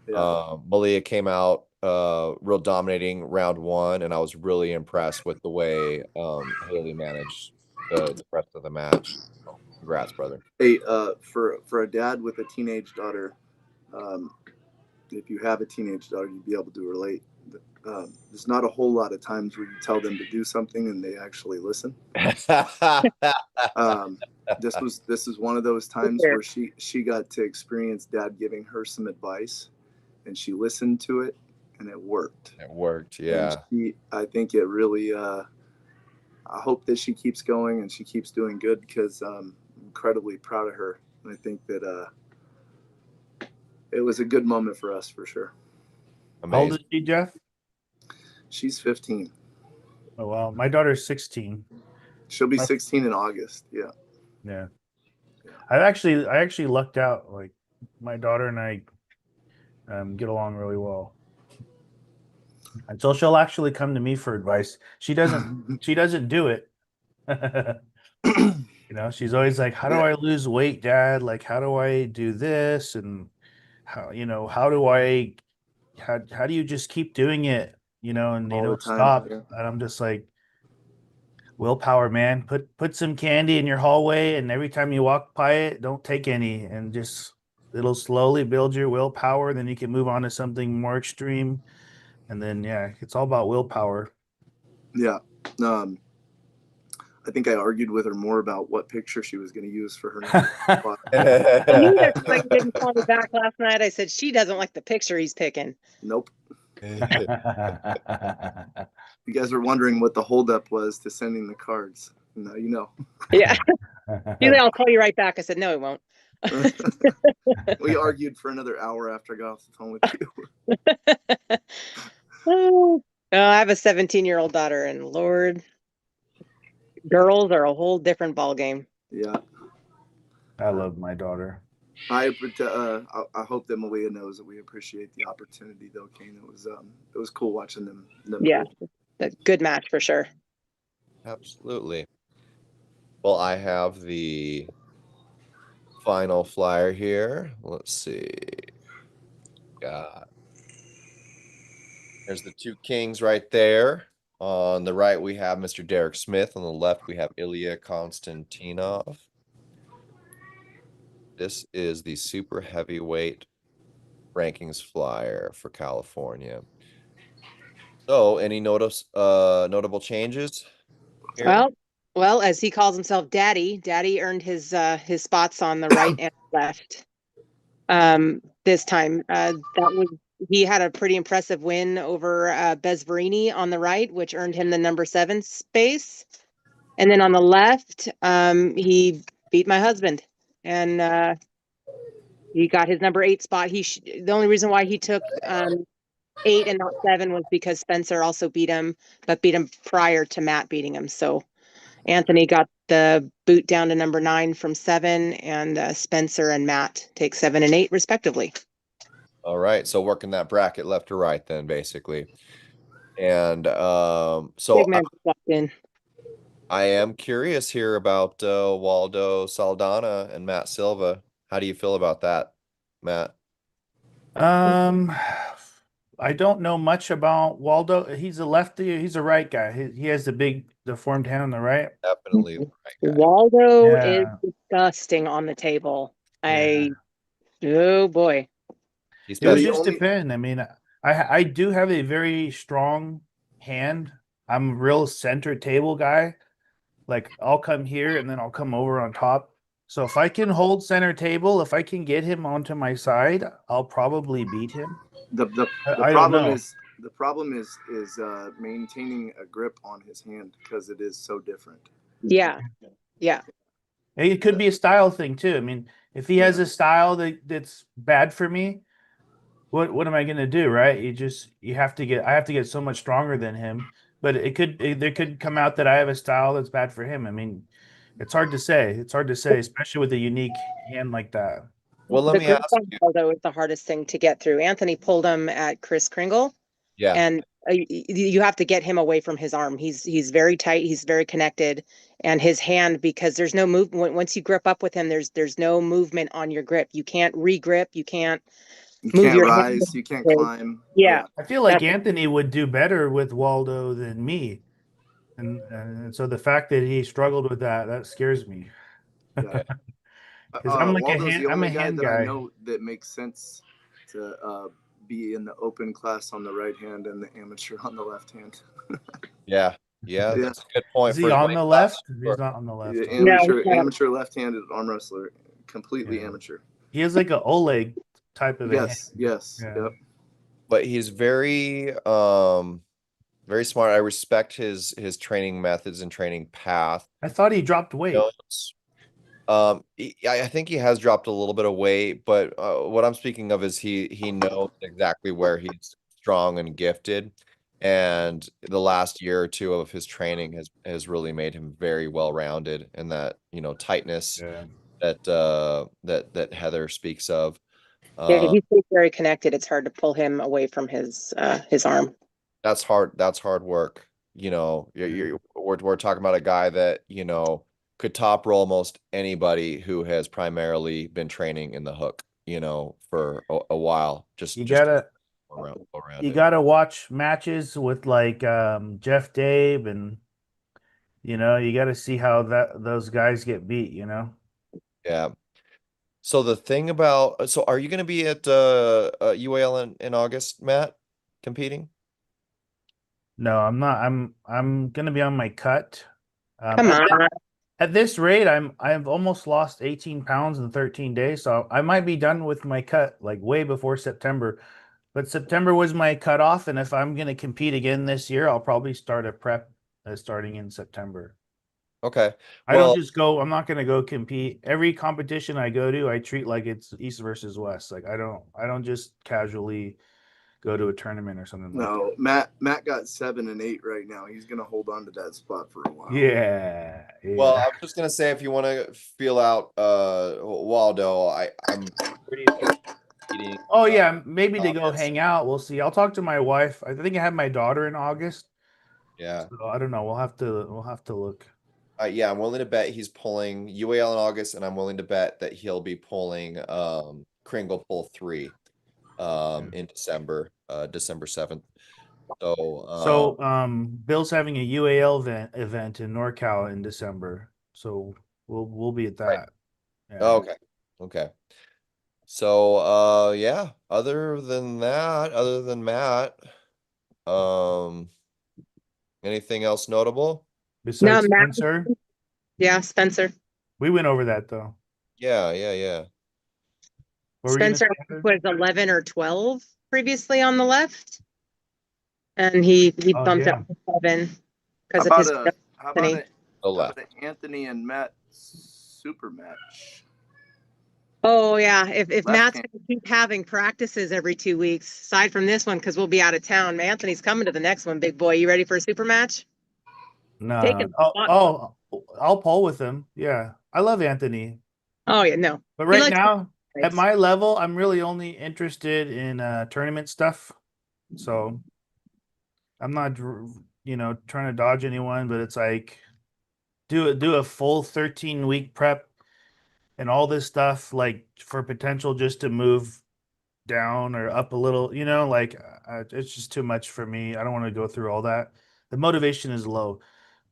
Yeah. Malia came out real dominating round one, and I was really impressed with the way Haley managed the rest of the match. So, congrats, brother. Hey, for a dad with a teenage daughter, if you have a teenage daughter, you'd be able to relate. There's not a whole lot of times where you tell them to do something and they actually listen. This is one of those times where she got to experience dad giving her some advice, and she listened to it, and it worked. It worked, yeah. And I think it really. I hope that she keeps going and she keeps doing good, because I'm incredibly proud of her, and I think that it was a good moment for us, for sure. Amazing. How old is she, Jeff? She's 15. Oh wow, my daughter's 16. She'll be 16 in August. Yeah. Yeah. I actually lucked out. Like, my daughter and I get along really well. And so she'll actually come to me for advice. She doesn't do it. She's always like, how do I lose weight, Dad? Like, how do I do this? And how do you just keep doing it? And you don't stop. Yeah. And I'm just like, willpower, man. Put some candy in your hallway, and every time you walk by it, don't take any, and just it'll slowly build your willpower. Then you can move on to something more extreme. And then it's all about willpower. Yeah. I think I argued with her more about what picture she was going to use for her next spot. You didn't call me back last night. I said she doesn't like the picture he's picking. Nope. You guys were wondering what the holdup was to sending the cards. Now you know. Yeah. Usually I'll call you right back. I said, no, he won't. We argued for another hour after I got off the phone with you. I have a 17-year-old daughter, and Lord, girls are a whole different ballgame. Yeah. I love my daughter. I hope that Malia knows that we appreciate the opportunity, though, Kane. It was cool watching them. Yeah, a good match for sure. Absolutely. Well, I have the final flyer here. Let's see. Got There's the two kings right there. On the right, we have Mr. Derek Smith. On the left, we have Ilya Konstantinov. This is the super heavyweight rankings flyer for California. So, any notable changes here? Well, as he calls himself Daddy, Daddy earned his spots on the right and left. This time, he had a pretty impressive win over Bezverini on the right, which earned him the number 7 space. And then on the left, he beat my husband, and he got his number 8 spot. The only reason why he took 8 and not 7 was because Spencer also beat him, but beat him prior to Matt beating him. So Anthony got the boot down to number 9 from 7, and Spencer and Matt take 7 and 8 respectively. All right, so working that bracket left to right then, basically. And so Big man walked in. I am curious here about Waldo Saldana and Matt Silva. How do you feel about that, Matt? I don't know much about Waldo. He's a lefty. He's a right guy. He has the big deformed hand on the right. Definitely the right guy. Waldo is Yeah. disgusting on the table. Yeah. Oh boy. He It would says just depend. I mean, I do have a very strong hand. I'm a real center table guy. Like I'll come here and then I'll come over on top. So if I can hold center table, if I can get him onto my side, I'll probably beat him. The I don't problem know. is maintaining a grip on his hand because it is so different. Yeah. It could be a style thing too. I mean, if he has Yeah. a style that's bad for me, what am I gonna do, right? I have to get so much stronger than him. But there could come out that I have a style that's bad for him. I mean, it's hard to say. It's hard to say, especially with a unique hand like that. well, let The me grip ask on you. Waldo is the hardest thing to get through. Anthony pulled him at Chris Kringle, Yeah, and you have to get him away from his arm. He's very tight. He's very connected, and his hand, because there's no movement. Once you grip up with him, there's no movement on your grip. You can't re-grip. You can't You move can't your rise. hand. You can't climb. Yeah. I feel like That's- Anthony would do better with Waldo than me. And so the fact that he struggled with that scares me. Yeah. Because I'm like Waldo's the I'm a only guy hand that I guy. know that makes sense to be in the open class on the right hand and the amateur on the left hand. yeah, Yeah. that's a good point Is for he his on weight the class. left? He's not on the left. Yeah, huh? No, amateur left-handed arm wrestler, completely Yeah. amateur. He has like a Oleg type of a hand. Yes, Yeah. yep. But he's very smart. I respect his training methods and training path. I thought he dropped weight. I think he has dropped a little bit of weight, but what I'm speaking of is he knows exactly where he's strong and gifted, and the last year or two of his training has really made him very well rounded, and that tightness Yeah. that Heather speaks of. yeah, he's very connected. It's hard to pull him away from his arm. That's hard. That's hard work. We're talking about a guy that could top roll almost anybody who has primarily been training in the hook, for a while. You gotta around it. watch matches with like Jeff Dave, and you gotta see how those guys get beat. Yeah. So the thing about are you going to be at UAL in August, Matt, competing? No, I'm not. I'm gonna be on my cut. Come At, on. at this rate, I've almost lost 18 pounds in 13 days, so I might be done with my cut like way before September. But September was my cutoff, and if I'm gonna compete again this year, I'll probably start a prep starting in September. Okay. I don't just go. I'm not gonna go compete. Every competition I go to, I treat like it's East versus West. Like I don't just casually go to a tournament or something like No, that. Matt got 7 and 8 right now. He's gonna hold on to that spot for a while. Yeah. Well, I was just gonna say if you want to feel out Waldo, I'm pretty eating. Oh yeah, maybe to go hang out. We'll see. I'll talk to my wife. I think I have my daughter in August. Yeah. So I don't know. We'll have to look. Yeah, I'm willing to bet he's pulling UAL in August, and I'm willing to bet that he'll be pulling Kringle pull 3 in December, December 7th. So Bill's having a UAL event in NorCal in December. So we'll be at right. that. Yeah. Okay. Okay. So yeah, other than that, other than Matt, um anything else notable? No, Besides Matt. Spencer, Yeah, Spencer. we went over that though. Yeah, yeah, yeah. What were you gonna say, Spencer Heather? was 11 or 12 previously on the left, and he Oh bumped yeah. up to 7 How because of about his a how about Anthony. a The how about left. an Anthony and Matt super match? Oh yeah, if Left Matt's hand. going to keep having practices every 2 weeks, aside from this one, because we'll be out of town. Anthony's coming to the next one, big boy. You ready for a super match? No. Taking Oh, spot. I'll poll with him. Yeah. I love Anthony. Oh yeah, no. But He right likes now, at fights. my level, I'm really only interested in tournament stuff. So I'm not trying to dodge anyone, but it's like do a full 13-week prep and all this stuff like for potential just to move down or up a little, like it's just too much for me. I don't want to go through all that. The motivation is low.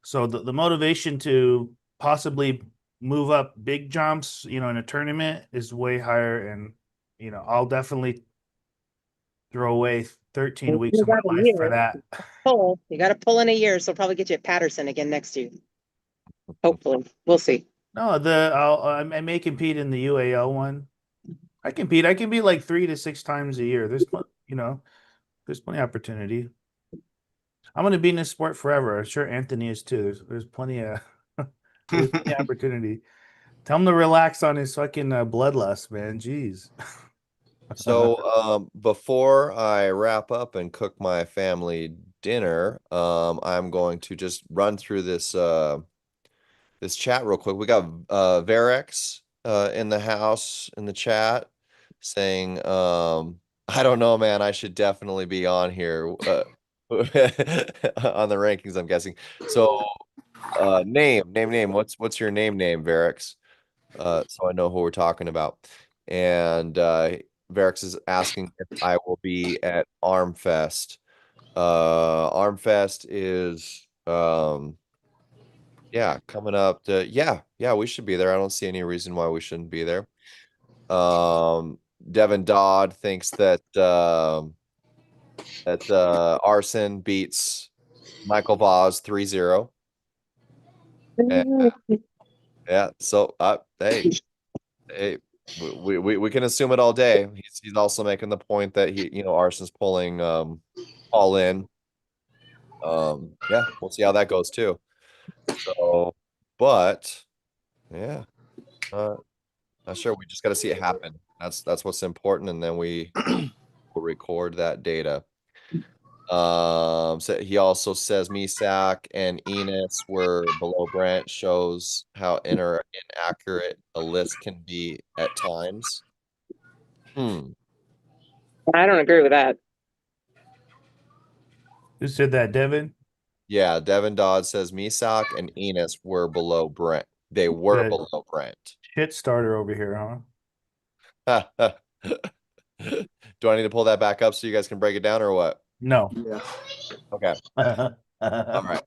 So the motivation to possibly move up big jumps, in a tournament is way higher. And, I'll definitely throw away 13 weeks You of my got a life for year. that. Pull. You got to pull in a year, so I'll probably get you at Patterson again next year. Hopefully, we'll see. No, I may compete in the UAL one. I compete. I can be like 3 to 6 times a year. There's plenty of opportunity. I'm going to be in this sport forever. I'm sure Anthony is too. There's plenty of there's plenty of opportunity. Tell him to relax on his fucking bloodlust, man. Jeez. So before I wrap up and cook my family dinner, I'm going to just run through this chat real quick. We got Varex in the house in the chat saying, I don't know, man, I should definitely be on here on the rankings, I'm guessing. So name. What's your name, Varex? So I know who we're talking about. And Varex is asking if I will be at Armfest. Armfest is yeah, coming up to yeah, we should be there. I don't see any reason why we shouldn't be there. Devin Dodd thinks that Arson beats Michael Voss 3-0. And yeah, so hey, we can assume it all day. He's also making the point that Arson's pulling all in. Yeah, we'll see how that goes too. So, but yeah, not sure. We just got to see it happen. That's what's important, and then we will record that data. So he also says Misak and Enos were below Brent, shows how inaccurate a list can be at times. I don't agree with that. Who said that, Devin? Yeah, Devin Dodd says Misak and Enos were below Brent. They were The below Brent. shit starter over here, Do I need to pull that back up so you guys can break it down or what? No. Yeah. Okay. All right.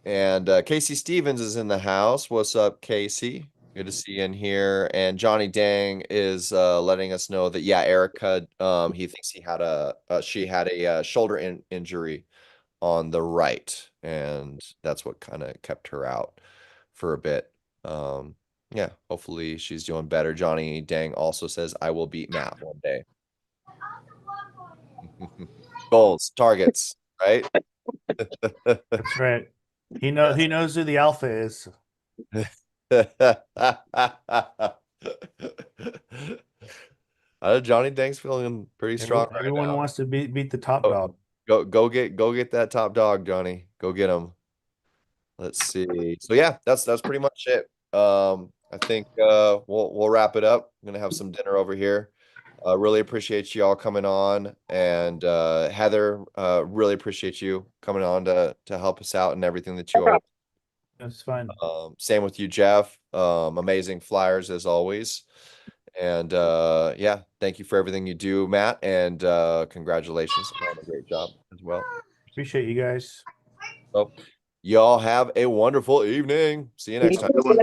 And Casey Stevens is in the house. What's up, Casey? Good to see you in here. And Johnny Dang is letting us know that yeah, Erica, he thinks she had a shoulder injury on the right, and that's what kind of kept her out for a bit. Yeah, hopefully she's doing better. Johnny Dang also says I will beat Matt one day. Goals, targets, right? That's right. He knows who the alpha is. Johnny Dang's feeling pretty strong right Everyone now. wants to beat the top Oh, dog. go get that top dog, Johnny. Go get him. Let's see. So yeah, that's pretty much it. I think we'll wrap it up. I'm gonna have some dinner over here. Really appreciate you all coming on, and Heather, really appreciate you coming on to help us out and everything that No you always problem. That's fine. Same with you, Jeff. Amazing flyers as always. And yeah, thank you for everything you do, Matt, and congratulations on a great job as well. Appreciate you guys. So y'all have a wonderful evening. See you next time. Good one.